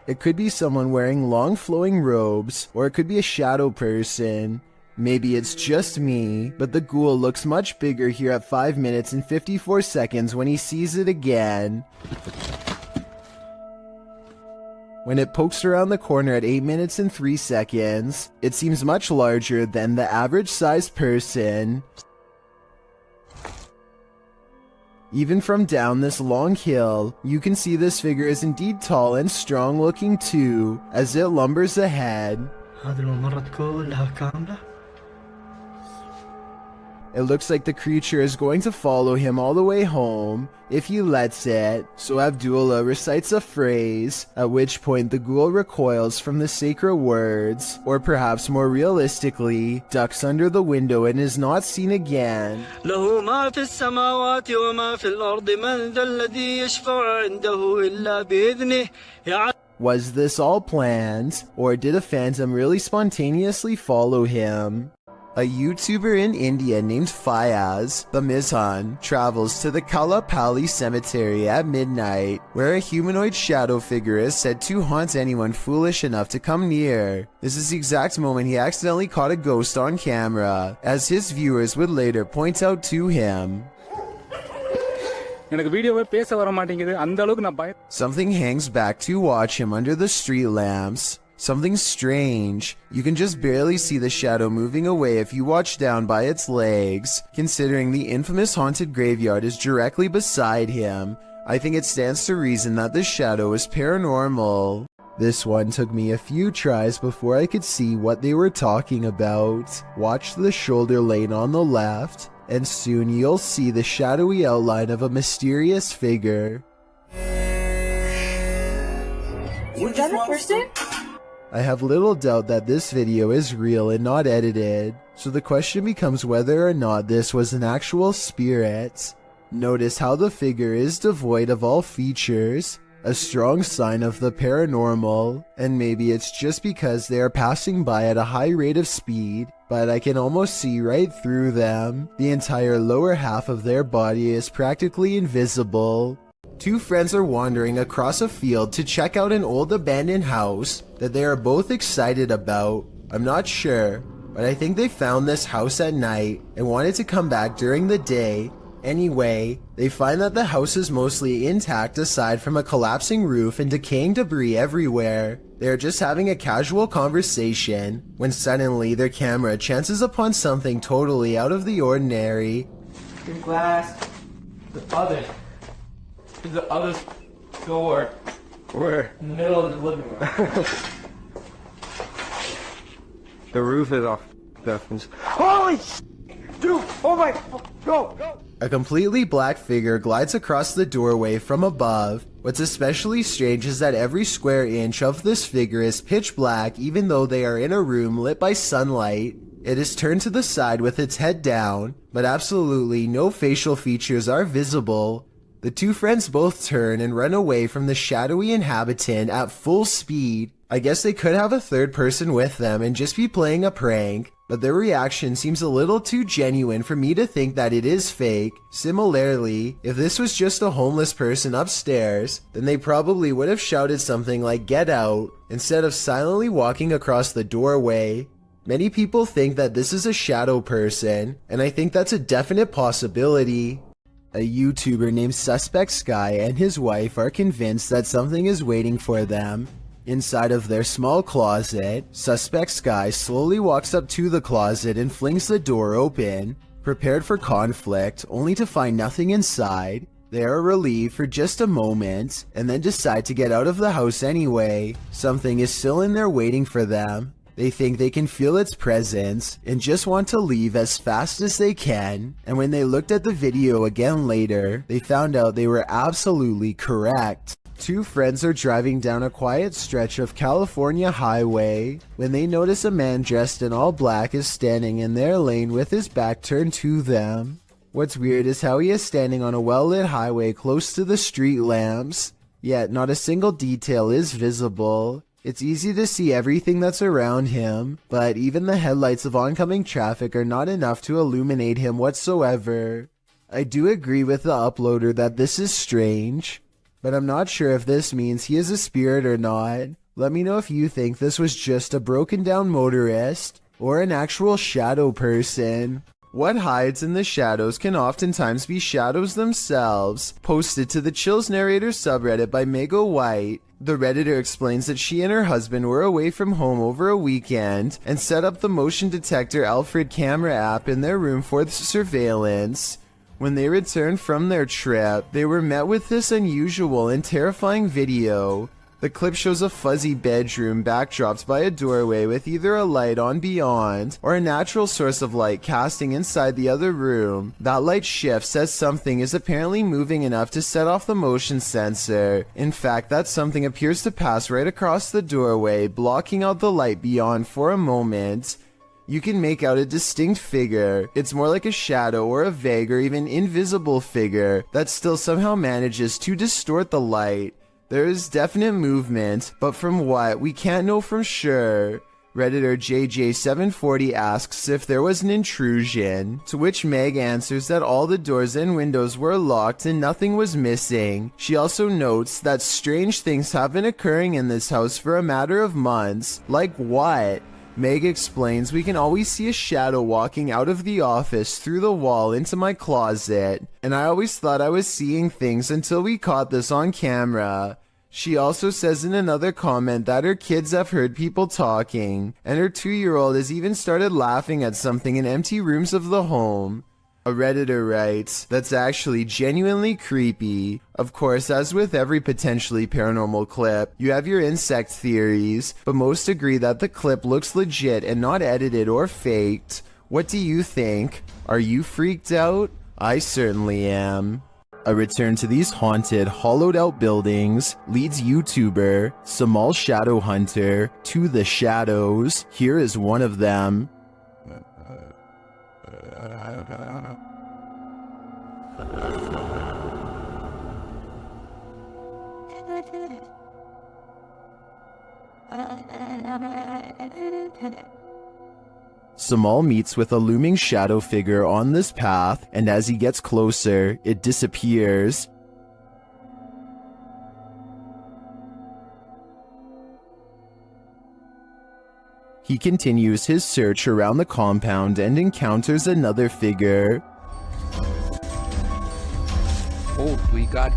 It could be someone wearing long flowing robes, or it could be a shadow person. Maybe it's just me, but the ghoul looks much bigger here at 5 minutes and 54 seconds when he sees it again. When it pokes around the corner at 8 minutes and 3 seconds, it seems much larger than the average-sized person. Even from down this long hill, you can see this figure is indeed tall and strong-looking too, as it lumbers ahead. It looks like the creature is going to follow him all the way home, if he lets it, so Abdullah recites a phrase, at which point the ghoul recoils from the sacred words, or perhaps more realistically, ducks under the window and is not seen again. Was this all planned, or did a phantom really spontaneously follow him? A YouTuber in India named Fayaz, the Mizhan, travels to the Kalapali cemetery at midnight, where a humanoid shadow figure is said to haunt anyone foolish enough to come near. This is the exact moment he accidentally caught a ghost on camera, as his viewers would later point out to him. Something hangs back to watch him under the street lamps. Something strange. You can just barely see the shadow moving away if you watch down by its legs. Considering the infamous haunted graveyard is directly beside him, I think it stands to reason that this shadow is paranormal. This one took me a few tries before I could see what they were talking about. Watch the shoulder lane on the left, and soon you'll see the shadowy outline of a mysterious figure. Was that the first time? I have little doubt that this video is real and not edited, so the question becomes whether or not this was an actual spirit. Notice how the figure is devoid of all features, a strong sign of the paranormal, and maybe it's just because they are passing by at a high rate of speed, but I can almost see right through them. The entire lower half of their body is practically invisible. Two friends are wandering across a field to check out an old abandoned house that they are both excited about. I'm not sure, but I think they found this house at night and wanted to come back during the day. Anyway, they find that the house is mostly intact aside from a collapsing roof and decaying debris everywhere. They are just having a casual conversation when suddenly their camera chances upon something totally out of the ordinary. Your glass. The other door. Where? In the middle of the living room. The roof is off. Definitely. Holy dude! Oh my! Go! A completely black figure glides across the doorway from above. What's especially strange is that every square inch of this figure is pitch black even though they are in a room lit by sunlight. It is turned to the side with its head down, but absolutely no facial features are visible. The two friends both turn and run away from the shadowy inhabitant at full speed. I guess they could have a third person with them and just be playing a prank, but their reaction seems a little too genuine for me to think that it is fake. Similarly, if this was just a homeless person upstairs, then they probably would have shouted something like "Get out" instead of silently walking across the doorway. Many people think that this is a shadow person, and I think that's a definite possibility. A YouTuber named Suspect Sky and his wife are convinced that something is waiting for them. Inside of their small closet, Suspect Sky slowly walks up to the closet and flings the door open, prepared for conflict, only to find nothing inside. They are relieved for just a moment, and then decide to get out of the house anyway. Something is still in there waiting for them. They think they can feel its presence and just want to leave as fast as they can, and when they looked at the video again later, they found out they were absolutely correct. Two friends are driving down a quiet stretch of California highway when they notice a man dressed in all black is standing in their lane with his back turned to them. What's weird is how he is standing on a well-lit highway close to the street lamps, yet not a single detail is visible. It's easy to see everything that's around him, but even the headlights of oncoming traffic are not enough to illuminate him whatsoever. I do agree with the uploader that this is strange, but I'm not sure if this means he is a spirit or not. Let me know if you think this was just a broken down motorist or an actual shadow person. What hides in the shadows can oftentimes be shadows themselves. Posted to the Chills Narrator subreddit by Mego White, the Redditor explains that she and her husband were away from home over a weekend and set up the motion detector Alfred camera app in their room for surveillance. When they returned from their trip, they were met with this unusual and terrifying video. The clip shows a fuzzy bedroom backdropped by a doorway with either a light on beyond or a natural source of light casting inside the other room. That light shifts as something is apparently moving enough to set off the motion sensor. In fact, that something appears to pass right across the doorway, blocking out the light beyond for a moment. You can make out a distinct figure. It's more like a shadow or a vague or even invisible figure that still somehow manages to distort the light. There is definite movement, but from what, we can't know for sure. Redditor JJ740 asks if there was an intrusion, to which Meg answers that all the doors and windows were locked and nothing was missing. She also notes that strange things have been occurring in this house for a matter of months. Like what? Meg explains we can always see a shadow walking out of the office through the wall into my closet, and I always thought I was seeing things until we caught this on camera. She also says in another comment that her kids have heard people talking, and her 2-year-old has even started laughing at something in empty rooms of the home. A Redditor writes, "That's actually genuinely creepy." Of course, as with every potentially paranormal clip, you have your insect theories, but most agree that the clip looks legit and not edited or faked. What do you think? Are you freaked out? I certainly am. A return to these haunted, hollowed out buildings leads YouTuber Samal Shadow Hunter to the shadows. Here is one of them. Samal meets with a looming shadow figure on this path, and as he gets closer, it disappears. He continues his search around the compound and encounters another figure. Oh, we got.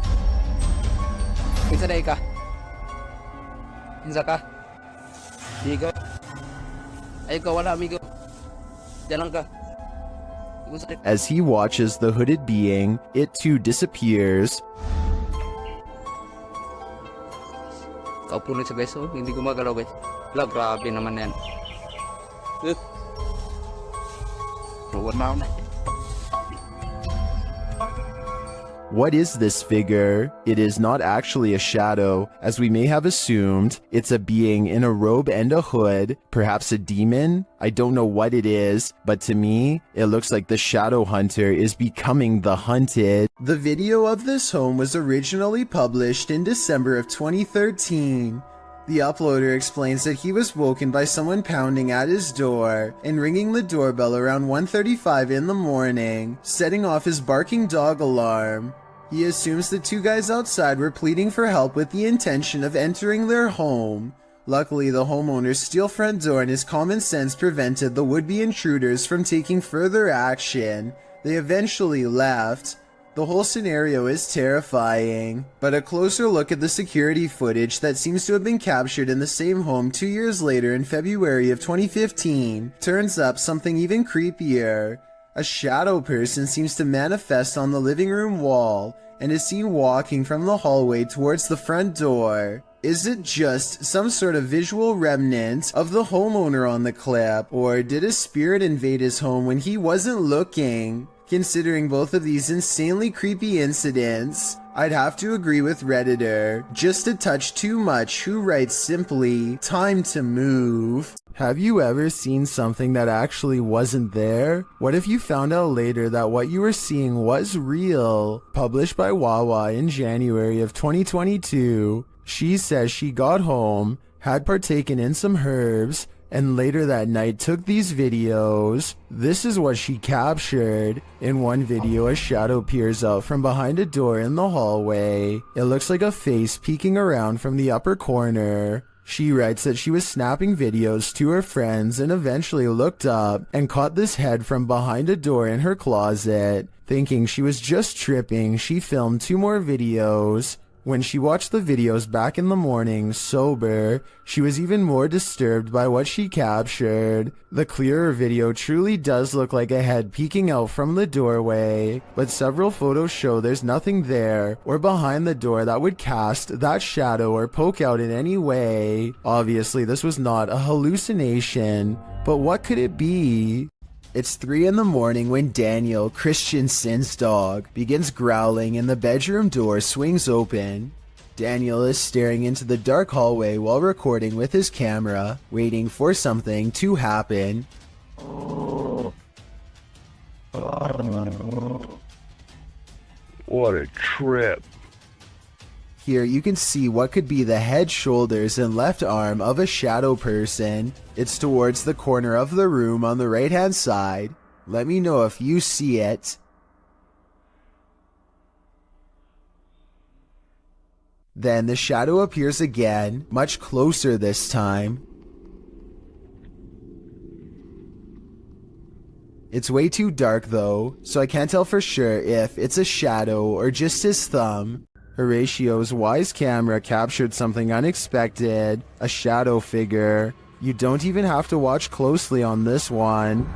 Kinsa day ka? Kinsa ka? Amigo. Ay ka wala amigo. Diyan lang ka. As he watches the hooded being, it too disappears. Kaupo na siya guys, oh. Hindi gumagalaw guys. Wala, grabe naman yan. What is this figure? It is not actually a shadow, as we may have assumed. It's a being in a robe and a hood, perhaps a demon? I don't know what it is, but to me, it looks like the shadow hunter is becoming the hunted. The video of this home was originally published in December of 2013. The uploader explains that he was woken by someone pounding at his door and ringing the doorbell around 1:35 in the morning, setting off his barking dog alarm. He assumes the two guys outside were pleading for help with the intention of entering their home. Luckily, the homeowner's steel front door and his common sense prevented the would-be intruders from taking further action. They eventually left. The whole scenario is terrifying, but a closer look at the security footage that seems to have been captured in the same home 2 years later in February of 2015 turns up something even creepier. A shadow person seems to manifest on the living room wall and is seen walking from the hallway towards the front door. Is it just some sort of visual remnant of the homeowner on the clip, or did a spirit invade his home when he wasn't looking? Considering both of these insanely creepy incidents, I'd have to agree with Redditor, just a touch too much, who writes simply, "Time to move." Have you ever seen something that actually wasn't there? What if you found out later that what you were seeing was real? Published by Wawa in January of 2022, she says she got home, had partaken in some herbs, and later that night took these videos. This is what she captured. In one video, a shadow peers out from behind a door in the hallway. It looks like a face peeking around from the upper corner. She writes that she was snapping videos to her friends and eventually looked up and caught this head from behind a door in her closet. Thinking she was just tripping, she filmed 2 more videos. When she watched the videos back in the morning, sober, she was even more disturbed by what she captured. The clearer video truly does look like a head peeking out from the doorway, but several photos show there's nothing there or behind the door that would cast that shadow or poke out in any way. Obviously, this was not a hallucination, but what could it be? It's 3 in the morning when Daniel, Christensen's dog, begins growling and the bedroom door swings open. Daniel is staring into the dark hallway while recording with his camera, waiting for something to happen. What a trip. Here you can see what could be the head, shoulders, and left arm of a shadow person. It's towards the corner of the room on the right hand side. Let me know if you see it. Then the shadow appears again, much closer this time. It's way too dark though, so I can't tell for sure if it's a shadow or just his thumb. Horatio's wise camera captured something unexpected, a shadow figure. You don't even have to watch closely on this one.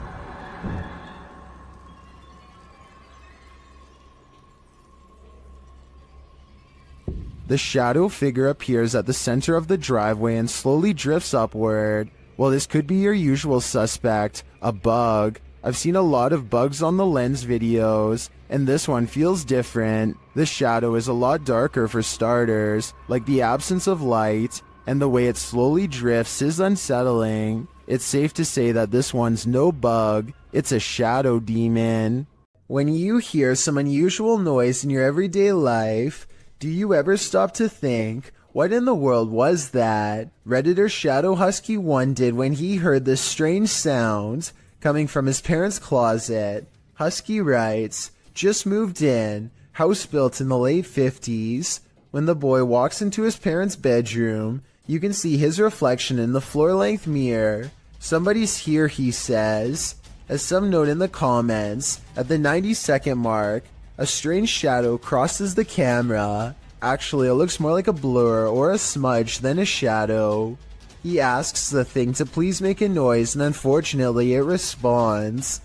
The shadow figure appears at the center of the driveway and slowly drifts upward. Well, this could be your usual suspect, a bug. I've seen a lot of bugs on the Lens videos, and this one feels different. The shadow is a lot darker for starters, like the absence of light, and the way it slowly drifts is unsettling. It's safe to say that this one's no bug, it's a shadow demon. When you hear some unusual noise in your everyday life, do you ever stop to think, what in the world was that? Redditor Shadow Husky 1 did when he heard this strange sound coming from his parents' closet. Husky writes, just moved in, house built in the late 50s. When the boy walks into his parents' bedroom, you can see his reflection in the floor-length mirror. Somebody's here, he says. As some note in the comments, at the 90-second mark, a strange shadow crosses the camera. Actually, it looks more like a blur or a smudge than a shadow. He asks the thing to please make a noise, and unfortunately it responds.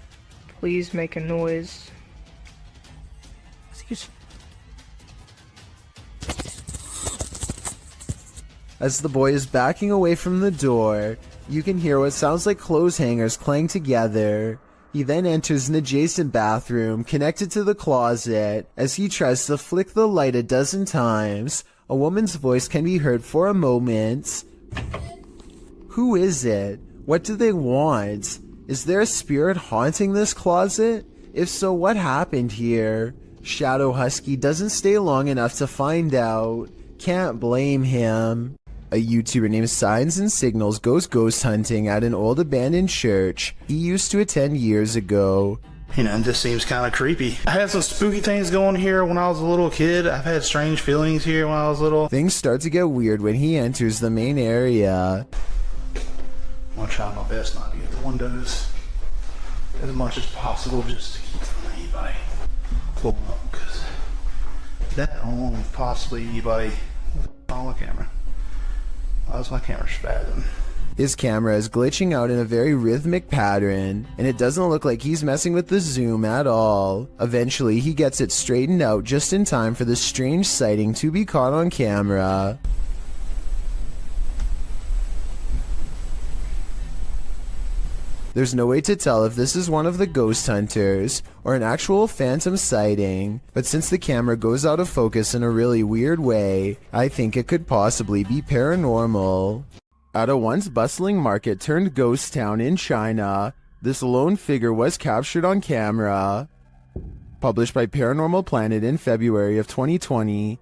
Please make a noise. As the boy is backing away from the door, you can hear what sounds like clothes hangers clang together. He then enters an adjacent bathroom connected to the closet. As he tries to flick the light a dozen times, a woman's voice can be heard for a moment. Who is it? What do they want? Is there a spirit haunting this closet? If so, what happened here? Shadow Husky doesn't stay long enough to find out. Can't blame him. A YouTuber named Signs and Signals goes ghost hunting at an old abandoned church he used to attend years ago. You know, this seems kind of creepy. I had some spooky things going here when I was a little kid. I've had strange feelings here when I was little. Things start to get weird when he enters the main area. I'm gonna try my best not to get the windows as much as possible just to keep from anybody pulling up, because that alone, possibly anybody on the camera. Why was my camera spazzing? His camera is glitching out in a very rhythmic pattern, and it doesn't look like he's messing with the zoom at all. Eventually, he gets it straightened out just in time for this strange sighting to be caught on camera. There's no way to tell if this is one of the ghost hunters or an actual phantom sighting, but since the camera goes out of focus in a really weird way, I think it could possibly be paranormal. At a once bustling market turned ghost town in China, this lone figure was captured on camera. Published by Paranormal Planet in February of 2020,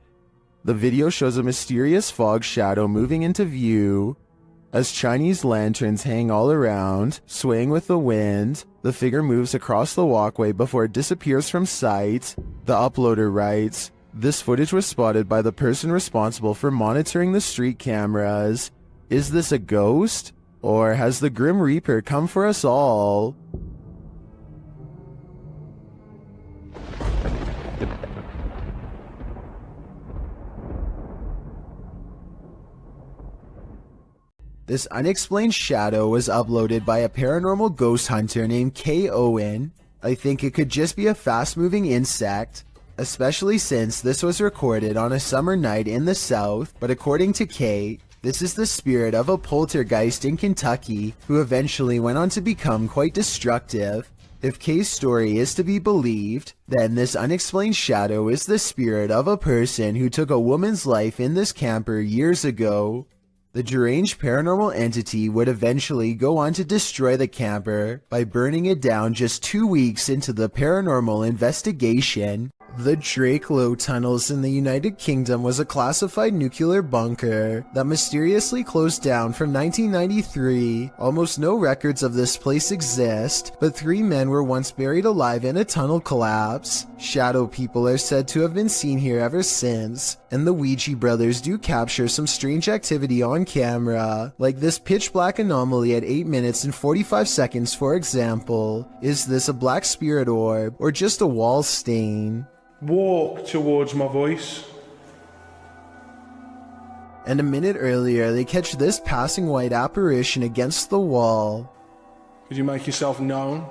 the video shows a mysterious fog shadow moving into view. As Chinese lanterns hang all around, swaying with the wind, the figure moves across the walkway before it disappears from sight. The uploader writes, "This footage was spotted by the person responsible for monitoring the street cameras. Is this a ghost? Or has the Grim Reaper come for us all?" This unexplained shadow was uploaded by a paranormal ghost hunter named K. Owen. I think it could just be a fast-moving insect, especially since this was recorded on a summer night in the South, but according to K, this is the spirit of a poltergeist in Kentucky who eventually went on to become quite destructive. If K's story is to be believed, then this unexplained shadow is the spirit of a person who took a woman's life in this camper years ago. The deranged paranormal entity would eventually go on to destroy the camper by burning it down just 2 weeks into the paranormal investigation. The Drakelow tunnels in the United Kingdom was a classified nuclear bunker that mysteriously closed down from 1993. Almost no records of this place exist, but 3 men were once buried alive in a tunnel collapse. Shadow people are said to have been seen here ever since, and the Ouija brothers do capture some strange activity on camera, like this pitch black anomaly at 8 minutes and 45 seconds for example. Is this a black spirit orb, or just a wall stain? Walk towards my voice. And a minute earlier, they catch this passing white apparition against the wall. Could you make yourself known?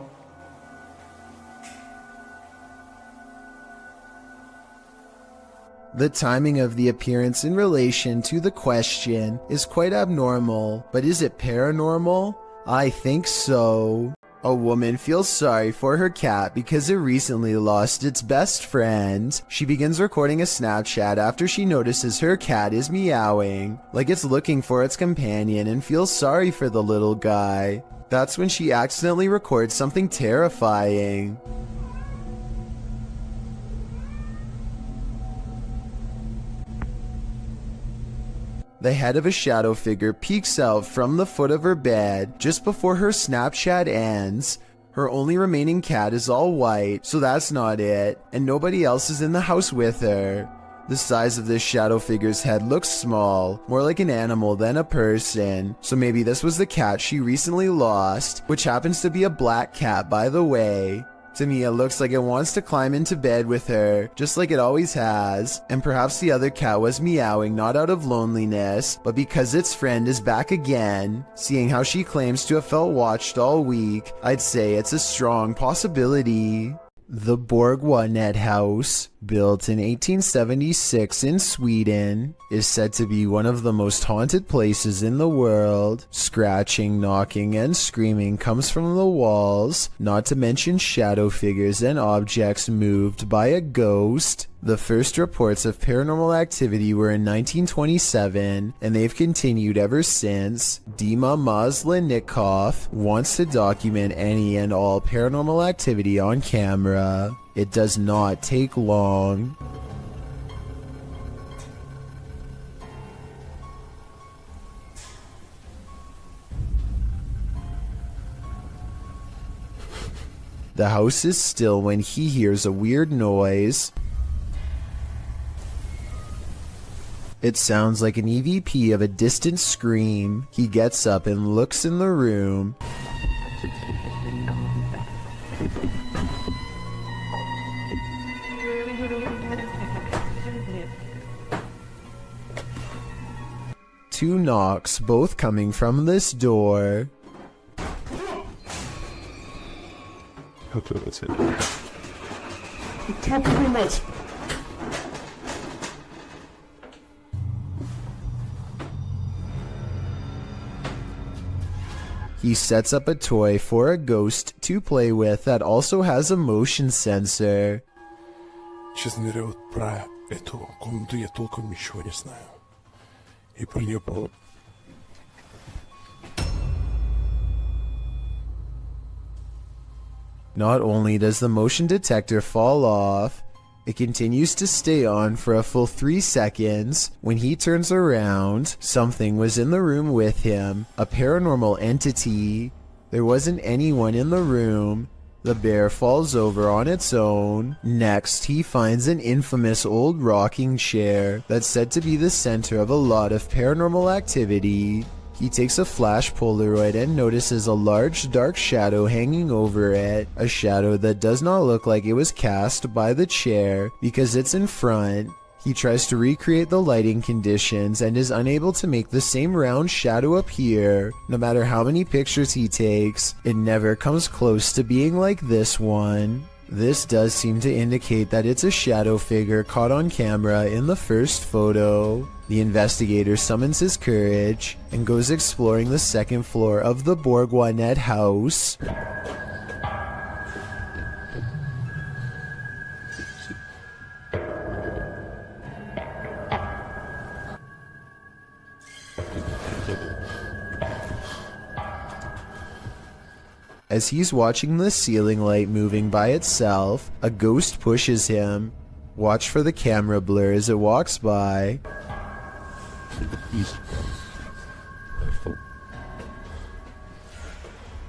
The timing of the appearance in relation to the question is quite abnormal, but is it paranormal? I think so. A woman feels sorry for her cat because it recently lost its best friend. She begins recording a Snapchat after she notices her cat is meowing, like it's looking for its companion, and feels sorry for the little guy. That's when she accidentally records something terrifying. The head of a shadow figure peeks out from the foot of her bed just before her Snapchat ends. Her only remaining cat is all white, so that's not it, and nobody else is in the house with her. The size of this shadow figure's head looks small, more like an animal than a person, so maybe this was the cat she recently lost, which happens to be a black cat, by the way. To me, it looks like it wants to climb into bed with her, just like it always has, and perhaps the other cat was meowing not out of loneliness, but because its friend is back again. Seeing how she claims to have felt watched all week, I'd say it's a strong possibility. The Borgwanet House, built in 1876 in Sweden, is said to be one of the most haunted places in the world. Scratching, knocking, and screaming comes from the walls, not to mention shadow figures and objects moved by a ghost. The first reports of paranormal activity were in 1927, and they've continued ever since. Dima Maslenikov wants to document any and all paranormal activity on camera. It does not take long. The house is still when he hears a weird noise. It sounds like an EVP of a distant scream. He gets up and looks in the room. Two knocks, both coming from this door. That's it. He sets up a toy for a ghost to play with that also has a motion sensor. Честно говоря, вот про эту комнату я толком ничего не знаю. И про нее Not only does the motion detector fall off, it continues to stay on for a full 3 seconds. When he turns around, something was in the room with him, a paranormal entity. There wasn't anyone in the room. The bear falls over on its own. Next, he finds an infamous old rocking chair that's said to be the center of a lot of paranormal activity. He takes a flash Polaroid and notices a large dark shadow hanging over it, a shadow that does not look like it was cast by the chair because it's in front. He tries to recreate the lighting conditions and is unable to make the same round shadow appear. No matter how many pictures he takes, it never comes close to being like this one. This does seem to indicate that it's a shadow figure caught on camera in the first photo. The investigator summons his courage and goes exploring the second floor of the Borgwanet house. As he's watching the ceiling light moving by itself, a ghost pushes him. Watch for the camera blur as it walks by.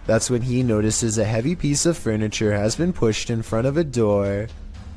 That's when he notices a heavy piece of furniture has been pushed in front of a door.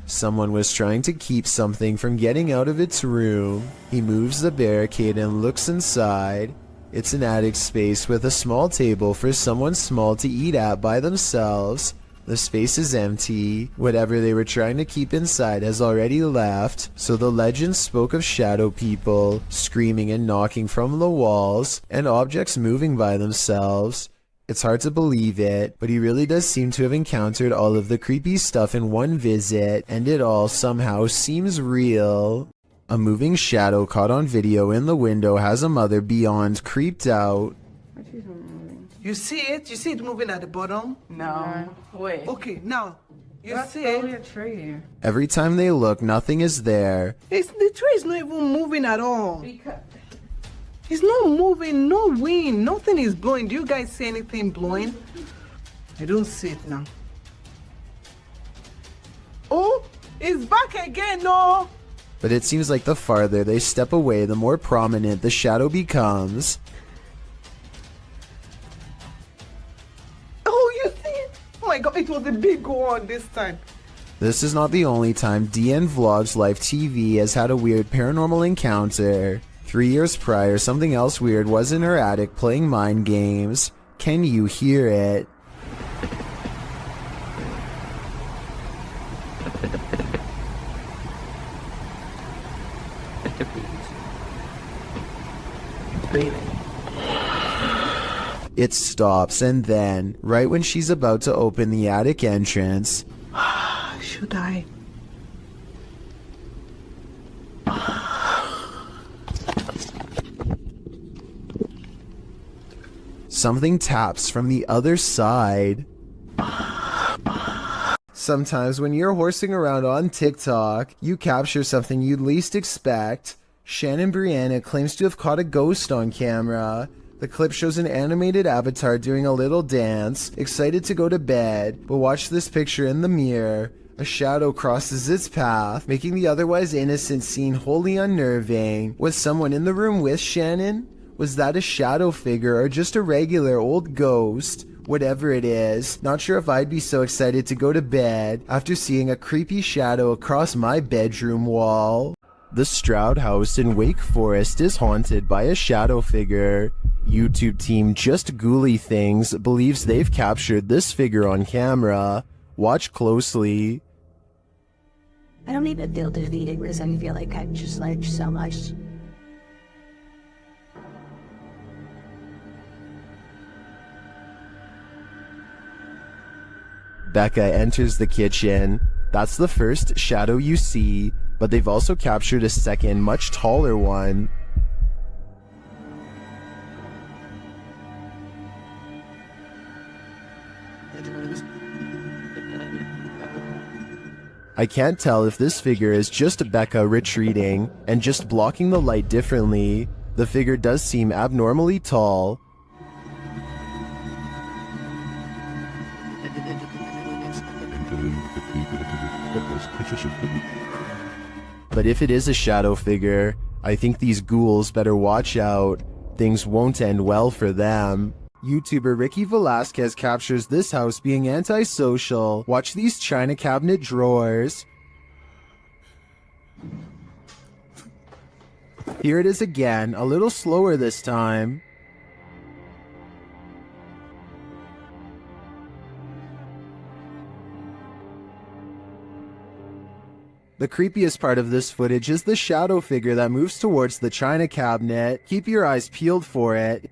Someone was trying to keep something from getting out of its room. He moves the barricade and looks inside. It's an attic space with a small table for someone small to eat at by themselves. The space is empty. Whatever they were trying to keep inside has already left, so the legend spoke of shadow people, screaming and knocking from the walls, and objects moving by themselves. It's hard to believe it, but he really does seem to have encountered all of the creepy stuff in one visit, and it all somehow seems real. A moving shadow caught on video in the window has a mother beyond creeped out. You see it? You see it moving at the bottom? No. Wait. Okay, now. You That's see probably it? a tree. Every time they look, nothing is there. The tree is not even moving at all. It's not moving, no wind, nothing is blowing. Do you guys see anything blowing? I don't see it now. Oh, it's back again, no! But it seems like the farther they step away, the more prominent the shadow becomes. Oh, you see it? Oh my god, it was a big one this time. This is not the only time DN Vlogs Live TV has had a weird paranormal encounter. 3 years prior, something else weird was in her attic playing mind games. Can you hear it? It stops, and then, right when she's about to open the attic entrance, should I? something taps from the other side. Sometimes when you're horsing around on TikTok, you capture something you'd least expect. Shannon Brianna claims to have caught a ghost on camera. The clip shows an animated avatar doing a little dance, excited to go to bed, but watch this picture in the mirror. A shadow crosses its path, making the otherwise innocent scene wholly unnerving. Was someone in the room with Shannon? Was that a shadow figure or just a regular old ghost? Whatever it is, not sure if I'd be so excited to go to bed after seeing a creepy shadow across my bedroom wall. The Stroud House in Wake Forest is haunted by a shadow figure. YouTube team Just Ghouly Things believes they've captured this figure on camera. Watch closely. I don't even feel defeated because I feel like I've just learned so much. Becca enters the kitchen. That's the first shadow you see, but they've also captured a second, much taller one. I can't tell if this figure is just Becca retreating and just blocking the light differently. The figure does seem abnormally tall. But if it is a shadow figure, I think these ghouls better watch out. Things won't end well for them. YouTuber Ricky Velasquez captures this house being antisocial. Watch these china cabinet drawers. Here it is again, a little slower this time. The creepiest part of this footage is the shadow figure that moves towards the china cabinet. Keep your eyes peeled for it.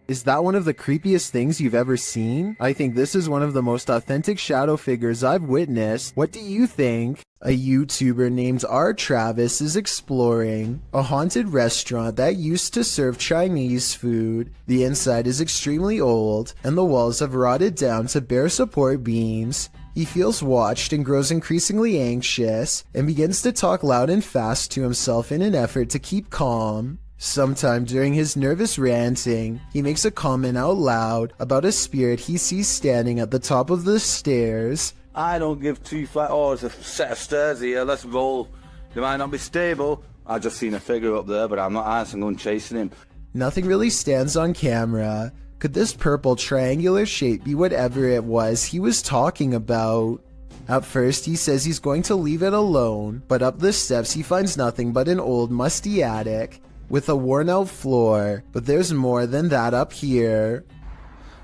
Is that one of the creepiest things you've ever seen? I think this is one of the most authentic shadow figures I've witnessed. What do you think? A YouTuber named R. Travis is exploring a haunted restaurant that used to serve Chinese food. The inside is extremely old, and the walls have rotted down to bare support beams. He feels watched and grows increasingly anxious, and begins to talk loud and fast to himself in an effort to keep calm. Sometime during his nervous ranting, he makes a comment out loud about a spirit he sees standing at the top of the stairs. I don't give two flat, oh, there's a set of stairs here, let's roll. They might not be stable. I just seen a figure up there, but I'm not answering, going chasing him. Nothing really stands on camera. Could this purple triangular shape be whatever it was he was talking about? At first, he says he's going to leave it alone, but up the steps he finds nothing but an old musty attic with a worn-out floor, but there's more than that up here.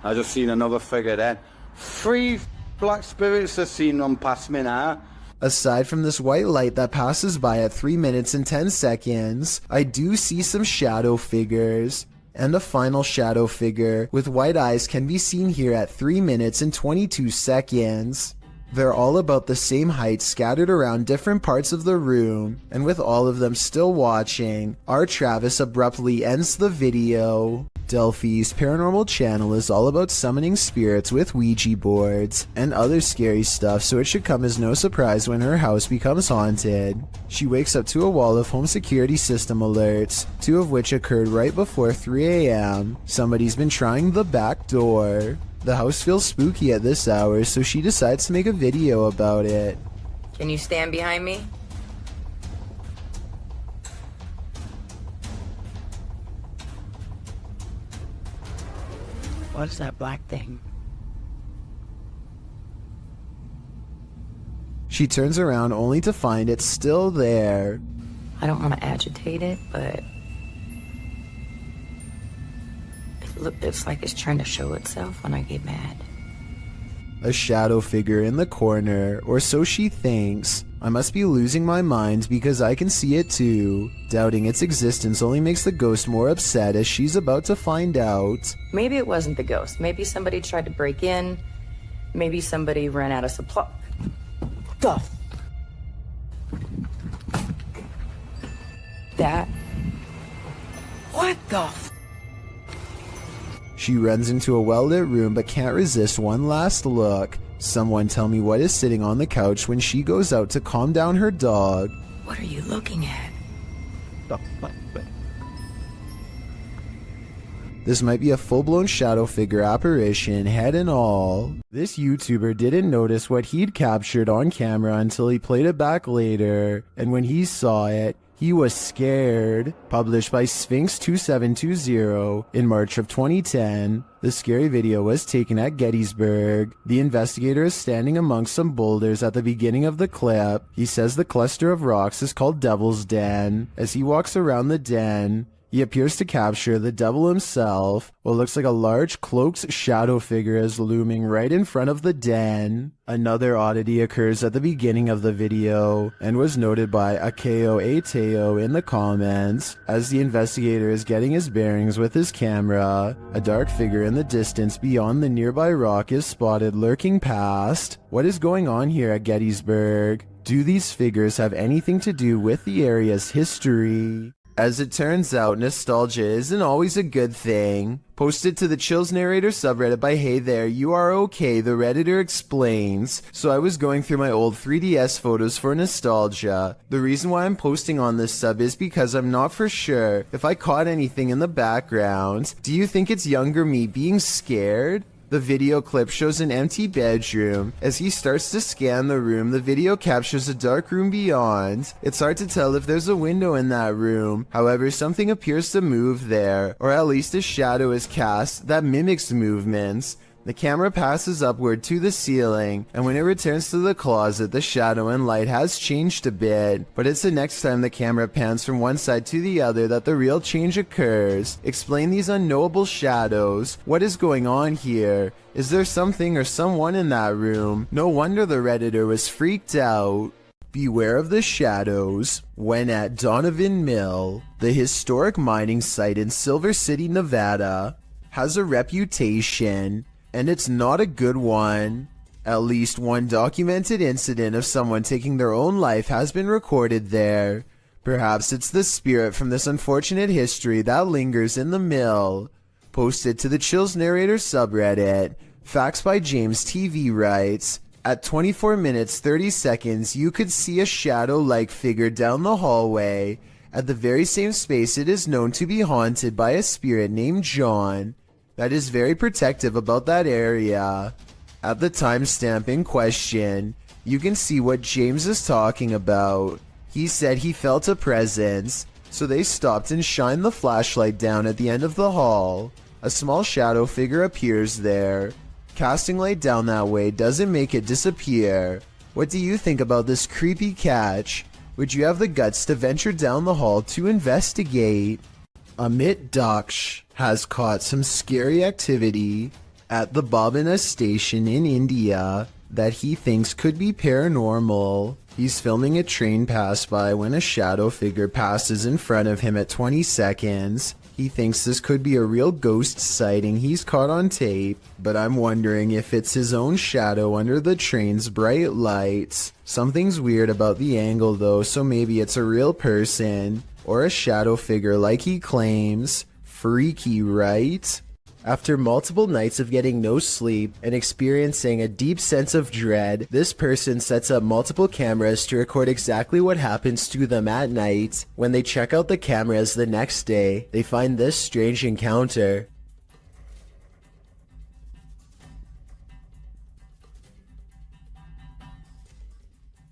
I just seen another figure then. 3 black spirits have seen them pass me now. Aside from this white light that passes by at 3 minutes and 10 seconds, I do see some shadow figures. And a final shadow figure with white eyes can be seen here at 3 minutes and 22 seconds. They're all about the same height, scattered around different parts of the room, and with all of them still watching, our Travis abruptly ends the video. Delphi's paranormal channel is all about summoning spirits with Ouija boards and other scary stuff, so it should come as no surprise when her house becomes haunted. She wakes up to a wall of home security system alerts, 2 of which occurred right before 3 a.m. Somebody's been trying the back door. The house feels spooky at this hour, so she decides to make a video about it. Can you stand behind me? What is that black thing? She turns around only to find it's still there. I don't want to agitate it, but it's like it's trying to show itself when I get mad. A shadow figure in the corner, or so she thinks. I must be losing my mind because I can see it too. Doubting its existence only makes the ghost more upset as she's about to find out. Maybe it wasn't the ghost. Maybe somebody tried to break in. Maybe somebody ran out of supply. Stuff. That. What the She runs into a well-lit room but can't resist one last look. Someone tell me what is sitting on the couch when she goes out to calm down her dog. What are you looking at? This might be a full-blown shadow figure apparition, head and all. This YouTuber didn't notice what he'd captured on camera until he played it back later, and when he saw it, he was scared. Published by Sphinx2720 in March of 2010, the scary video was taken at Gettysburg. The investigator is standing amongst some boulders at the beginning of the clip. He says the cluster of rocks is called Devil's Den. As he walks around the den, he appears to capture the devil himself. What looks like a large cloaked shadow figure is looming right in front of the den. Another oddity occurs at the beginning of the video and was noted by Akeo Ateo in the comments. As the investigator is getting his bearings with his camera, a dark figure in the distance beyond the nearby rock is spotted lurking past. What is going on here at Gettysburg? Do these figures have anything to do with the area's history? As it turns out, nostalgia isn't always a good thing. Posted to the Chills Narrator subreddit by Hey There, You Are Okay, the Redditor explains. So I was going through my old 3DS photos for nostalgia. The reason why I'm posting on this sub is because I'm not for sure if I caught anything in the background. Do you think it's younger me being scared? The video clip shows an empty bedroom. As he starts to scan the room, the video captures a dark room beyond. It's hard to tell if there's a window in that room. However, something appears to move there, or at least a shadow is cast that mimics movements. The camera passes upward to the ceiling, and when it returns to the closet, the shadow and light has changed a bit. But it's the next time the camera pans from one side to the other that the real change occurs. Explain these unknowable shadows. What is going on here? Is there something or someone in that room? No wonder the Redditor was freaked out. Beware of the shadows. When at Donovan Mill, the historic mining site in Silver City, Nevada, has a reputation. And it's not a good one. At least one documented incident of someone taking their own life has been recorded there. Perhaps it's the spirit from this unfortunate history that lingers in the mill. Posted to the Chills Narrator subreddit, Facts by James TV writes, at 24 minutes 30 seconds you could see a shadow-like figure down the hallway. At the very same space it is known to be haunted by a spirit named John. That is very protective about that area. At the timestamp in question, you can see what James is talking about. He said he felt a presence, so they stopped and shined the flashlight down at the end of the hall. A small shadow figure appears there. Casting light down that way doesn't make it disappear. What do you think about this creepy catch? Would you have the guts to venture down the hall to investigate? Amit Daksh has caught some scary activity at the Babina station in India that he thinks could be paranormal. He's filming a train pass by when a shadow figure passes in front of him at 20 seconds. He thinks this could be a real ghost sighting he's caught on tape, but I'm wondering if it's his own shadow under the train's bright lights. Something's weird about the angle though, so maybe it's a real person, or a shadow figure like he claims. Freaky, right? After multiple nights of getting no sleep and experiencing a deep sense of dread, this person sets up multiple cameras to record exactly what happens to them at night. When they check out the cameras the next day, they find this strange encounter.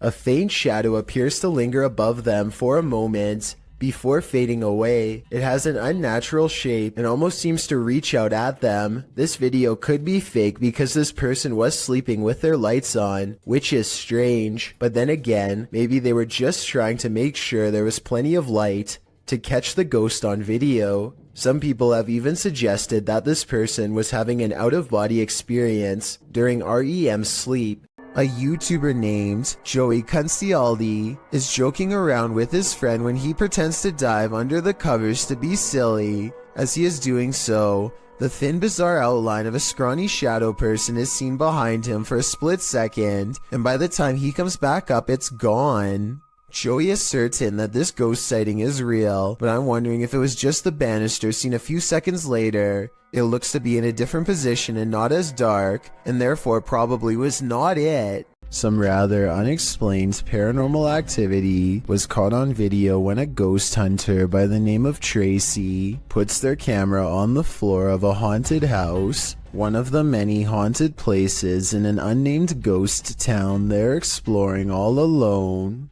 A faint shadow appears to linger above them for a moment before fading away. It has an unnatural shape and almost seems to reach out at them. This video could be fake because this person was sleeping with their lights on, which is strange. But then again, maybe they were just trying to make sure there was plenty of light to catch the ghost on video. Some people have even suggested that this person was having an out-of-body experience during REM sleep. A YouTuber named Joey Cuncialdi is joking around with his friend when he pretends to dive under the covers to be silly. As he is doing so, the thin, bizarre outline of a scrawny shadow person is seen behind him for a split second, and by the time he comes back up, it's gone. Joey is certain that this ghost sighting is real, but I'm wondering if it was just the banister seen a few seconds later. It looks to be in a different position and not as dark, and therefore probably was not it. Some rather unexplained paranormal activity was caught on video when a ghost hunter by the name of Tracy puts their camera on the floor of a haunted house, one of the many haunted places in an unnamed ghost town they're exploring all alone.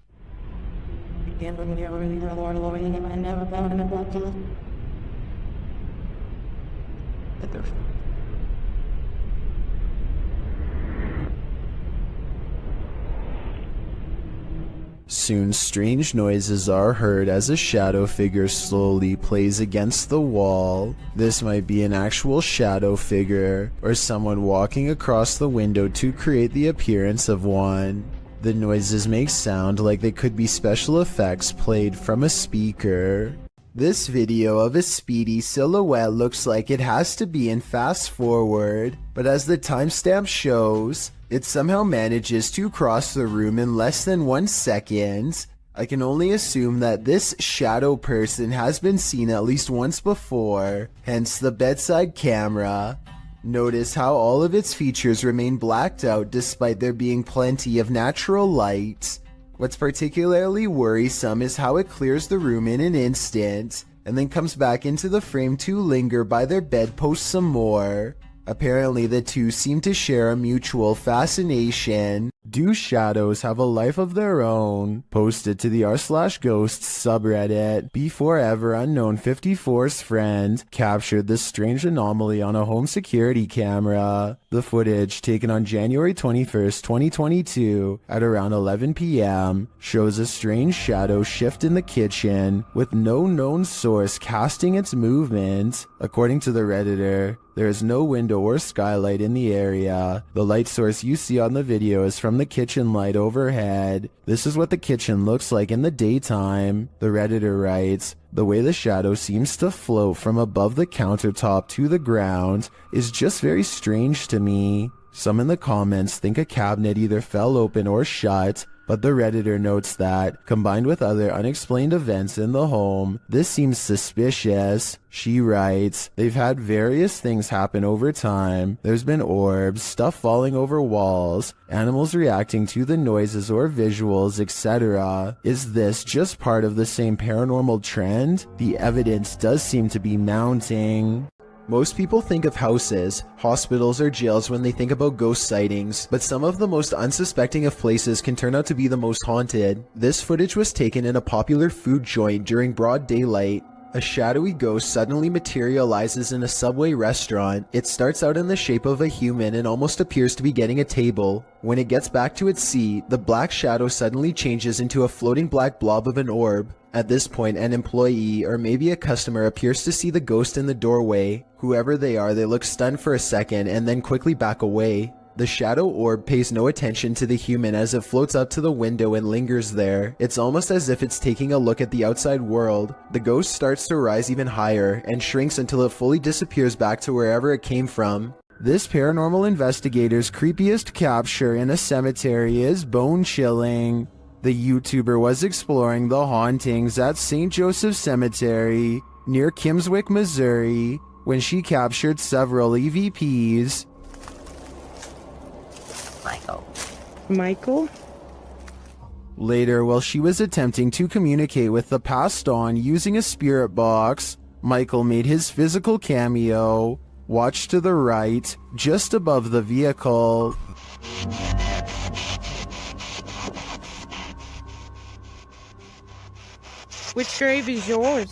Soon strange noises are heard as a shadow figure slowly plays against the wall. This might be an actual shadow figure, or someone walking across the window to create the appearance of one. The noises make sound like they could be special effects played from a speaker. This video of a speedy silhouette looks like it has to be in fast forward, but as the timestamp shows, it somehow manages to cross the room in less than 1 second. I can only assume that this shadow person has been seen at least once before, hence the bedside camera. Notice how all of its features remain blacked out despite there being plenty of natural light. What's particularly worrisome is how it clears the room in an instant, and then comes back into the frame to linger by their bedpost some more. Apparently the two seem to share a mutual fascination. Do shadows have a life of their own? Posted to the r/ghosts subreddit. Before ever unknown 54's friend captured this strange anomaly on a home security camera. The footage, taken on January 21st, 2022 at around 11 p.m. shows a strange shadow shift in the kitchen with no known source casting its movement. According to the Redditor, there is no window or skylight in the area. The light source you see on the video is from the kitchen light overhead. This is what the kitchen looks like in the daytime. The Redditor writes, "The way the shadow seems to float from above the countertop to the ground is just very strange to me." Some in the comments think a cabinet either fell open or shut, but the Redditor notes that, combined with other unexplained events in the home, this seems suspicious. She writes, "They've had various things happen over time. There's been orbs, stuff falling over walls, animals reacting to the noises or visuals, etc. Is this just part of the same paranormal trend? The evidence does seem to be mounting." Most people think of houses, hospitals, or jails when they think about ghost sightings, but some of the most unsuspecting of places can turn out to be the most haunted. This footage was taken in a popular food joint during broad daylight. A shadowy ghost suddenly materializes in a Subway restaurant. It starts out in the shape of a human and almost appears to be getting a table. When it gets back to its seat, the black shadow suddenly changes into a floating black blob of an orb. At this point, an employee or maybe a customer appears to see the ghost in the doorway. Whoever they are, they look stunned for a second and then quickly back away. The shadow orb pays no attention to the human as it floats up to the window and lingers there. It's almost as if it's taking a look at the outside world. The ghost starts to rise even higher and shrinks until it fully disappears back to wherever it came from. This paranormal investigator's creepiest capture in a cemetery is bone-chilling. The YouTuber was exploring the hauntings at St. Joseph Cemetery near Kimswick, Missouri, when she captured several EVPs. Michael? Later, while she was attempting to communicate with the passed on using a spirit box, Michael made his physical cameo. Watch to the right, just above the vehicle. Which grave is yours?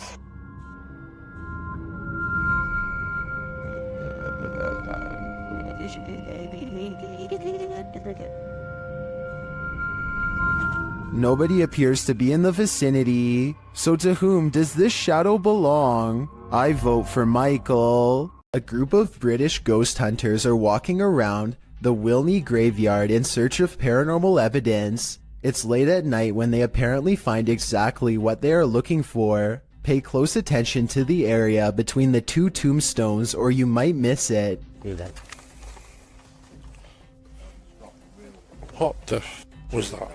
Nobody appears to be in the vicinity, so to whom does this shadow belong? I vote for Michael. A group of British ghost hunters are walking around the Wilney graveyard in search of paranormal evidence. It's late at night when they apparently find exactly what they are looking for. Pay close attention to the area between the two tombstones or you might miss it. What the was that?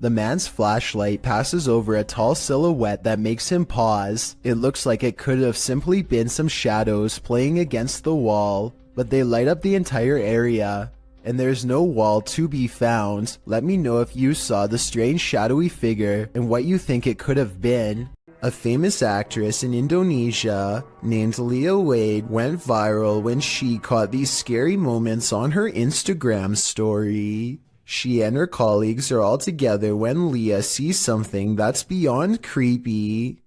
The man's flashlight passes over a tall silhouette that makes him pause. It looks like it could have simply been some shadows playing against the wall, but they light up the entire area. And there's no wall to be found. Let me know if you saw the strange shadowy figure and what you think it could have been. A famous actress in Indonesia named Leah Wade went viral when she caught these scary moments on her Instagram story. She and her colleagues are all together when Leah sees something that's beyond creepy.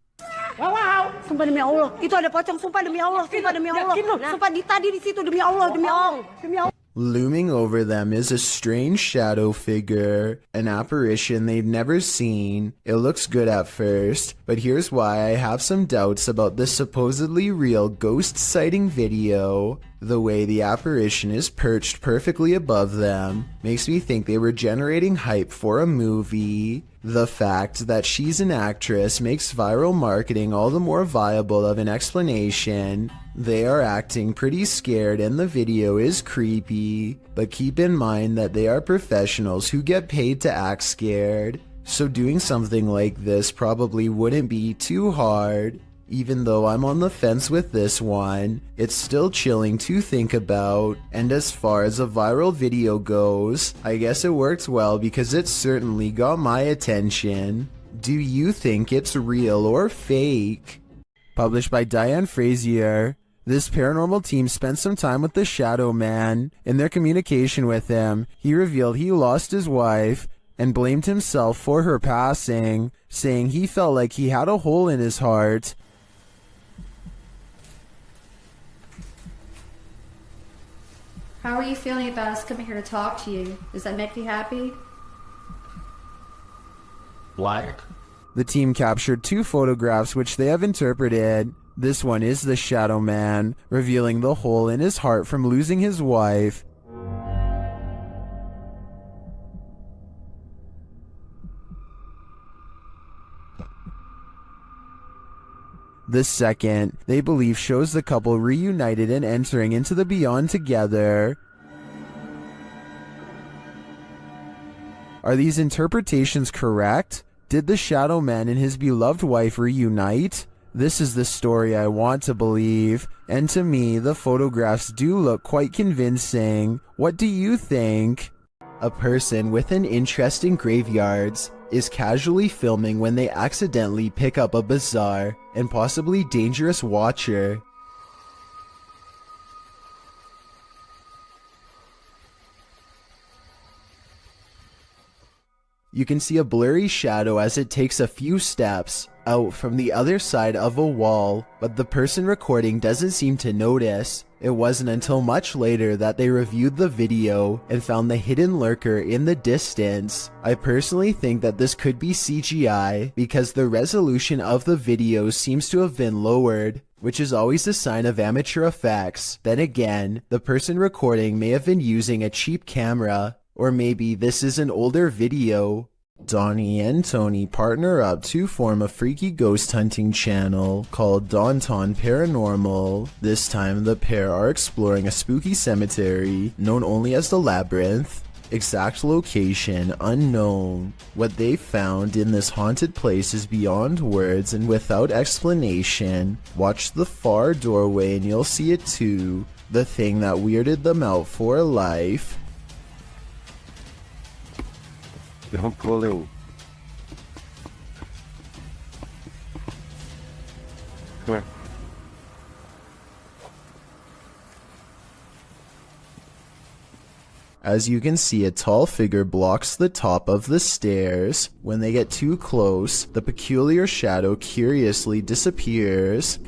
Wow! Sumpah demi Allah, itu ada pocong, sumpah demi Allah, sumpah demi Allah. Sumpah tadi di situ demi Allah, demi Allah, demi Allah. Looming over them is a strange shadow figure, an apparition they've never seen. It looks good at first, but here's why I have some doubts about this supposedly real ghost sighting video. The way the apparition is perched perfectly above them makes me think they were generating hype for a movie. The fact that she's an actress makes viral marketing all the more viable of an explanation. They are acting pretty scared and the video is creepy, but keep in mind that they are professionals who get paid to act scared, so doing something like this probably wouldn't be too hard. Even though I'm on the fence with this one, it's still chilling to think about. And as far as a viral video goes, I guess it worked well because it certainly got my attention. Do you think it's real or fake? Published by Diane Frazier. This paranormal team spent some time with the Shadow Man. In their communication with him, he revealed he lost his wife and blamed himself for her passing, saying he felt like he had a hole in his heart. How are you feeling about us coming here to talk to you? Does that make you happy? Black. The team captured 2 photographs which they have interpreted. This one is the Shadow Man, revealing the hole in his heart from losing his wife. The second, they believe, shows the couple reunited and entering into the beyond together. Are these interpretations correct? Did the Shadow Man and his beloved wife reunite? This is the story I want to believe, and to me, the photographs do look quite convincing. What do you think? A person with an interest in graveyards is casually filming when they accidentally pick up a bizarre and possibly dangerous watcher. You can see a blurry shadow as it takes a few steps out from the other side of a wall, but the person recording doesn't seem to notice. It wasn't until much later that they reviewed the video and found the hidden lurker in the distance. I personally think that this could be CGI because the resolution of the video seems to have been lowered. which is always a sign of amateur effects. Then again, the person recording may have been using a cheap camera, or maybe this is an older video. Donnie and Tony partner up to form a freaky ghost hunting channel called Daunton Paranormal. This time the pair are exploring a spooky cemetery known only as the Labyrinth. Exact location unknown. What they found in this haunted place is beyond words and without explanation. Watch the far doorway and you'll see it too. The thing that weirded them out for life. Come here. As you can see, a tall figure blocks the top of the stairs. When they get too close, the peculiar shadow curiously disappears.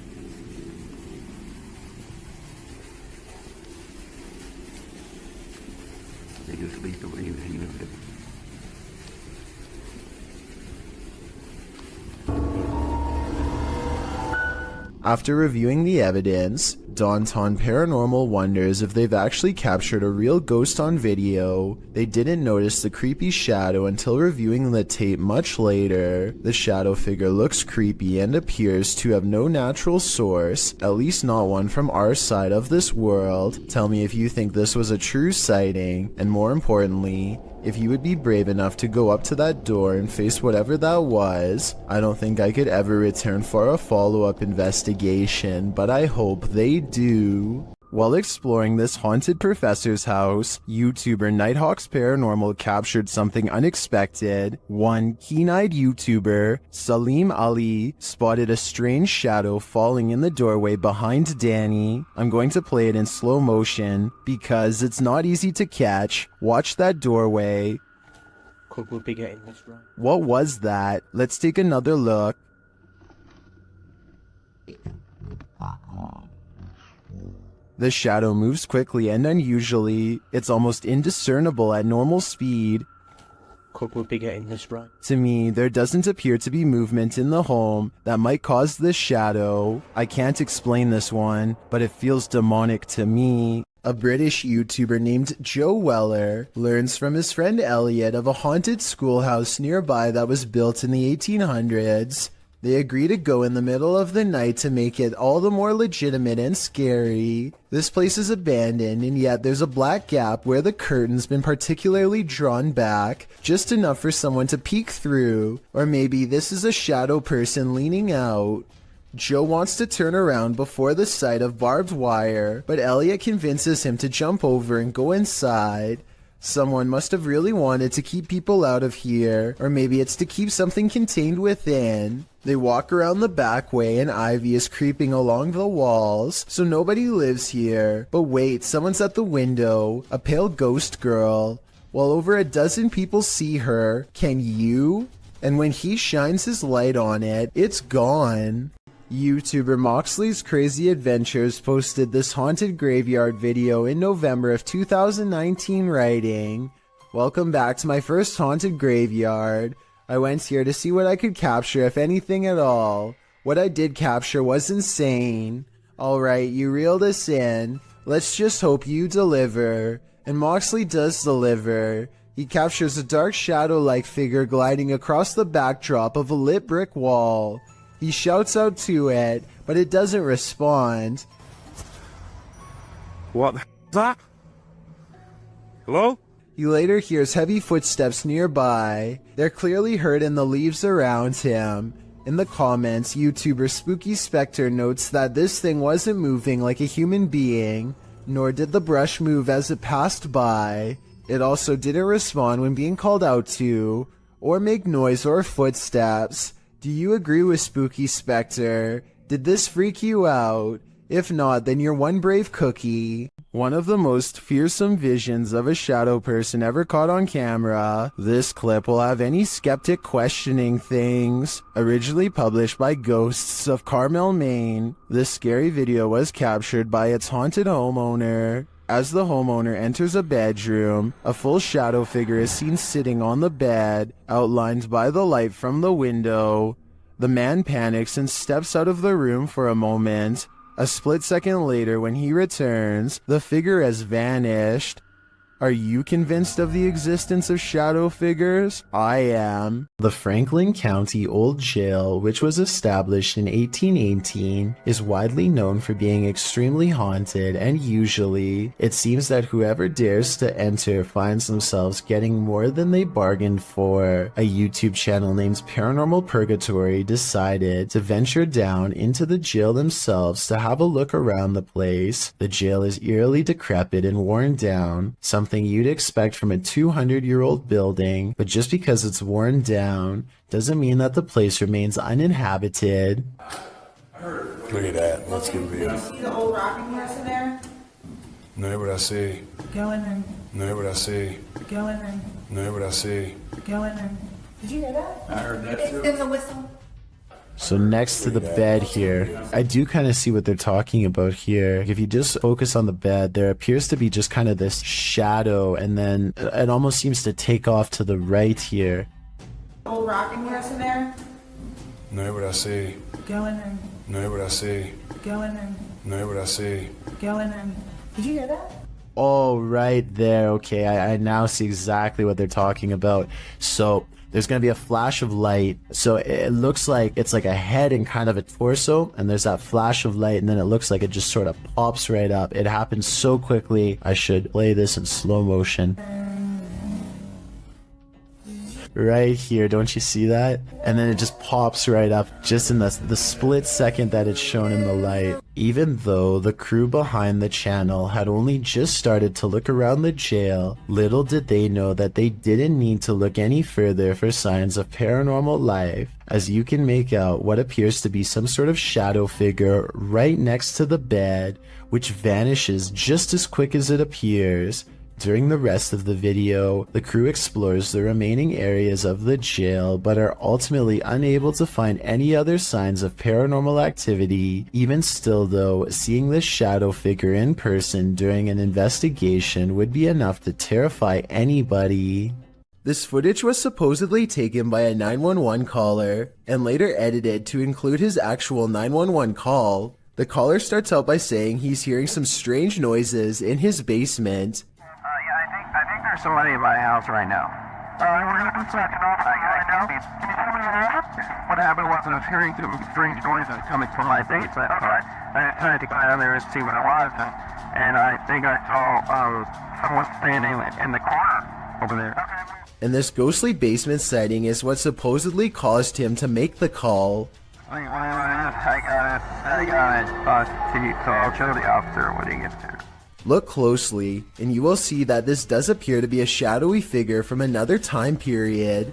After reviewing the evidence, Daunton Paranormal wonders if they've actually captured a real ghost on video. They didn't notice the creepy shadow until reviewing the tape much later. The shadow figure looks creepy and appears to have no natural source, at least not one from our side of this world. Tell me if you think this was a true sighting, and more importantly, if you would be brave enough to go up to that door and face whatever that was. I don't think I could ever return for a follow-up investigation, but I hope they do. While exploring this haunted professor's house, YouTuber Nighthawks Paranormal captured something unexpected. One keen-eyed YouTuber, Salim Ali, spotted a strange shadow falling in the doorway behind Danny. I'm going to play it in slow motion because it's not easy to catch. Watch that doorway. Could we be getting this right? What was that? Let's take another look. The shadow moves quickly and unusually. It's almost indiscernible at normal speed. Could we be getting this right? To me, there doesn't appear to be movement in the home that might cause this shadow. I can't explain this one, but it feels demonic to me. A British YouTuber named Joe Weller learns from his friend Elliot of a haunted schoolhouse nearby that was built in the 1800s. They agree to go in the middle of the night to make it all the more legitimate and scary. This place is abandoned, and yet there's a black gap where the curtain's been particularly drawn back, just enough for someone to peek through. Or maybe this is a shadow person leaning out. Joe wants to turn around before the sight of barbed wire, but Elliot convinces him to jump over and go inside. Someone must have really wanted to keep people out of here, or maybe it's to keep something contained within. They walk around the back way and ivy is creeping along the walls, so nobody lives here. But wait, someone's at the window, a pale ghost girl. While over a dozen people see her, can you? And when he shines his light on it, it's gone. YouTuber Moxley's Crazy Adventures posted this haunted graveyard video in November of 2019 writing, "Welcome back to my first haunted graveyard. I went here to see what I could capture, if anything at all. What I did capture was insane. Alright, you reeled us in. Let's just hope you deliver." And Moxley does deliver. He captures a dark shadow-like figure gliding across the backdrop of a lit brick wall. He shouts out to it, but it doesn't respond. What the hell is that? Hello? He later hears heavy footsteps nearby. They're clearly heard in the leaves around him. In the comments, YouTuber Spooky Spectre notes that this thing wasn't moving like a human being, nor did the brush move as it passed by. It also didn't respond when being called out to, or make noise or footsteps. Do you agree with Spooky Spectre? Did this freak you out? If not, then you're one brave cookie. One of the most fearsome visions of a shadow person ever caught on camera. This clip will have any skeptic questioning things. Originally published by Ghosts of Carmel, Maine, this scary video was captured by its haunted homeowner. As the homeowner enters a bedroom, a full shadow figure is seen sitting on the bed, outlined by the light from the window. The man panics and steps out of the room for a moment. A split second later, when he returns, the figure has vanished. Are you convinced of the existence of shadow figures? I am. The Franklin County Old Jail, which was established in 1818, is widely known for being extremely haunted, and usually, it seems that whoever dares to enter finds themselves getting more than they bargained for. A YouTube channel named Paranormal Purgatory decided to venture down into the jail themselves to have a look around the place. The jail is eerily decrepit and worn down, something you'd expect from a 200-year-old building, but just because it's worn down doesn't mean that the place remains uninhabited. Look at that. Let's get real. See the old rocking horse in there? No, what I see. Go in there. No, what I see. Go in there. No, what I see. Go in there. Did you hear that? I heard that too. There was a whistle. So next to the bed here, I do kind of see what they're talking about here. If you just focus on the bed, there appears to be just kind of this shadow, and then it almost seems to take off to the right here. Old rocking horse in there? No, what I see. Go in there. No, what I see. Go in there. No, what I see. Go in there. Did you hear that? Oh, right there. Okay, I now see exactly what they're talking about. So there's going to be a flash of light. So it looks like it's like a head and kind of a torso, and there's that flash of light, and then it looks like it just sort of pops right up. It happens so quickly. I should play this in slow motion. Right here, don't you see that? And then it just pops right up just in the split second that it's shown in the light. Even though the crew behind the channel had only just started to look around the jail, little did they know that they didn't need to look any further for signs of paranormal life, as you can make out what appears to be some sort of shadow figure right next to the bed, which vanishes just as quick as it appears. During the rest of the video, the crew explores the remaining areas of the jail, but are ultimately unable to find any other signs of paranormal activity. Even still though, seeing this shadow figure in person during an investigation would be enough to terrify anybody. This footage was supposedly taken by a 911 caller, and later edited to include his actual 911 call. The caller starts out by saying he's hearing some strange noises in his basement. I think there's somebody in my house right now. What happened was I was hearing some strange noises coming from my basement. I tried to go down there and see what it was, and I think I saw someone standing in the corner over there. And this ghostly basement setting is what supposedly caused him to make the call. I got it, so I'll show the officer when he gets there. Look closely, and you will see that this does appear to be a shadowy figure from another time period.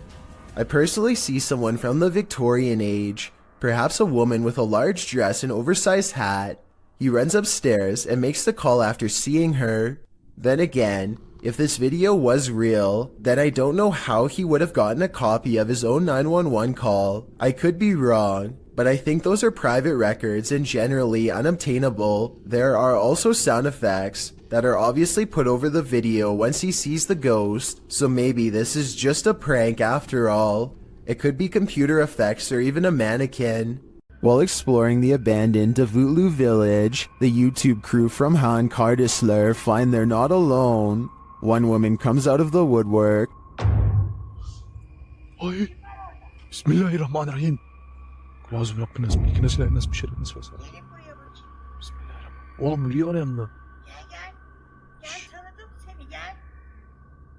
I personally see someone from the Victorian age, perhaps a woman with a large dress and oversized hat. He runs upstairs and makes the call after seeing her. Then again, if this video was real, then I don't know how he would have gotten a copy of his own 911 call. I could be wrong, but I think those are private records and generally unobtainable. There are also sound effects that are obviously put over the video once he sees the ghost, so maybe this is just a prank after all. It could be computer effects or even a mannequin. While exploring the abandoned Davutlu village, the YouTube crew from Han Kardisler find they're not alone. One woman comes out of the woodwork. Ay, Bismillahirrahmanirrahim. Kulağız bıraktı nasıl bir nasıl nasıl bir şey nasıl olsa. Bismillahirrahmanirrahim. Oğlum biliyor yanında.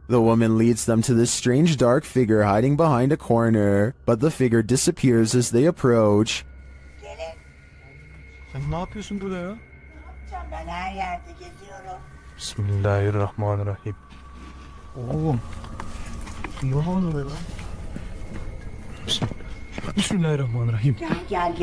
The woman leads them to this strange dark figure hiding behind a corner, but the figure disappears as they approach. Sen ne yapıyorsun burada ya? Ben her yerde geziyorum. Bismillahirrahmanirrahim. Oğlum. Ne oluyor lan? Bismillahirrahmanirrahim. Gel.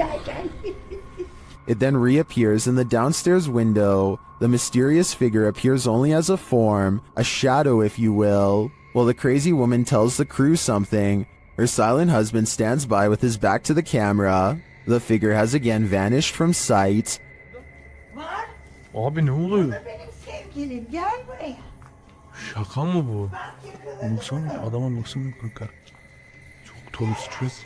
It then reappears in the downstairs window. The mysterious figure appears only as a form, a shadow if you will. While the crazy woman tells the crew something, her silent husband stands by with his back to the camera. The figure has again vanished from sight. Abi ne oluyor? Benim sevgilim gel buraya. Şaka mı bu? Baksana adama baksana kanka. Çok stres.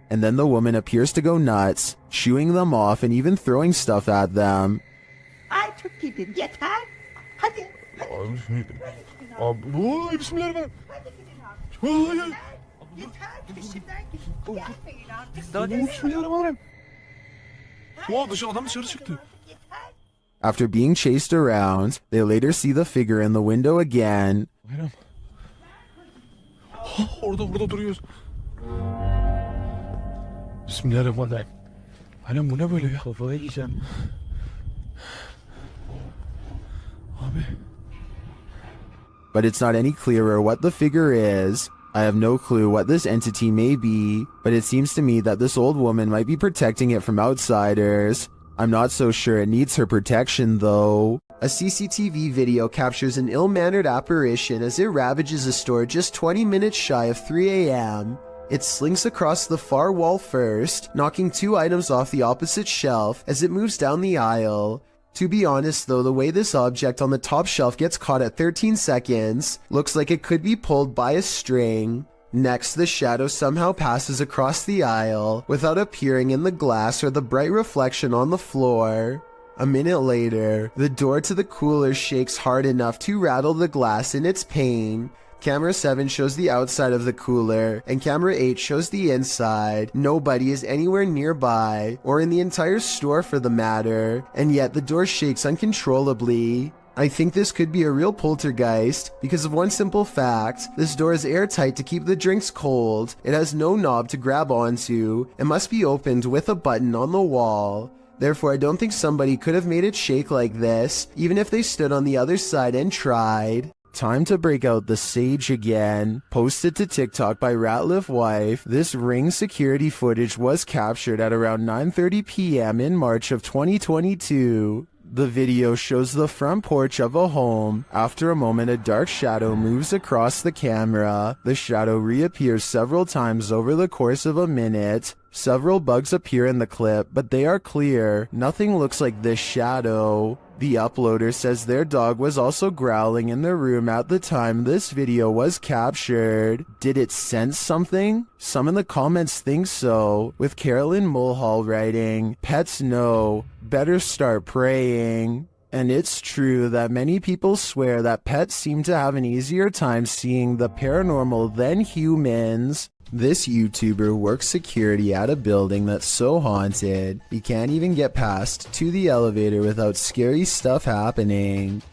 And then the woman appears to go nuts, shooing them off and even throwing stuff at them. I took it in. Get high. Hadi. After being chased around, they later see the figure in the window again. Orada duruyoruz. Bismillahirrahmanirrahim. Aynen bu ne böyle ya? Kafayı yiyeceğim. Abi. But it's not any clearer what the figure is. I have no clue what this entity may be, but it seems to me that this old woman might be protecting it from outsiders. I'm not so sure it needs her protection though. A CCTV video captures an ill-mannered apparition as it ravages a store just 20 minutes shy of 3 a.m. It slinks across the far wall first, knocking 2 items off the opposite shelf as it moves down the aisle. To be honest though, the way this object on the top shelf gets caught at 13 seconds looks like it could be pulled by a string. Next, the shadow somehow passes across the aisle without appearing in the glass or the bright reflection on the floor. A minute later, the door to the cooler shakes hard enough to rattle the glass in its pane. Camera 7 shows the outside of the cooler, and camera 8 shows the inside. Nobody is anywhere nearby, or in the entire store for the matter, and yet the door shakes uncontrollably. I think this could be a real poltergeist because of one simple fact: this door is airtight to keep the drinks cold, it has no knob to grab onto, and must be opened with a button on the wall. Therefore, I don't think somebody could have made it shake like this, even if they stood on the other side and tried. Time to break out the sage again. Posted to TikTok by Ratliff Wife, this Ring security footage was captured at around 9:30 p.m. in March of 2022. The video shows the front porch of a home. After a moment, a dark shadow moves across the camera. The shadow reappears several times over the course of a minute. Several bugs appear in the clip, but they are clear. Nothing looks like this shadow. The uploader says their dog was also growling in the room at the time this video was captured. Did it sense something? Some in the comments think so, with Carolyn Mulhall writing, "Pets know, better start praying." And it's true that many people swear that pets seem to have an easier time seeing the paranormal than humans. This YouTuber works security at a building that's so haunted, he can't even get past to the elevator without scary stuff happening.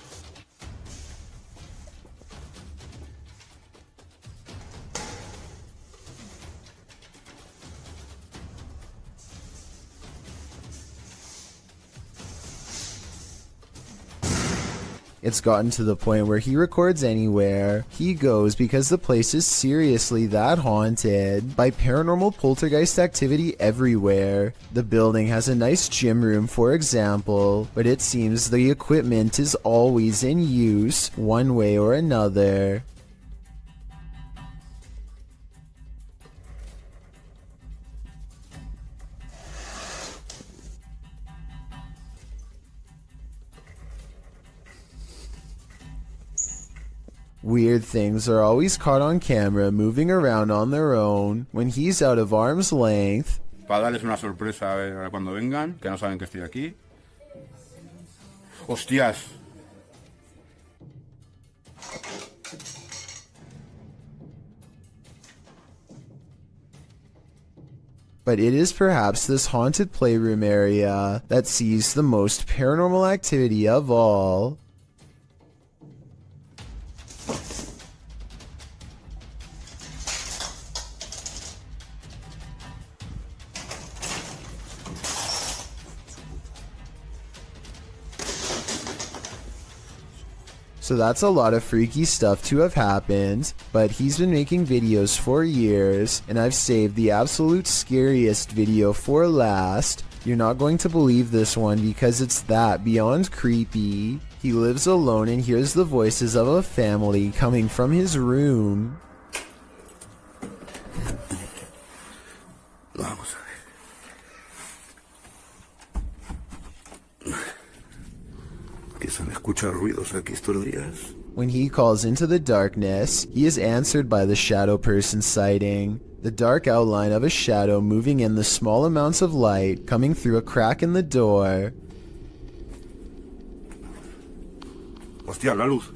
It's gotten to the point where he records anywhere he goes because the place is seriously that haunted by paranormal poltergeist activity everywhere. The building has a nice gym room, for example, but it seems the equipment is always in use one way or another. Weird things are always caught on camera moving around on their own when he's out of arm's length. Para darles una sorpresa a cuando vengan, que no saben que estoy aquí. ¡Hostias! But it is perhaps this haunted playroom area that sees the most paranormal activity of all. So that's a lot of freaky stuff to have happened, but he's been making videos for years, and I've saved the absolute scariest video for last. You're not going to believe this one because it's that beyond creepy. He lives alone and hears the voices of a family coming from his room. Vamos a ver. Que se me escuchan ruidos aquí estos días. When he calls into the darkness, he is answered by the shadow person sighting. The dark outline of a shadow moving in the small amounts of light coming through a crack in the door. Hostia, la luz.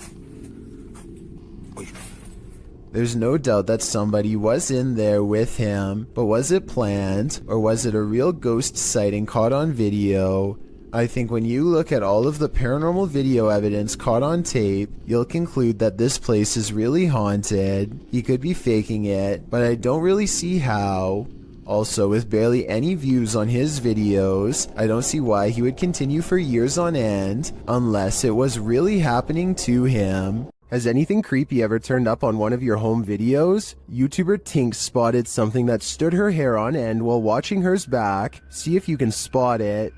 There's no doubt that somebody was in there with him, but was it planned, or was it a real ghost sighting caught on video? I think when you look at all of the paranormal video evidence caught on tape, you'll conclude that this place is really haunted. He could be faking it, but I don't really see how. Also, with barely any views on his videos, I don't see why he would continue for years on end, unless it was really happening to him. Has anything creepy ever turned up on one of your home videos? YouTuber Tink spotted something that stood her hair on end while watching hers back. See if you can spot it.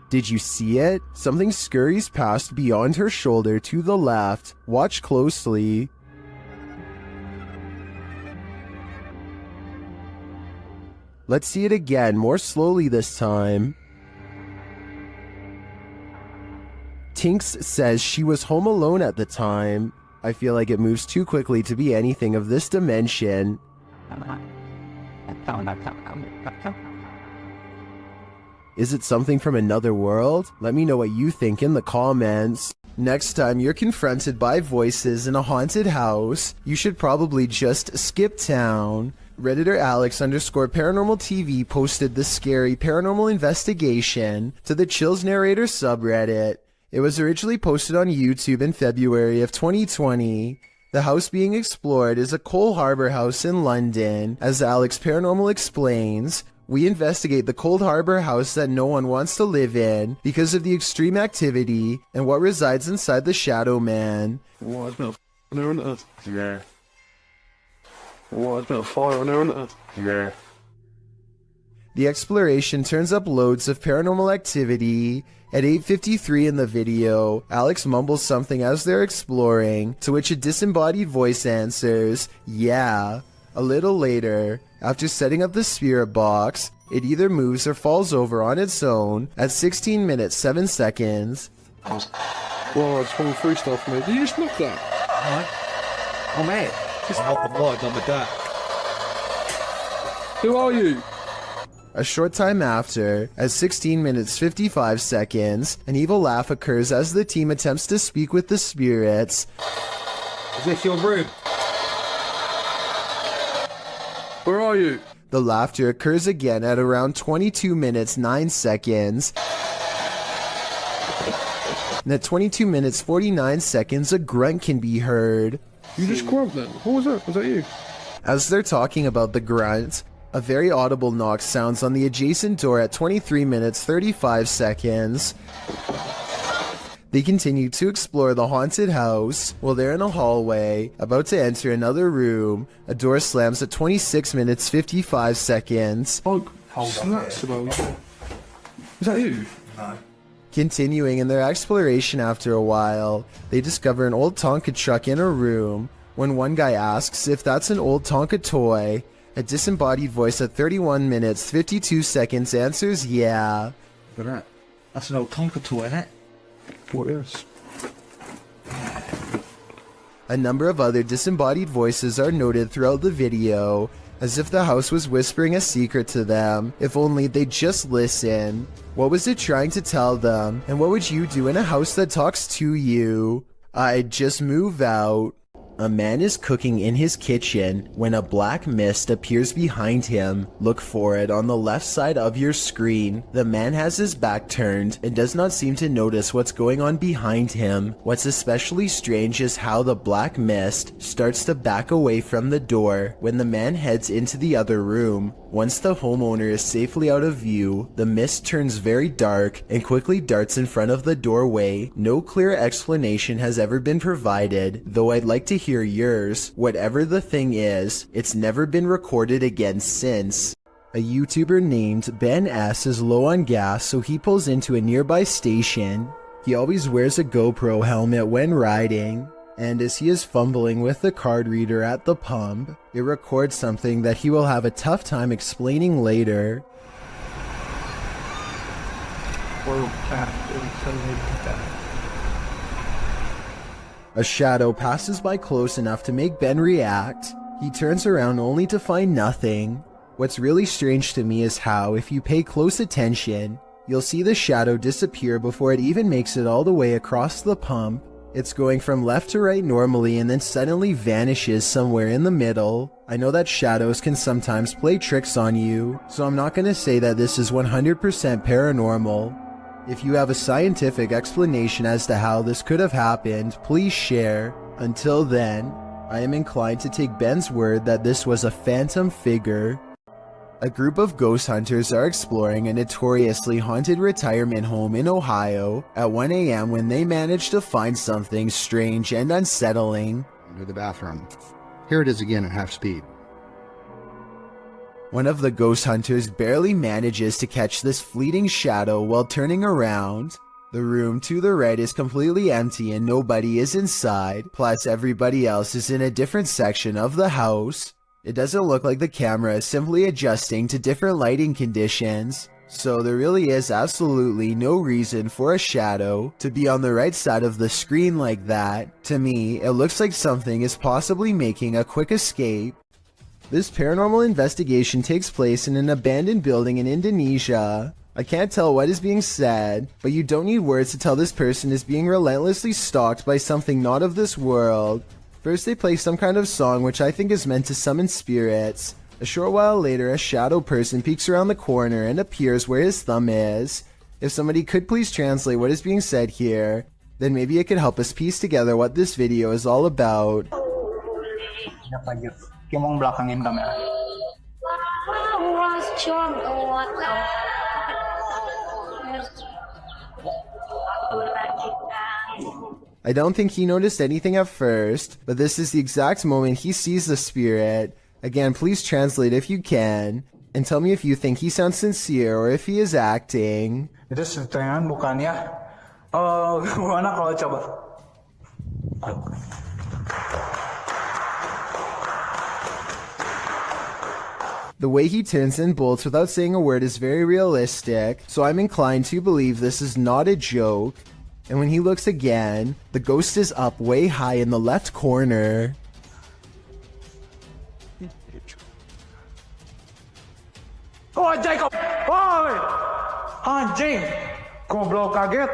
Did you see it? Something scurries past beyond her shoulder to the left. Watch closely. Let's see it again, more slowly this time. Tinks says she was home alone at the time. I feel like it moves too quickly to be anything of this dimension. Is it something from another world? Let me know what you think in the comments. Next time you're confronted by voices in a haunted house, you should probably just skip town. Redditor Alex_paranormal TV posted the scary paranormal investigation to the Chills Narrator subreddit. It was originally posted on YouTube in February of 2020. The house being explored is a Cole Harbour house in London. As Alex Paranormal explains, we investigate the Cold Harbour house that no one wants to live in because of the extreme activity and what resides inside the Shadow Man. What, there's been a fire on there, isn't it? Yeah. What, there's been a fire on there, isn't it? Yeah. The exploration turns up loads of paranormal activity. At 8:53 in the video, Alex mumbles something as they're exploring, to which a disembodied voice answers, "Yeah." A little later, after setting up the spirit box, it either moves or falls over on its own at 16 minutes 7 seconds. Well, it's falling through stuff, mate. Did you just knock that? Oh, mate. Just not the blood on the dirt. Who are you? A short time after, at 16 minutes 55 seconds, an evil laugh occurs as the team attempts to speak with the spirits. Is this your room? Where are you? The laughter occurs again at around 22 minutes 9 seconds. And at 22 minutes 49 seconds, a grunt can be heard. You just grunt then? What was that? Was that you? As they're talking about the grunt, a very audible knock sounds on the adjacent door at 23 minutes 35 seconds. They continue to explore the haunted house. While they're in a hallway, about to enter another room, a door slams at 26 minutes 55 seconds. Oh, that's about you. Is that you? No. Continuing in their exploration after a while, they discover an old Tonka truck in a room. When one guy asks if that's an old Tonka toy, a disembodied voice at 31 minutes 52 seconds answers yeah. Look at that. That's an old Tonka toy, isn't it? What is? A number of other disembodied voices are noted throughout the video, as if the house was whispering a secret to them, if only they'd just listen. What was it trying to tell them, and what would you do in a house that talks to you? I'd just move out. A man is cooking in his kitchen when a black mist appears behind him. Look for it on the left side of your screen. The man has his back turned and does not seem to notice what's going on behind him. What's especially strange is how the black mist starts to back away from the door when the man heads into the other room. Once the homeowner is safely out of view, the mist turns very dark and quickly darts in front of the doorway. No clear explanation has ever been provided, though I'd like to hear yours. Whatever the thing is, it's never been recorded again since. A YouTuber named Ben S is low on gas, so he pulls into a nearby station. He always wears a GoPro helmet when riding, And as he is fumbling with the card reader at the pump, it records something that he will have a tough time explaining later. A shadow passes by close enough to make Ben react. He turns around only to find nothing. What's really strange to me is how, if you pay close attention, you'll see the shadow disappear before it even makes it all the way across the pump. It's going from left to right normally and then suddenly vanishes somewhere in the middle. I know that shadows can sometimes play tricks on you, so I'm not going to say that this is 100% paranormal. If you have a scientific explanation as to how this could have happened, please share. Until then, I am inclined to take Ben's word that this was a phantom figure. A group of ghost hunters are exploring a notoriously haunted retirement home in Ohio at 1 a.m. when they manage to find something strange and unsettling. Into the bathroom. Here it is again at half speed. One of the ghost hunters barely manages to catch this fleeting shadow while turning around. The room to the right is completely empty and nobody is inside, plus everybody else is in a different section of the house. It doesn't look like the camera is simply adjusting to different lighting conditions, so there really is absolutely no reason for a shadow to be on the right side of the screen like that. To me, it looks like something is possibly making a quick escape. This paranormal investigation takes place in an abandoned building in Indonesia. I can't tell what is being said, but you don't need words to tell this person is being relentlessly stalked by something not of this world. First they play some kind of song which I think is meant to summon spirits. A short while later, a shadow person peeks around the corner and appears where his thumb is. If somebody could please translate what is being said here, then maybe it could help us piece together what this video is all about. I don't think he noticed anything at first, but this is the exact moment he sees the spirit. Again, please translate if you can, and tell me if you think he sounds sincere or if he is acting. Itu settingan bukan ya? Gimana kalau coba? The way he turns and bolts without saying a word is very realistic, so I'm inclined to believe this is not a joke. And when he looks again, the ghost is up way high in the left corner. Oh, Jacob! Oi! Anjing! Goblok kaget!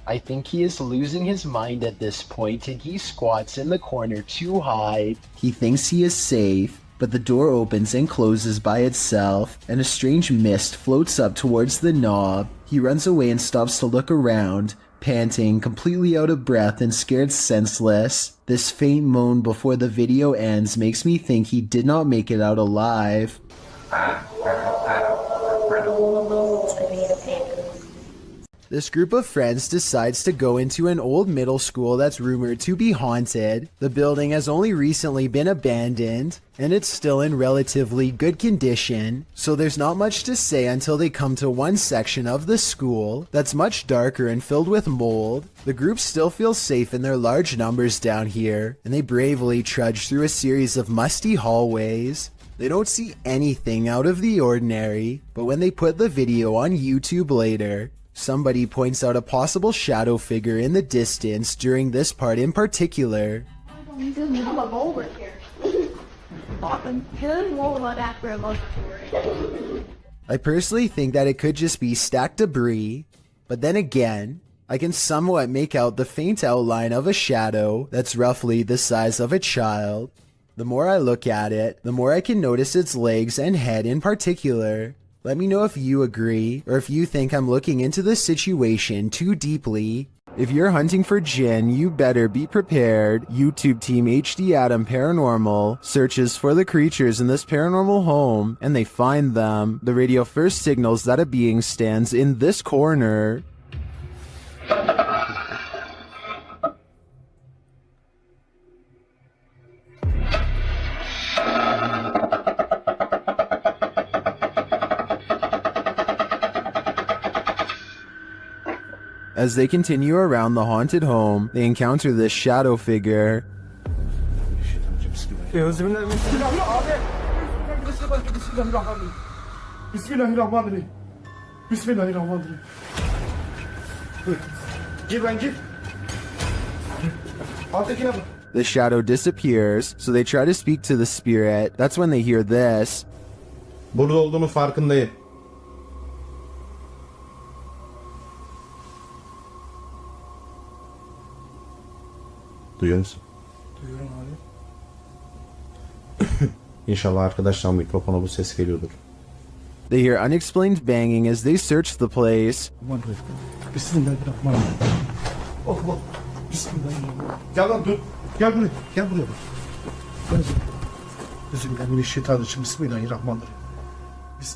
I think he is losing his mind at this point and he squats in the corner too high. He thinks he is safe, but the door opens and closes by itself, and a strange mist floats up towards the knob. He runs away and stops to look around, panting, completely out of breath and scared senseless. This faint moan before the video ends makes me think he did not make it out alive. This group of friends decides to go into an old middle school that's rumored to be haunted. The building has only recently been abandoned, and it's still in relatively good condition, so there's not much to say until they come to one section of the school that's much darker and filled with mold. The group still feels safe in their large numbers down here, and they bravely trudge through a series of musty hallways. They don't see anything out of the ordinary, but when they put the video on YouTube later, somebody points out a possible shadow figure in the distance during this part in particular. I personally think that it could just be stacked debris, but then again, I can somewhat make out the faint outline of a shadow that's roughly the size of a child. The more I look at it, the more I can notice its legs and head in particular. Let me know if you agree, or if you think I'm looking into this situation too deeply. If you're hunting for Jinn, you better be prepared. YouTube team HD Adam Paranormal searches for the creatures in this paranormal home, and they find them. The radio first signals that a being stands in this corner. As they continue around the haunted home, they encounter this shadow figure. The shadow disappears, so they try to speak to the spirit. That's when they hear this. Burada olduğunu farkındayım. Duyuyor musun? Duyuyorum abi. İnşallah arkadaşlar mikrofona bu ses geliyordur. They hear unexplained banging as they search the place. Bismillahirrahmanirrahim. Allah. Bismillahirrahmanirrahim. Gel lan dur. Gel buraya. Gel buraya bak. Bismillahirrahmanirrahim. Bismillahirrahmanirrahim.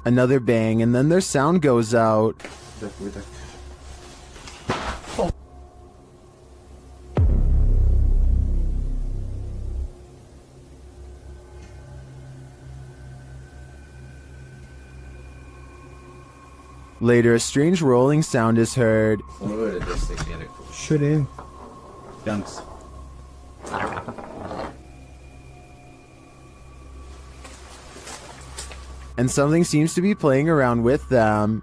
Another bang, and then their sound goes out. Bir dakika. Later, a strange rolling sound is heard. Onu böyle destekleyerek konuş. Şöyle. Yalnız. And something seems to be playing around with them.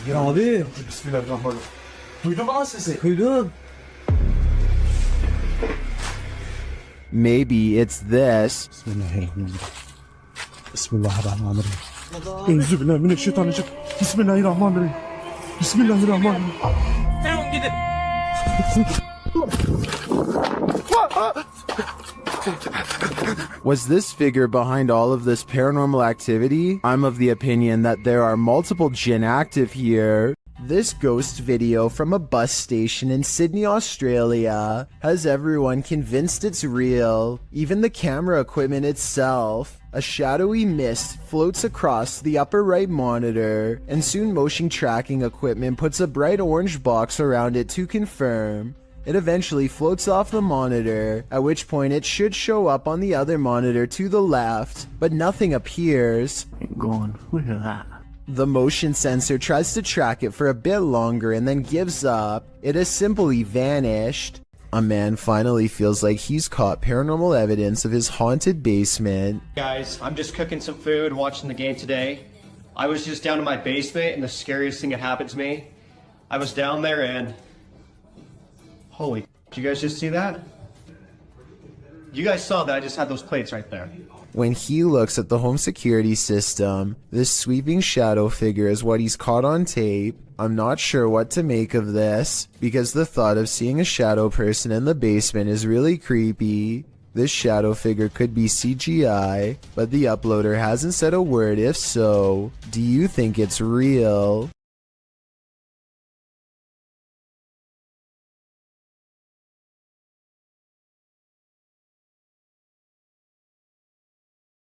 Ya abi. Bismillahirrahmanirrahim. Duydun mu lan sesi? Duydum. Maybe it's this. Bismillahirrahmanirrahim. Bismillahirrahmanirrahim. Euzubillahimineşşeytanirracim. Bismillahirrahmanirrahim. Bismillahirrahmanirrahim. Sen gidin. Was this figure behind all of this paranormal activity? I'm of the opinion that there are multiple jinn active here. This ghost video from a bus station in Sydney, Australia has everyone convinced it's real, even the camera equipment itself. A shadowy mist floats across the upper right monitor, and soon motion tracking equipment puts a bright orange box around it to confirm. It eventually floats off the monitor, at which point it should show up on the other monitor to the left, but nothing appears. Look at that. The motion sensor tries to track it for a bit longer and then gives up. It has simply vanished. A man finally feels like he's caught paranormal evidence of his haunted basement. Guys, I'm just cooking some food and watching the game today. I was just down in my basement and the scariest thing that happened to me. I was down there and... Holy, did you guys just see that? You guys saw that I just had those plates right there. When he looks at the home security system, this sweeping shadow figure is what he's caught on tape. I'm not sure what to make of this, because the thought of seeing a shadow person in the basement is really creepy. This shadow figure could be CGI, but the uploader hasn't said a word if so. Do you think it's real?